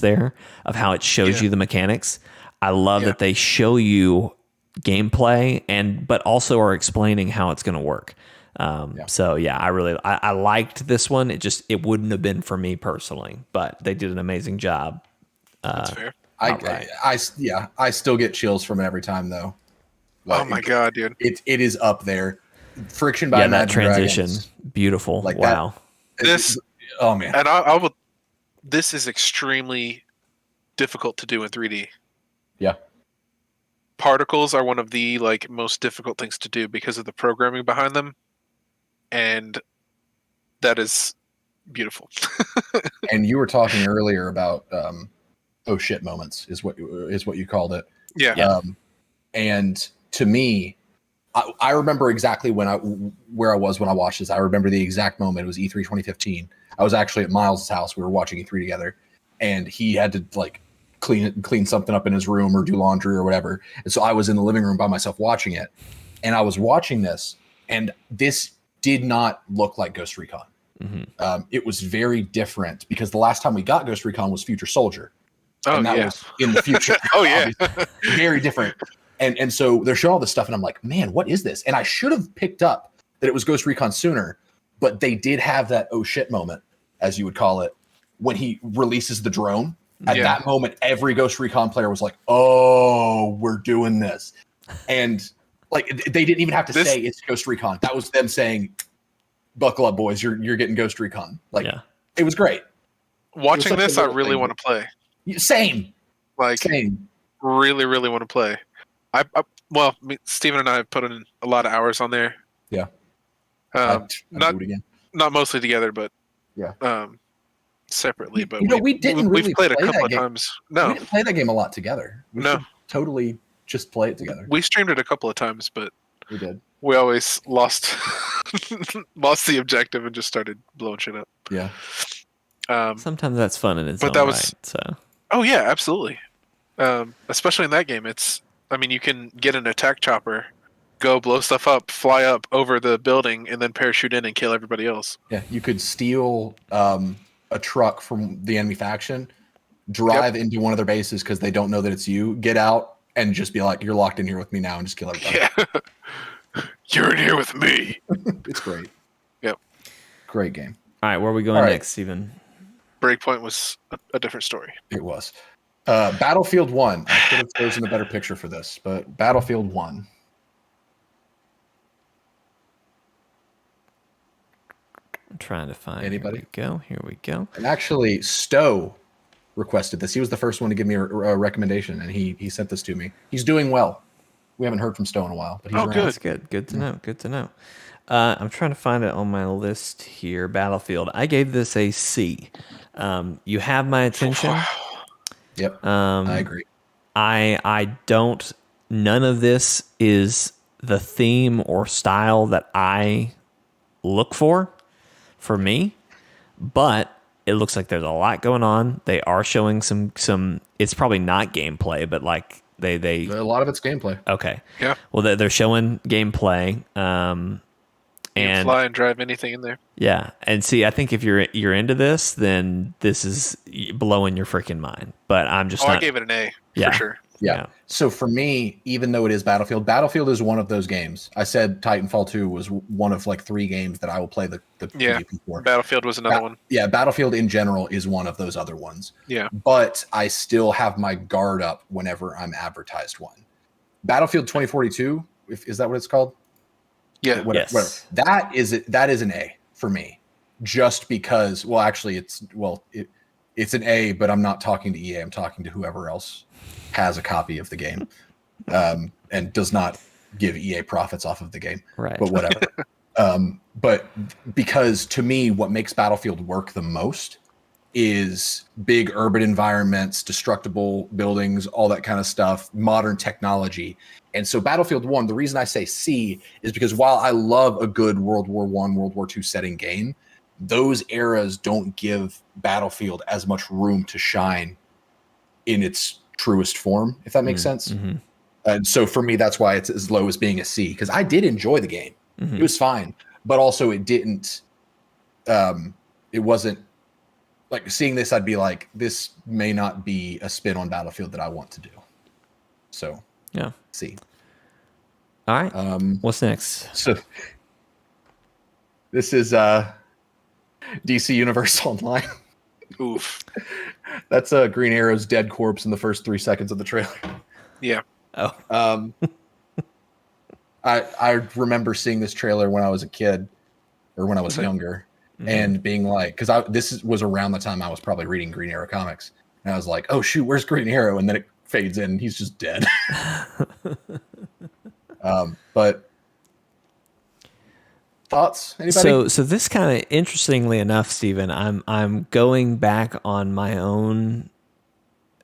there of how it shows you the mechanics. I love that they show you gameplay but also are explaining how it's going to work. So yeah, I liked this one. It wouldn't have been for me personally, but they did an amazing job. That's fair. I still get chills from it every time though. Like, oh my god, dude! It is up there. Friction by Imagine that transition, Dragons, beautiful. Like wow. Oh man! And I will. This is extremely difficult to do in 3D. Yeah. Particles are one of the most difficult things to do because of the programming behind them, and that is beautiful. And you were talking earlier about oh shit moments is what you called it. Yeah. And to me, I remember exactly where I was when I watched this. I remember the exact moment. It was E3 2015. I was actually at Miles' house. We were watching E3 together, and he had to clean something up in his room or do laundry or whatever. And so I was in the living room by myself watching it, and I was watching this, and this did not look like Ghost Recon. Mm-hmm. It was very different because the last time we got Ghost Recon was Future Soldier, and that was in the future. Oh yeah, very different. And so they're showing all this stuff, and I'm like, man, what is this? And I should have picked up that it was Ghost Recon sooner, but they did have that oh shit moment, as you would call it, when he releases the drone. At that moment, every Ghost Recon player was like, oh, we're doing this. And they didn't even have to say it's Ghost Recon. That was them saying, buckle up, boys, you're getting Ghost Recon. It was great. Watching this, I really want to play. Same. Same. Really, really want to play. Steven and I have put in a lot of hours on there. Yeah. Not mostly together, but separately. But we've played a couple of times. No, we didn't play that game a lot together. We should totally just play it together. We streamed it a couple of times, but we did. We always lost the objective and just started blowing shit up. Yeah. Sometimes that's fun in its own right. So. Oh yeah, absolutely. Especially in that game, you can get an attack chopper, go blow stuff up, fly up over the building, and then parachute in and kill everybody else. Yeah, you could steal a truck from the enemy faction, drive into one of their bases because they don't know that it's you, get out, and just be like, you're locked in here with me now, and just kill everybody. Yeah. You're in here with me. It's great. Yep. Great game. All right, where are we going next, Steven? Breakpoint was a different story. It was. Battlefield 1. I could have chosen a better picture for this, but Battlefield 1. I'm trying to find. Anybody? Here we go. And actually, Stowe requested this. He was the first one to give me a recommendation, and he sent this to me. He's doing well. We haven't heard from Stowe in a while, but he's around. Good. That's good. Good to know. Good to know. I'm trying to find it on my list here. Battlefield. I gave this a C. You have my attention. Yep. I agree. I don't. None of this is the theme or style that I look for me, but it looks like there's a lot going on. They are showing some. It's probably not gameplay, but like they A lot of it's gameplay. okay. Yeah. Well, they're showing gameplay. You can And fly and drive anything in there. yeah, and see, I think if you're into this, then this is blowing your freaking mind. But I'm just not. I gave it an A Yeah. for sure. Yeah. So for me, even though it is Battlefield is one of those games. I said Titanfall 2 was one of like 3 games that I will play the PvP for. Battlefield was another one. Yeah, Battlefield in general is one of those other ones. Yeah. But I still have my guard up whenever I'm advertised one. Battlefield 2042, is that what it's called? Yeah. Yes. Whatever. That is an A for me. Just because, well, actually it's an A, but I'm not talking to EA. I'm talking to whoever else has a copy of the game, and does not give EA profits off of the game. Right. But whatever. But because to me, what makes Battlefield work the most is big urban environments, destructible buildings, all that kind of stuff, modern technology. And so Battlefield 1, the reason I say C is because while I love a good World War I, World War II setting game, those eras don't give Battlefield as much room to shine in its truest form, if that makes sense. Mm-hmm. And so for me, that's why it's as low as being a C, because I did enjoy the game. Mm-hmm. It was fine, but also it didn't, it wasn't like seeing this, I'd be like, this may not be a spin on Battlefield that I want to do. So Yeah. C. All right. What's next? So this is DC Universe Online. Oof. That's Green Arrow's dead corpse in the first 3 seconds of the trailer. Yeah. Oh. I remember seeing this trailer when I was a kid, or when I was younger, and being like, because this was around the time I was probably reading Green Arrow comics, and I was like, oh shoot, where's Green Arrow? And then it fades in, and he's just dead. But thoughts? Anybody? So this kind of interestingly enough, Stephen, I'm going back on my own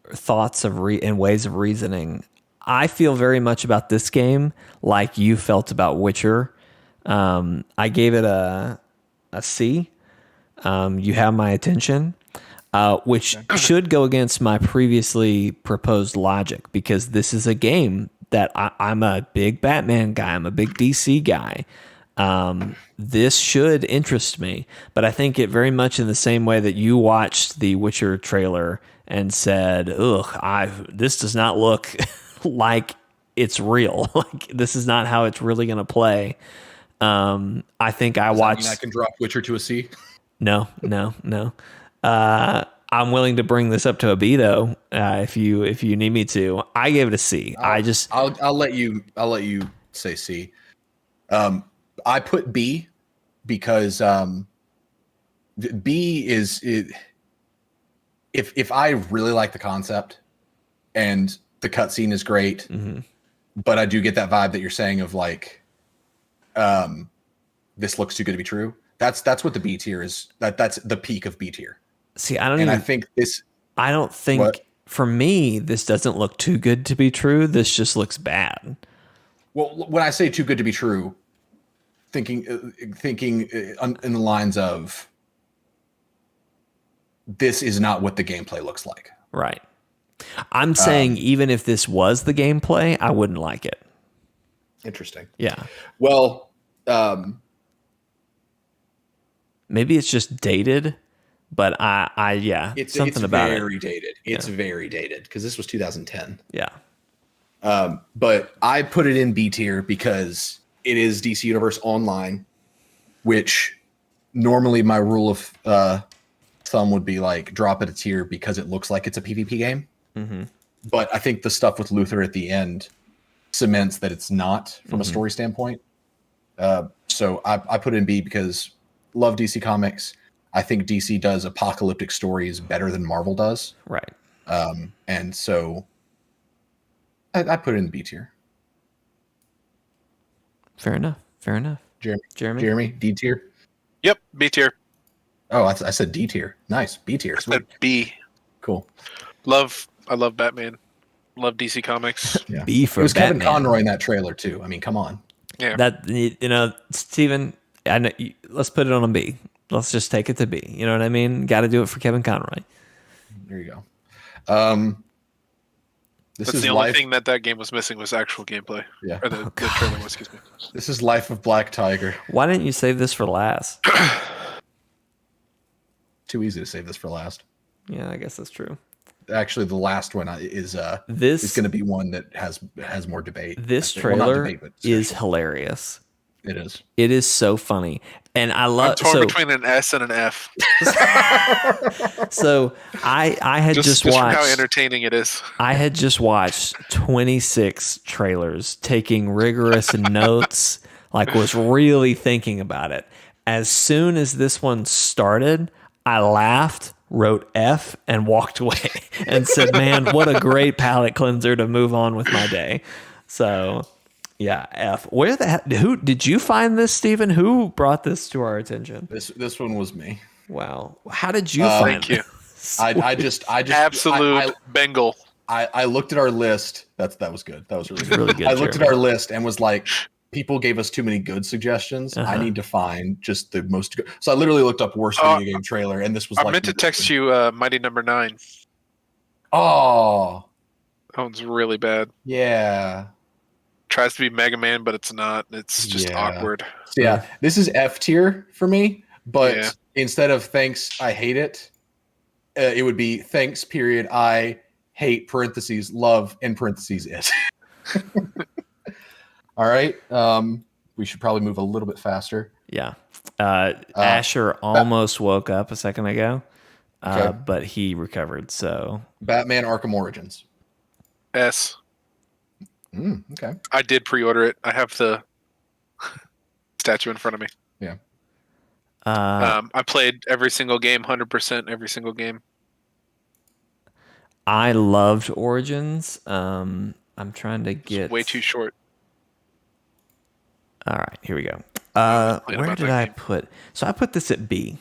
thoughts of and ways of reasoning. I feel very much about this game like you felt about Witcher. I gave it a C. You have my attention, which should go against my previously proposed logic, because this is a game that I'm a big Batman guy. I'm a big DC guy. This should interest me, but I think it very much in the same way that you watched the Witcher trailer and said, ugh, this does not look like it's real. Like, this is not how it's really going to play. I think I watched. I can drop Witcher to a C. No. I'm willing to bring this up to a B though, if you need me to. I gave it a C. I'll let you say C. I put B because B is if I really like the concept and the cutscene is great, but I do get that vibe that you're saying of like, this looks too good to be true. That's what the B tier is. That's the peak of B tier. See, I don't think what? For me, this doesn't look too good to be true. This just looks bad. Well, when I say too good to be true, thinking in the lines of, this is not what the gameplay looks like. Right. I'm saying even if this was the gameplay, I wouldn't like it. Interesting. Yeah. Well, maybe it's just dated, but it's something about it. It's very dated. It's very dated because this was 2010. Yeah. But I put it in B tier because it is DC Universe Online, which normally my rule of thumb would be like drop it a tier because it looks like it's a PvP game. Mm-hmm. But I think the stuff with Luther at the end cements that it's not from a story standpoint. So I put it in B because love DC Comics. I think DC does apocalyptic stories better than Marvel does. Right. And so I put it in the B tier. Fair enough. Fair enough. Jeremy, D tier. Yep, B tier. Oh, I said D tier. Nice, B tier. Sweet. B. Cool. I love Batman. Love DC Comics. Yeah. B for it was Batman. Kevin Conroy in that trailer too. I mean, come on. Yeah. That, you know, Steven, I know, let's put it on a B. Let's just take it to B. You know what I mean? Got to do it for Kevin Conroy. There you go. That's the only thing that game was missing was actual gameplay. Yeah. Or the trailer was, excuse me. This is Life of Black Tiger. Why didn't you save this for last? Too easy to save this for last. Yeah, I guess that's true. Actually, the last one is going to be one that has more debate. This Well, not trailer debate, but is discussion. hilarious. It is. It is so funny, and I I'm love. torn So, between an S and an F. so I had just from how watched. entertaining it is. I had just watched 26 trailers, taking rigorous notes, like was really thinking about it. As soon as this one started, I laughed, wrote F, and walked away and said, man, what a great palate cleanser to move on with my day. So, yeah, F. Who did you find this, Stephen? Who brought this to our attention? This one was me. Wow. How did you find Thank you. I just Absolute Bengal. I looked at our list. That was good. That was really good. Really good, I looked at Jeremy. our list and was like, people gave us too many good suggestions. I need to find just the most good. So I literally looked up worst video game trailer, and this was I like meant to text you Mighty Number 9. Oh, That one's really bad. yeah. Tries to be Mega Man, but it's not. It's just awkward. So yeah, this is F tier for me, but Yeah. instead of thanks, I hate it, it would be thanks, period, I hate, parentheses, love, in parentheses, it. All right. We should probably move a little bit faster. Yeah. Asher almost woke up a second ago, Okay. but he recovered. So Batman Arkham Origins. S. Okay. I did pre-order it. I have the statue in front of me. Yeah. I played every single game, 100% every single game. I loved Origins. I'm trying to get It's way too short. All right, here we go. Played Where about did that I game. put? So I put this at B,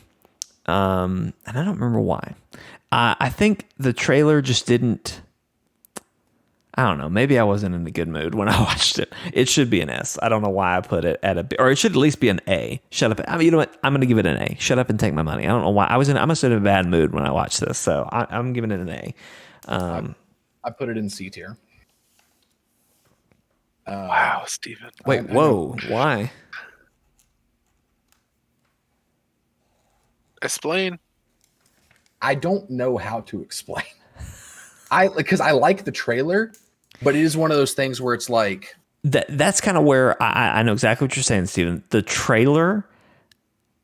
and I don't remember why. I think the trailer just didn't. I don't know. Maybe I wasn't in a good mood when I watched it. It should be an S. I don't know why I put it at a B, or it should at least be an A. Shut up. I mean, you know what? I'm going to give it an A. Shut up and take my money. I don't know why. I must have been in a bad mood when I watched this, so I'm giving it an A. I put it in C tier. Wow, Steven. Wait, whoa, why? Explain. I don't know how to explain. Because I like the trailer, but it is one of those things where it's like That's kind of where I know exactly what you're saying, Steven. The trailer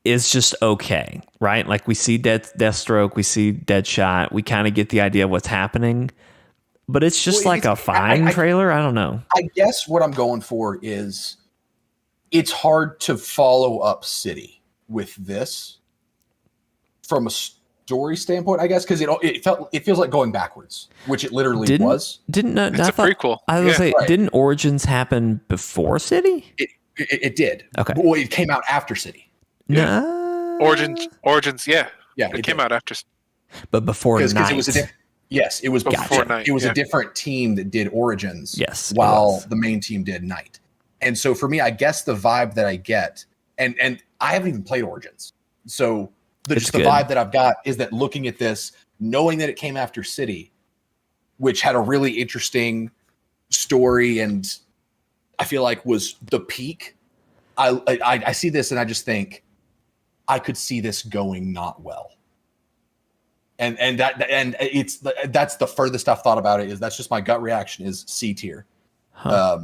is just okay, right? Like we see Deathstroke, we see Deadshot, we kind of get the idea of what's happening, but it's just Well, like a fine trailer. I don't know. I guess what I'm going for is it's hard to follow up City with this from a story standpoint, I guess, because it feels like going backwards, which it literally was. Didn't It's a prequel. I was Yeah. say, Right. didn't Origins happen before City? It did. Okay. Well, it came out after City. No, Origins, yeah. Yeah, It came out after. but before because Night. it was yes, it was Before Night, It was yeah. a different team that did Origins. Yes, it while was. the main team did Night. And so for me, I guess the vibe that I get, and I haven't even played Origins, so It's just the good. vibe that I've got is that looking at this, knowing that it came after City, which had a really interesting story, and I feel like was the peak. I see this and I just think I could see this going not well. And that's the furthest I've thought about it. Is that's just my gut reaction is C tier. Huh.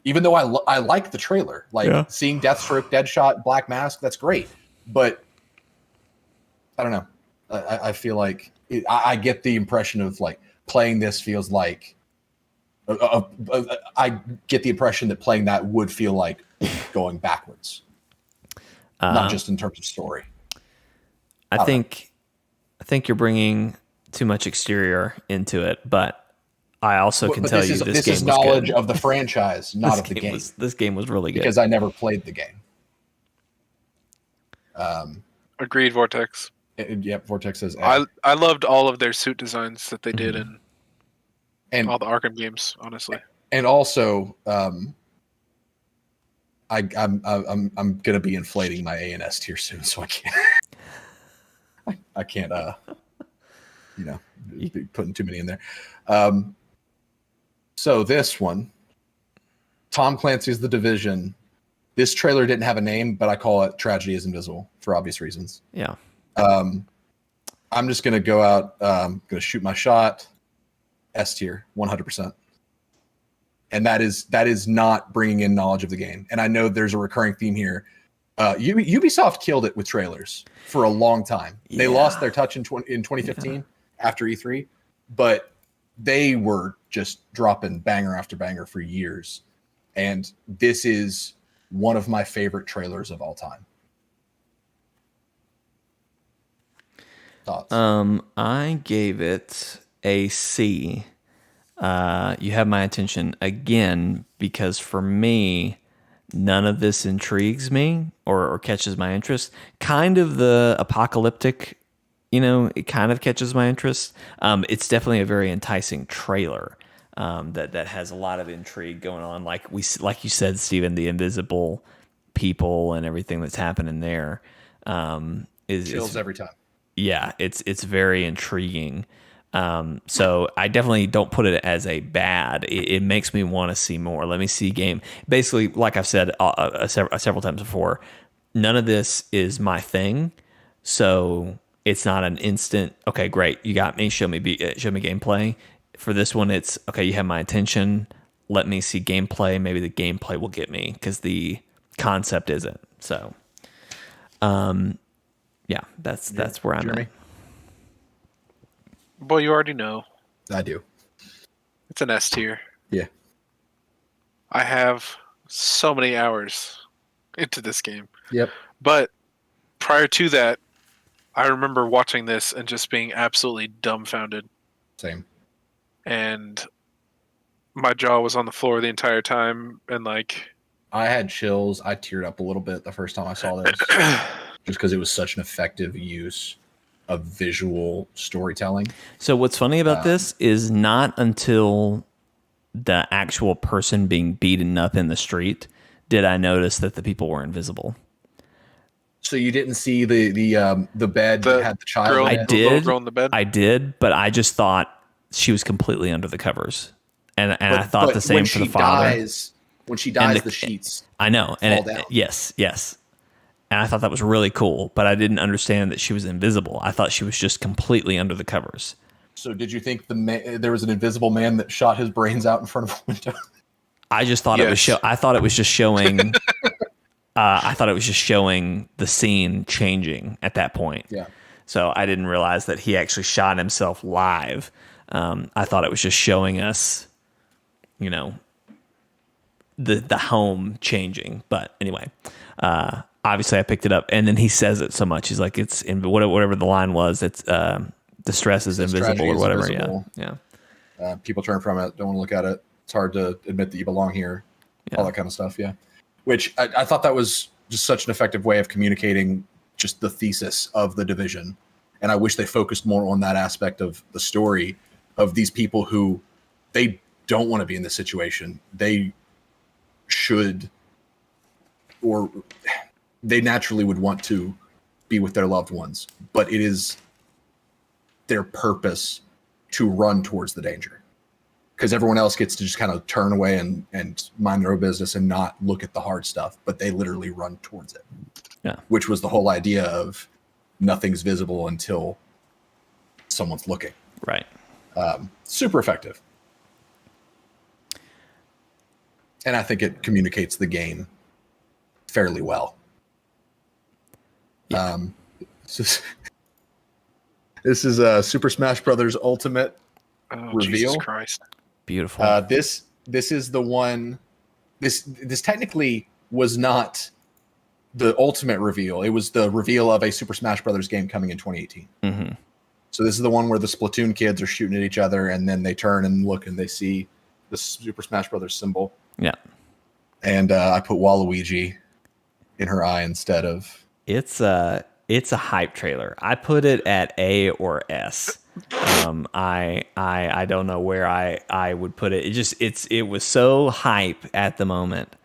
Even though I like the trailer, like Yeah. seeing Deathstroke, Deadshot, Black Mask, that's great. But I don't know. I feel like I get the impression of like playing this feels like I get the impression that playing that would feel like going backwards, not just in terms of story. I think you're bringing too much exterior into it, but I also can tell you this game is was knowledge good. of the franchise, not of the game. This game was really good because I never played the game. Agreed, Vortex. Yep, Vortex says. I loved all of their suit designs that they did in and all the Arkham games, honestly. And also, I'm gonna be inflating my ANS tier soon, so I can't. I can't. Be putting too many in there. So this one, Tom Clancy's The Division. This trailer didn't have a name, but I call it Tragedy is Invisible for obvious reasons. Yeah. I'm just gonna go out. Gonna shoot my shot. S tier, 100%. And that is not bringing in knowledge of the game. And I know there's a recurring theme here. Ubisoft killed it with trailers for a long time. Yeah. They lost their touch in 2015 after E3, but they were just dropping banger after banger for years. And this is one of my favorite trailers of all time. Thoughts? I gave it a C. You have my attention again because for me, none of this intrigues me or catches my interest. Kind of the apocalyptic, it kind of catches my interest. It's definitely a very enticing trailer that has a lot of intrigue going on. Like you said, Steven, the invisible people and everything that's happening there chills every time. Yeah, it's very intriguing. So I definitely don't put it as a bad. It makes me want to see more. Let me see game. Basically, like I've said several times before, none of this is my thing. So it's not an instant. Okay, great, you got me. Show me gameplay. For this one, it's okay. You have my attention. Let me see gameplay. Maybe the gameplay will get me because the concept isn't. So, yeah, that's where I'm at. Boy, you already know. I do. It's an S tier. Yeah. I have so many hours into this game. Yep. But prior to that, I remember watching this and just being absolutely dumbfounded. Same. And my jaw was on the floor the entire time, and I had chills. I teared up a little bit the first time I saw this, just because it was such an effective use of visual storytelling. So what's funny about this is not until the actual person being beaten up in the street did I notice that the people were invisible. So you didn't see the bed that had the child? Girl, I did. Little girl in the bed? I did, but I just thought she was completely under the covers, and I thought the same for the father. When she dies, the sheets. I know, and fall down. Yes. And I thought that was really cool, but I didn't understand that she was invisible. I thought she was just completely under the covers. So did you think there was an invisible man that shot his brains out in front of a window? I just thought I thought it was just showing. I thought it was just showing the scene changing at that point. Yeah. So I didn't realize that he actually shot himself live. I thought it was just showing us, the home changing. But anyway. Obviously, I picked it up, and then he says it so much. He's like, "It's in whatever the line was. It's distress is invisible or whatever." Invisible. Yeah. People turn from it. Don't want to look at it. It's hard to admit that you belong here. Yeah. All that kind of stuff. Yeah. Which I thought that was just such an effective way of communicating just the thesis of The Division, and I wish they focused more on that aspect of the story of these people who they don't want to be in this situation. They should, or they naturally would want to be with their loved ones, but it is their purpose to run towards the danger, because everyone else gets to just kind of turn away and mind their own business and not look at the hard stuff, but they literally run towards it. Yeah. Which was the whole idea of nothing's visible until someone's looking. Right. Super effective. And I think it communicates the game fairly well. Yeah. This is Super Smash Brothers Ultimate. Oh, Jesus reveal. Christ. Beautiful. This is the one. This technically was not the ultimate reveal. It was the reveal of a Super Smash Brothers game coming in 2018. Mm-hmm. So this is the one where the Splatoon kids are shooting at each other, and then they turn and look, and they see the Super Smash Brothers symbol. Yeah. And I put Waluigi in her eye instead of. It's a hype trailer. I put it at A or S. I don't know where I would put it. It was so hype at the moment.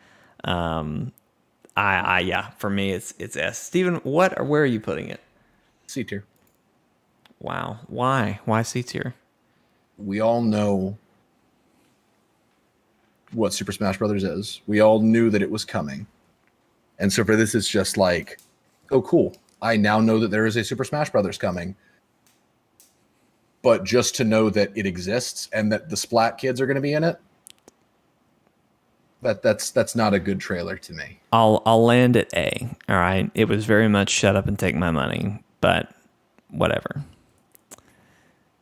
Yeah, for me it's S. Steven, where are you putting it? C tier. Wow. Why C tier? We all know what Super Smash Brothers is. We all knew that it was coming. And so for this, it's just like, oh, cool. I now know that there is a Super Smash Brothers coming. But just to know that it exists and that the Splat kids are going to be in it, that's not a good trailer to me. I'll land at A. All right. It was very much shut up and take my money, but whatever.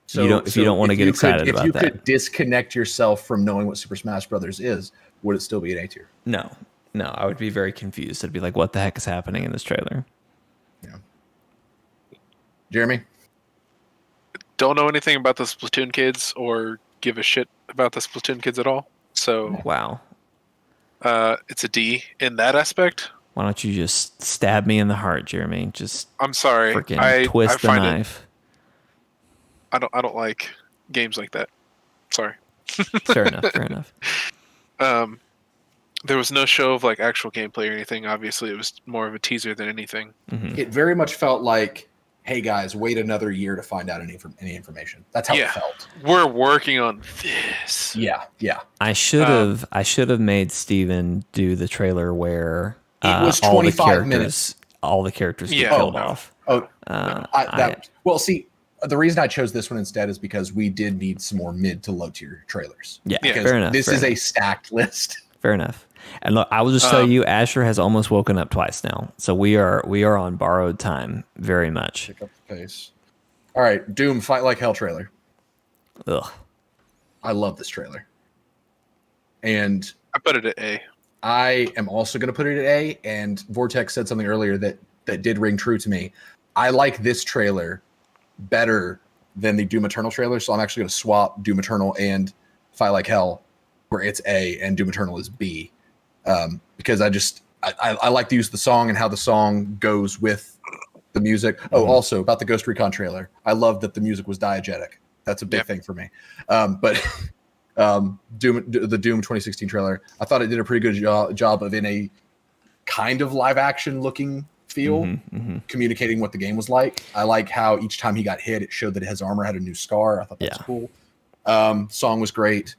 So if you don't want to get excited about that. If you could disconnect yourself from knowing what Super Smash Brothers is, would it still be an A tier? No, I would be very confused. I'd be like, what the heck is happening in this trailer? Yeah. Jeremy? Don't know anything about the Splatoon kids or give a shit about the Splatoon kids at all. So Wow. it's a D in that aspect. Why don't you just stab me in the heart, Jeremy? Just I'm sorry. freaking twist the knife. I don't like games like that. Sorry. Fair enough. There was no show of like actual gameplay or anything. Obviously, it was more of a teaser than anything. Mm-hmm. It very much felt like, hey guys, wait another year to find out any information. That's how it felt. We're working on this. Yeah. I should have made Steven do the trailer where it was 25 minutes. All the characters get killed off. Well, see, the reason I chose this one instead is because we did need some more mid to low tier trailers. Yeah, because fair enough. This is a stacked list. Fair enough. And look, I will just tell you, Asher has almost woken up twice now, so we are on borrowed time, very much. Pick up the pace. All right, Doom Fight Like Hell trailer. Ugh. I love this trailer, and I put it at A. I am also going to put it at A. And Vortex said something earlier that did ring true to me. I like this trailer better than the Doom Eternal trailer, so I'm actually going to swap Doom Eternal and Fight Like Hell, where it's A and Doom Eternal is B, because I like to use the song and how the song goes with the music. Oh, also about the Ghost Recon trailer, I love that the music was diegetic. That's a big thing for me. But the Doom 2016 trailer, I thought it did a pretty good job of, in a kind of live action looking feel, communicating what the game was like. I like how each time he got hit, it showed that his armor had a new scar. I thought that was cool. Song was great.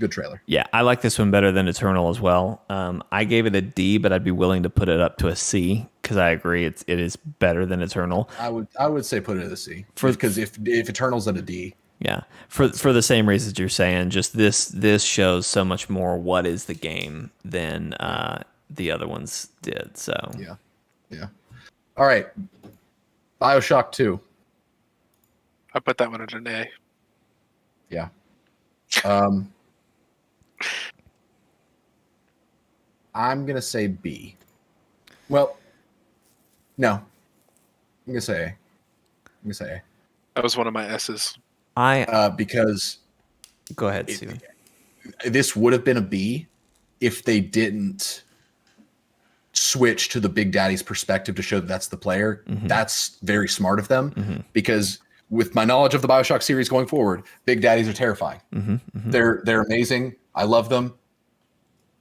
Good trailer. Yeah, I like this one better than Eternal as well. I gave it a D, but I'd be willing to put it up to a C because I agree it is better than Eternal. I would say put it at a C because if Eternal's at a D. Yeah, for the same reasons you're saying, just this shows so much more what is the game than the other ones did. So yeah. All right, BioShock 2. I put that one at an A. Yeah. I'm gonna say B. Well, no, I'm gonna say A. That was one of my S's. Because go ahead, Steven. This would have been a B if they didn't switch to the Big Daddy's perspective to show that that's the player. That's very smart of them, because with my knowledge of the BioShock series going forward, Big Daddies are terrifying. They're amazing. I love them.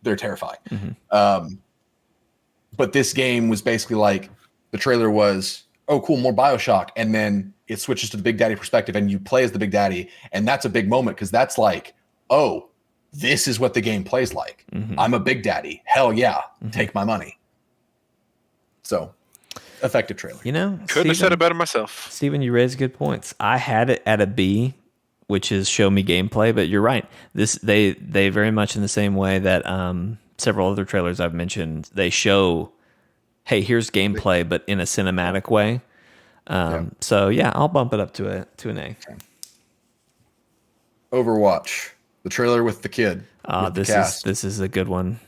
They're terrifying. But this game was basically like, the trailer was, oh, cool, more BioShock. And then it switches to the Big Daddy perspective and you play as the Big Daddy. And that's a big moment because that's like, oh, this is what the game plays like. I'm a Big Daddy. Hell yeah. Take my money. So effective trailer. You know, Couldn't have said it better myself. Steven, you raised good points. I had it at a B, which is show me gameplay, but you're right. They very much in the same way that several other trailers I've mentioned, they show, hey, here's gameplay, but in a cinematic way. So yeah, I'll bump it up to an A. Overwatch, the trailer with the kid, with the cast. This is a good one.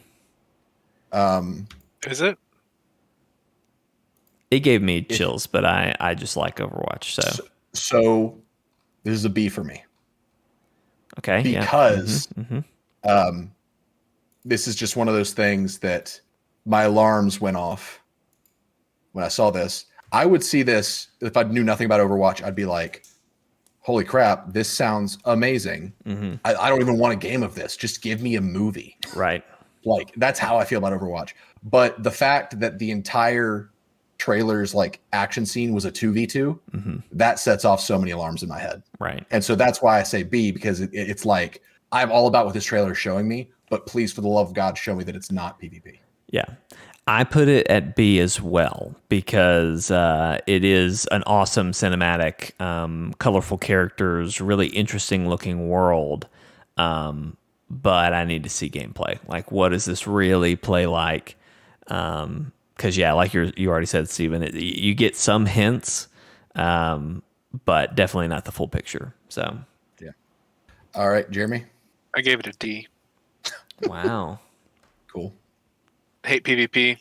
Is it? It gave me chills, but I just like Overwatch. So this is a B for me. Okay. Because this is just one of those things that my alarms went off when I saw this. I would see this if I knew nothing about Overwatch. I'd be like, holy crap, this sounds amazing. I don't even want a game of this. Just give me a movie. Right. Like, that's how I feel about Overwatch. But the fact that the entire trailer's like action scene was a 2v2, that sets off so many alarms in my head. Right. And so that's why I say B, because it's like, I'm all about what this trailer is showing me, but please, for the love of God, show me that it's not PvP. Yeah. I put it at B as well because it is an awesome cinematic, colorful characters, really interesting looking world. But I need to see gameplay. Like, what does this really play like? Because yeah, like you already said, Steven, you get some hints, but definitely not the full picture. So yeah. All right, Jeremy. I gave it a D. Wow. Cool. Hate PvP,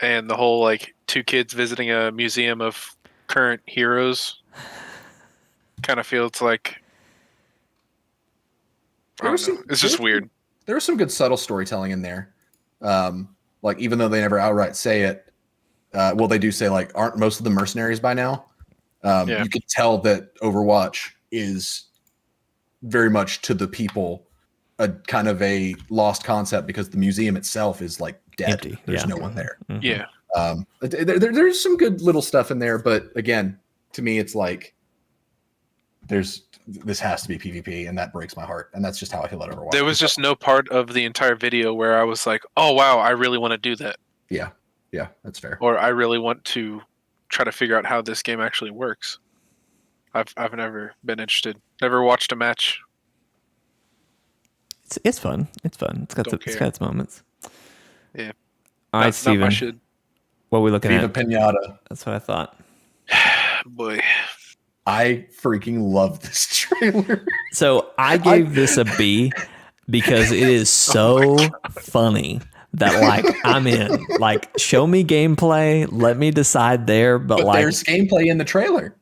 and the whole like two kids visiting a museum of current heroes kind of feels like it's just weird. There was some good subtle storytelling in there. Like, even though they never outright say it, well, they do say, like, aren't most of the mercenaries by now? You could tell that Overwatch is very much to the people a kind of a lost concept because the museum itself is like dead. Empty. There's no one there. Yeah. There's some good little stuff in there, but again, to me, it's like this has to be PvP, and that breaks my heart. And that's just how I feel about Overwatch. There was just no part of the entire video where I was like, "Oh wow, I really want to do that." Yeah, that's fair. Or I really want to try to figure out how this game actually works. I've never been interested. Never watched a match. It's fun. It's fun. It's got its moments. Yeah. All right, Steven. What are we looking Viva at? Pinata. That's what I thought. Boy. I freaking love this trailer. So I gave this a B because it is so funny that, like, I'm in. Like, show me gameplay. Let me decide there. But like, there's gameplay in the trailer.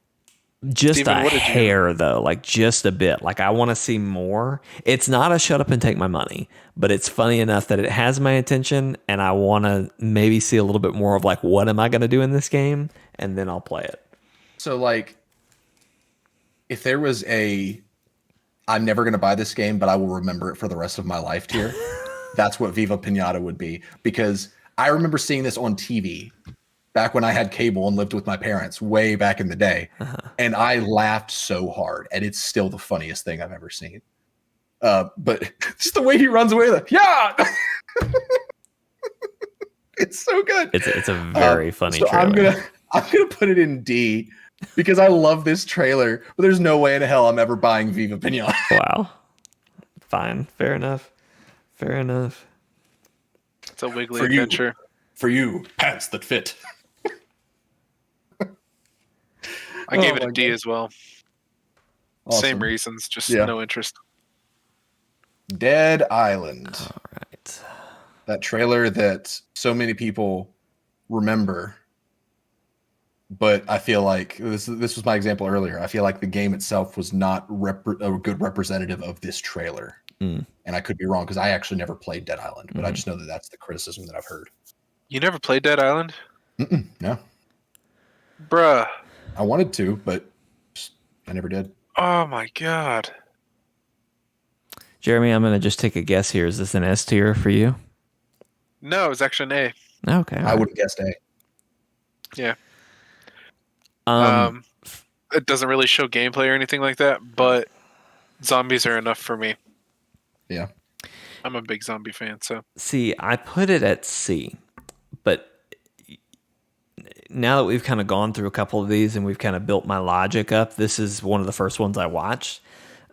Just Steven, a hair, though. Like, just a bit. Like, I want to see more. It's not a shut up and take my money, but it's funny enough that it has my attention, and I want to maybe see a little bit more of, like, what am I going to do in this game? And then I'll play it. So, like, if there was I'm never going to buy this game, but I will remember it for the rest of my life tier, that's what Viva Pinata would be. Because I remember seeing this on TV back when I had cable and lived with my parents way back in the day. And I laughed so hard, and it's still the funniest thing I've ever seen. But just the way he runs away, it's so good. It's a very funny so trailer. I'm gonna put it in D because I love this trailer, but there's no way in hell I'm ever buying Viva Pinata. Wow. Fine. Fair enough. It's a wiggly adventure. For you, pants that fit. I gave it a D as well. Awesome. Same reasons, just no interest. Dead Island. All right. That trailer that so many people remember. But I feel like this was my example earlier. I feel like the game itself was not a good representative of this trailer. And I could be wrong because I actually never played Dead Island, but I just know that that's the criticism that I've heard. You never played Dead Island? No. Bruh. I wanted to, but I never did. Oh my god. Jeremy, I'm going to just take a guess here. Is this an S tier for you? No, it was actually an A. Okay. I would have guessed A. Yeah. It doesn't really show gameplay or anything like that, but zombies are enough for me. Yeah. I'm a big zombie fan, so. See, I put it at C, but now that we've kind of gone through a couple of these and we've kind of built my logic up, this is one of the first ones I watched.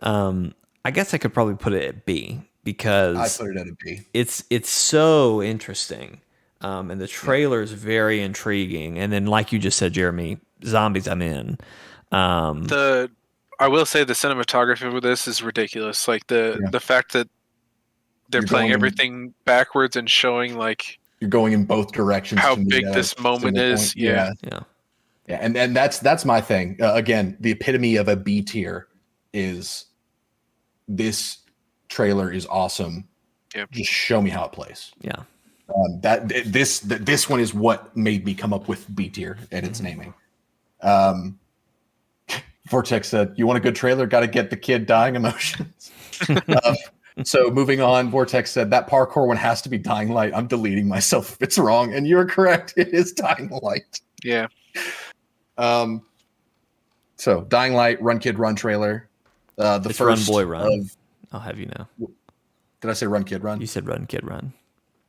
I guess I could probably put it at B because I put it at a B. It's so interesting. And the trailer is very intriguing. And then, like you just said, Jeremy, zombies, I'm in. The I will say the cinematography with this is ridiculous. Like the fact that they're You're playing going everything backwards and showing like You're going in both directions. how to meet big a this moment single is. point. Yeah. Yeah, and that's my thing. Again, the epitome of a B tier is this trailer is awesome. Yep. Just show me how it plays. Yeah. This one is what made me come up with B tier and its naming. Vortex said, "You want a good trailer? Got to get the kid dying emotions." So moving on, Vortex said that parkour one has to be Dying Light. I'm deleting myself if it's wrong, and you're correct. It is Dying Light. Yeah. So Dying Light, Run Kid Run trailer. The It's first Run Boy Run. of, I'll have you know. did I say Run Kid Run? You said Run Kid Run.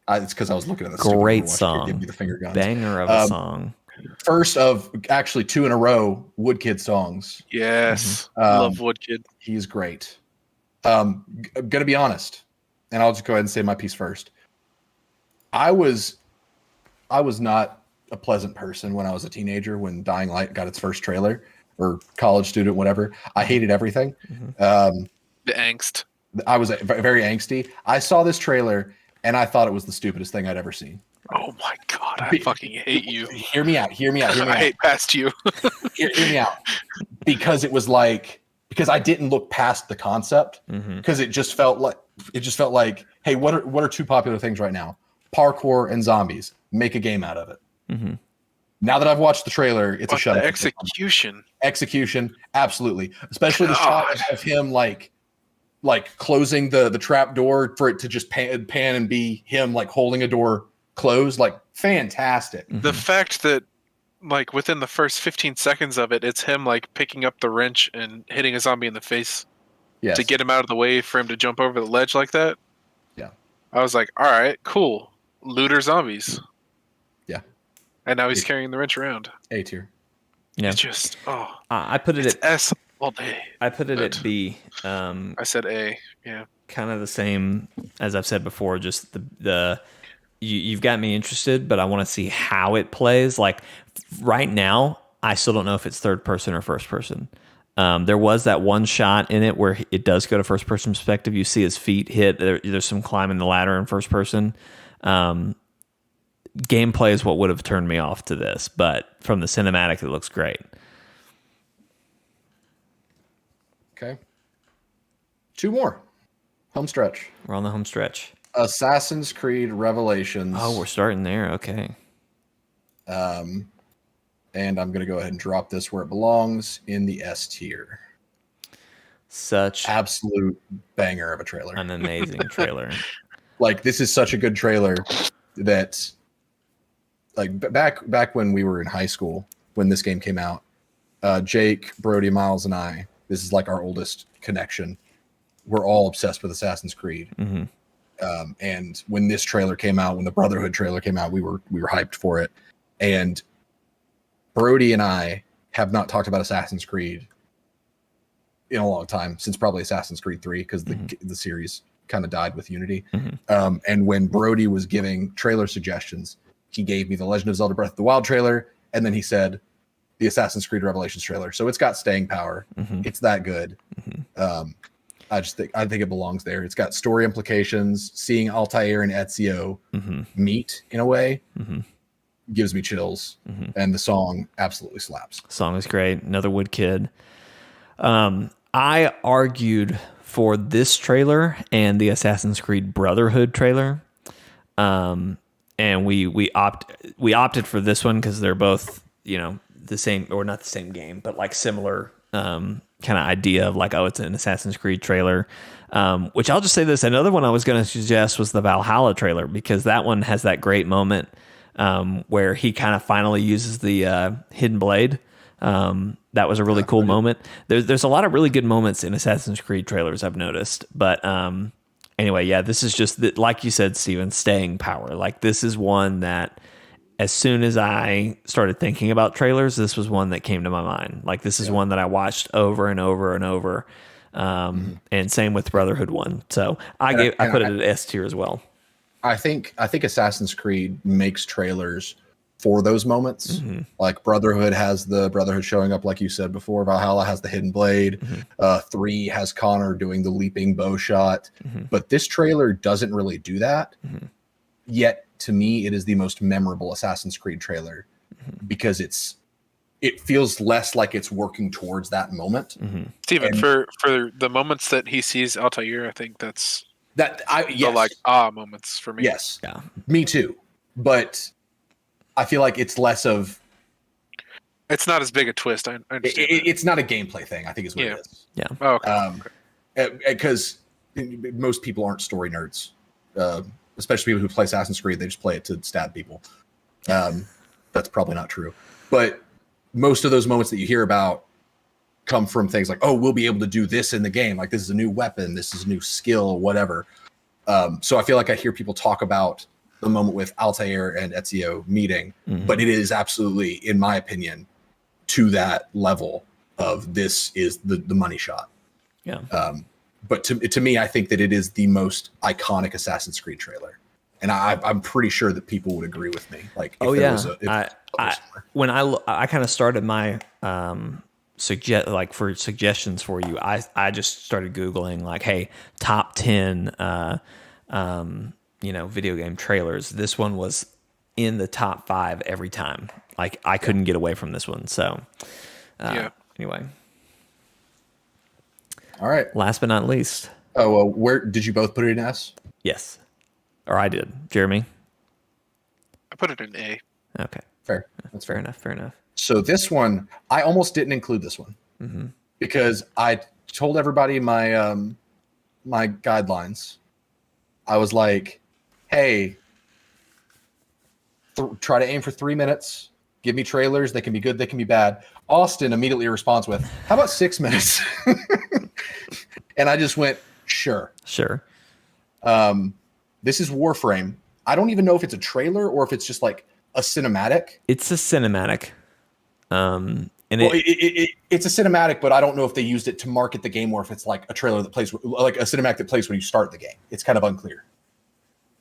It's because I was looking at the Great stupid Overwatch song. kid give me the finger guns. Banger of a song. First of actually 2 in a row Wood Kid songs. Yes. Love Wood Kid. He's great. I'm gonna be honest, and I'll just go ahead and say my piece first. I was not a pleasant person when I was a teenager when Dying Light got its first trailer, or college student, whatever. I hated everything. The angst. I was very angsty. I saw this trailer and I thought it was the stupidest thing I'd ever seen. Oh my god, I fucking hate you. Hear me out. I hate past you. Hear me out. Because it was like, because I didn't look past the concept, because it just felt like, hey, what are 2 popular things right now? Parkour and zombies. Make a game out of it. Now that I've watched the trailer, it's a shut up. Execution, absolutely. Especially the shot of him like closing the trap door for it to just pan and be him like holding a door closed, like fantastic. The fact that like within the first 15 seconds of it, it's him like picking up the wrench and hitting a zombie in the face to get him out of the way for him to jump over the ledge like that. Yeah. I was like, all right, cool. Looter zombies. Yeah. And now he's carrying the wrench around. A tier. Yeah. It's just, I put it at S all day. I put it at B. I said A. Yeah. Kind of the same as I've said before. Just you've got me interested, but I want to see how it plays. Like right now, I still don't know if it's third person or first person. There was that one shot in it where it does go to first person perspective. You see his feet hit. There's some climbing the ladder in first person. Gameplay is what would have turned me off to this, but from the cinematic, it looks great. Okay. 2 more. Home stretch. We're on the home stretch. Assassin's Creed Revelations. Oh, we're starting there. Okay. And I'm going to go ahead and drop this where it belongs, in the S tier. Such absolute banger of a trailer. An amazing trailer. Like, this is such a good trailer that, like, back when we were in high school, when this game came out, Jake, Brody, Miles, and I, this is like our oldest connection. We're all obsessed with Assassin's Creed. And when this trailer came out, when the Brotherhood trailer came out, we were hyped for it. And Brody and I have not talked about Assassin's Creed in a long time, since probably Assassin's Creed 3, because the series kind of died with Unity. And when Brody was giving trailer suggestions, he gave me the Legend of Zelda Breath of the Wild trailer, and then he said the Assassin's Creed Revelations trailer. So it's got staying power. It's that good. I think it belongs there. It's got story implications. Seeing Altair and Ezio meet in a way gives me chills, and the song absolutely slaps. Song is great. Another Wood Kid. I argued for this trailer and the Assassin's Creed Brotherhood trailer, and we opted for this one because they're both, the same, or not the same game, but like similar kind of idea of like, oh, it's an Assassin's Creed trailer. Which I'll just say this: another one I was going to suggest was the Valhalla trailer, because that one has that great moment where he kind of finally uses the hidden blade. That was a really cool moment. There's a lot of really good moments in Assassin's Creed trailers, I've noticed. But anyway, yeah, this is just, like you said, Steven, staying power. Like, this is one that as soon as I started thinking about trailers, this was one that came to my mind. Like, this is one that I watched over and over and over. And same with Brotherhood one. So I put it at S tier as well. I think Assassin's Creed makes trailers for those moments. Mm-hmm. Like Brotherhood has the Brotherhood showing up, like you said before. Valhalla has the hidden blade. Mm-hmm. 3 has Connor doing the leaping bow shot. Mm-hmm. But this trailer doesn't really do that. Mm-hmm. Yet, to me, it is the most memorable Assassin's Creed trailer because it feels less like it's working towards that moment. Mm-hmm. Steven, for the moments that he sees Altair, I think that's That the like moments for me. Yes. Yeah. Me too. But I feel like it's less of It's not as big a twist. I understand. it's not a gameplay thing, I think is what it is. Yeah. Oh, okay. Because most people aren't story nerds. Especially people who play Assassin's Creed, they just play it to stab people. That's probably not true. But most of those moments that you hear about come from things like, oh, we'll be able to do this in the game. Like this is a new weapon, this is a new skill, whatever. So I feel like I hear people talk about the moment with Altair and Ezio meeting, but it is absolutely, in my opinion, to that level of this is the money shot. Yeah. But to me, I think that it is the most iconic Assassin's Creed trailer. And I'm pretty sure that people would agree with me. Like, when I kind of started my for suggestions for you, I just started Googling like, hey, top 10 video game trailers. This one was in the top 5 every time. Like I couldn't get away from this one. So anyway. All right. Last but not least. Oh, well, where did you both put it in S? Yes. Or I did. Jeremy? I put it in A. Okay. Fair. That's fair enough. Fair enough. So this one, I almost didn't include this one because I told everybody my my guidelines. I was like, hey, try to aim for 3 minutes. Give me trailers. They can be good. They can be bad. Austin immediately responds with, how about 6 minutes? And I just went, sure. Sure. This is Warframe. I don't even know if it's a trailer or if it's just like a cinematic. It's a cinematic. It's a cinematic, but I don't know if they used it to market the game or if it's like a trailer that plays, like a cinematic that plays when you start the game. It's kind of unclear.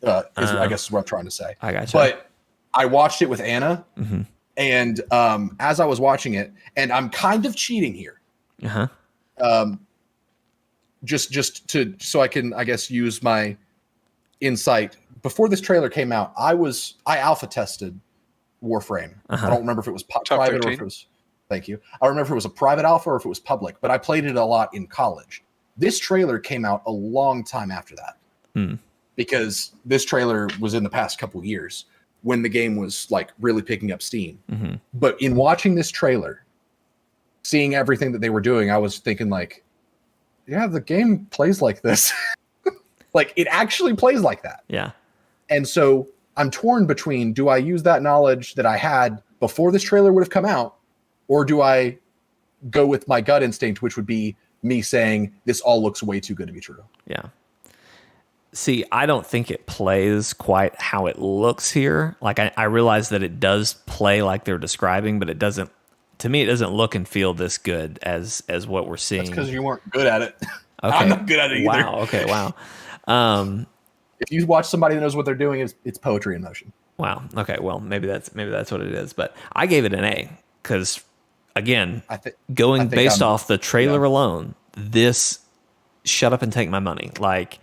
I guess is what I'm trying to say. I gotcha. But I watched it with Anna, and as I was watching it, and I'm kind of cheating here. Just so I can, I guess, use my insight. Before this trailer came out, I alpha tested Warframe. I don't remember if it was private 13. or if it was. Thank you. I don't remember if it was a private alpha or if it was public, but I played it a lot in college. This trailer came out a long time after that, because this trailer was in the past couple years when the game was like really picking up steam. But in watching this trailer, seeing everything that they were doing, I was thinking like, yeah, the game plays like this. Like it actually plays like that. Yeah. And so I'm torn between, do I use that knowledge that I had before this trailer would have come out, or do I go with my gut instinct, which would be me saying this all looks way too good to be true? Yeah. See, I don't think it plays quite how it looks here. Like I realize that it does play like they're describing, but it doesn't. To me, it doesn't look and feel this good as what we're seeing. That's because you weren't good at it. Okay. I'm not good at it either. Wow. Okay. Wow. If you watch somebody that knows what they're doing, it's poetry in motion. Wow. Okay. Well, maybe that's what it is. But I gave it an A because, again, based off the trailer alone, this shut up and take my money. Like,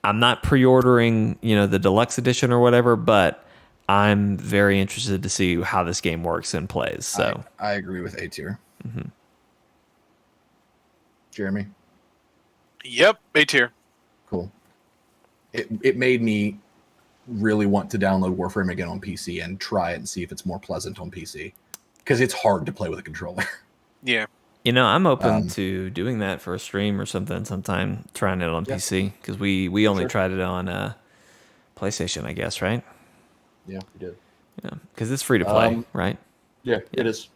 I'm not pre-ordering, the deluxe edition or whatever, but I'm very interested to see how this game works and plays. So I agree with A tier. Jeremy? Yep, A tier. Cool. It made me really want to download Warframe again on PC and try it and see if it's more pleasant on PC, because it's hard to play with a controller. Yeah. I'm open to doing that for a stream or something sometime, trying it on PC, because we only tried it on PlayStation, I guess, right? Yeah, we did. Yeah, because it's free to play, right? Yeah, it is.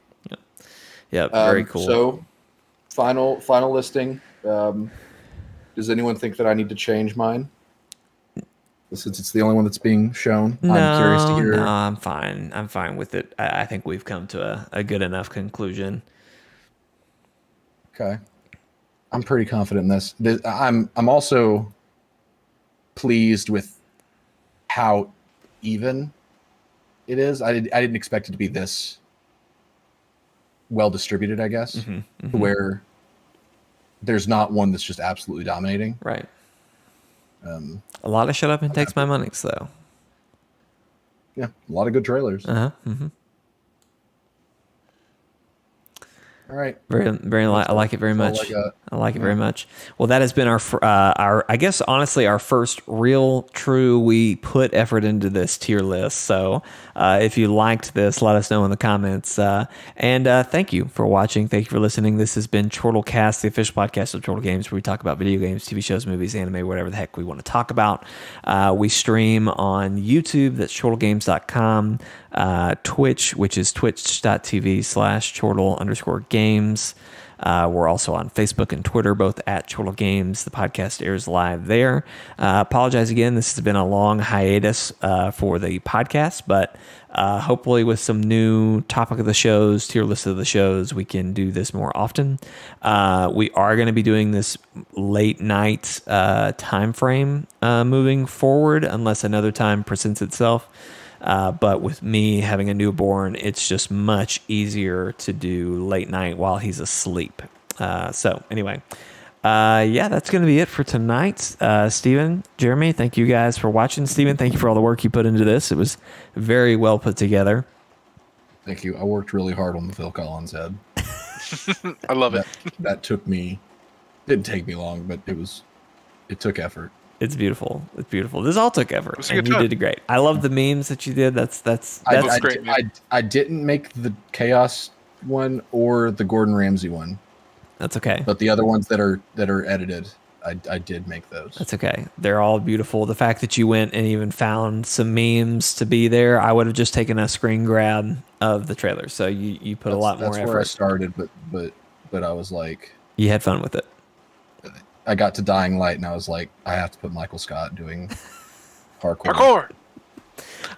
Yeah, very cool. So, final listing. Does anyone think that I need to change mine? Since it's the only one that's being shown, I'm curious to hear. No, I'm fine. I'm fine with it. I think we've come to a good enough conclusion. Okay, I'm pretty confident in this. I'm also pleased with how even it is. I didn't expect it to be this well distributed, I guess, to where there's not one that's just absolutely dominating. Right. A lot of shut up and takes my money, though. Yeah, a lot of good trailers. All right. I like it very much. I like it very much. Well, that has been our I guess honestly our first real true we put effort into this tier list. So if you liked this, let us know in the comments. And thank you for watching. Thank you for listening. This has been Chortle Cast, the official podcast of Chortle Games, where we talk about video games, TV shows, movies, anime, whatever the heck we want to talk about. We stream on YouTube. That's chortlegames.com. Twitch, which is twitch.tv/chortle_games. We're also on Facebook and Twitter, both at Chortle Games. The podcast airs live there. Apologize again. This has been a long hiatus for the podcast, but hopefully with some new topic of the shows, tier list of the shows, we can do this more often. We are going to be doing this late night time frame moving forward, unless another time presents itself. But with me having a newborn, it's just much easier to do late night while he's asleep. So anyway, that's going to be it for tonight. Steven, Jeremy, thank you guys for watching. Steven, thank you for all the work you put into this. It was very well put together. Thank you. I worked really hard on the Phil Collins head. I love it. That took me, didn't take me long, but it took effort. It's beautiful. It's beautiful. This all took effort, and you time. did great. I love the memes that you did. That's great. I didn't make the Chaos one or the Gordon Ramsay one. That's okay. But the other ones that are edited, I did make those. That's okay. They're all beautiful. The fact that you went and even found some memes to be there, I would have just taken a screen grab of the trailer. So you put a lot more effort. That's where I started, but I was like, you had fun with it. I got to Dying Light, and I was like, I have to put Michael Scott doing Parkour.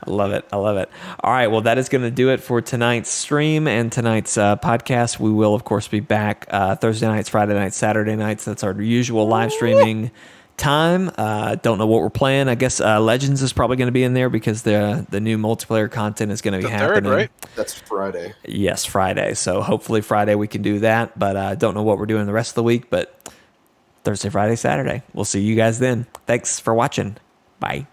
I love it. I love it. All right. Well, that is going to do it for tonight's stream and tonight's podcast. We will, of course, be back Thursday nights, Friday nights, Saturday nights. That's our usual live streaming time. Don't know what we're playing. I guess Legends is probably going to be in there because the new multiplayer content is going to be happening. Third, right? That's Friday. Yes, Friday. So hopefully Friday we can do that. But don't know what we're doing the rest of the week. But Thursday, Friday, Saturday. We'll see you guys then. Thanks for watching. Bye.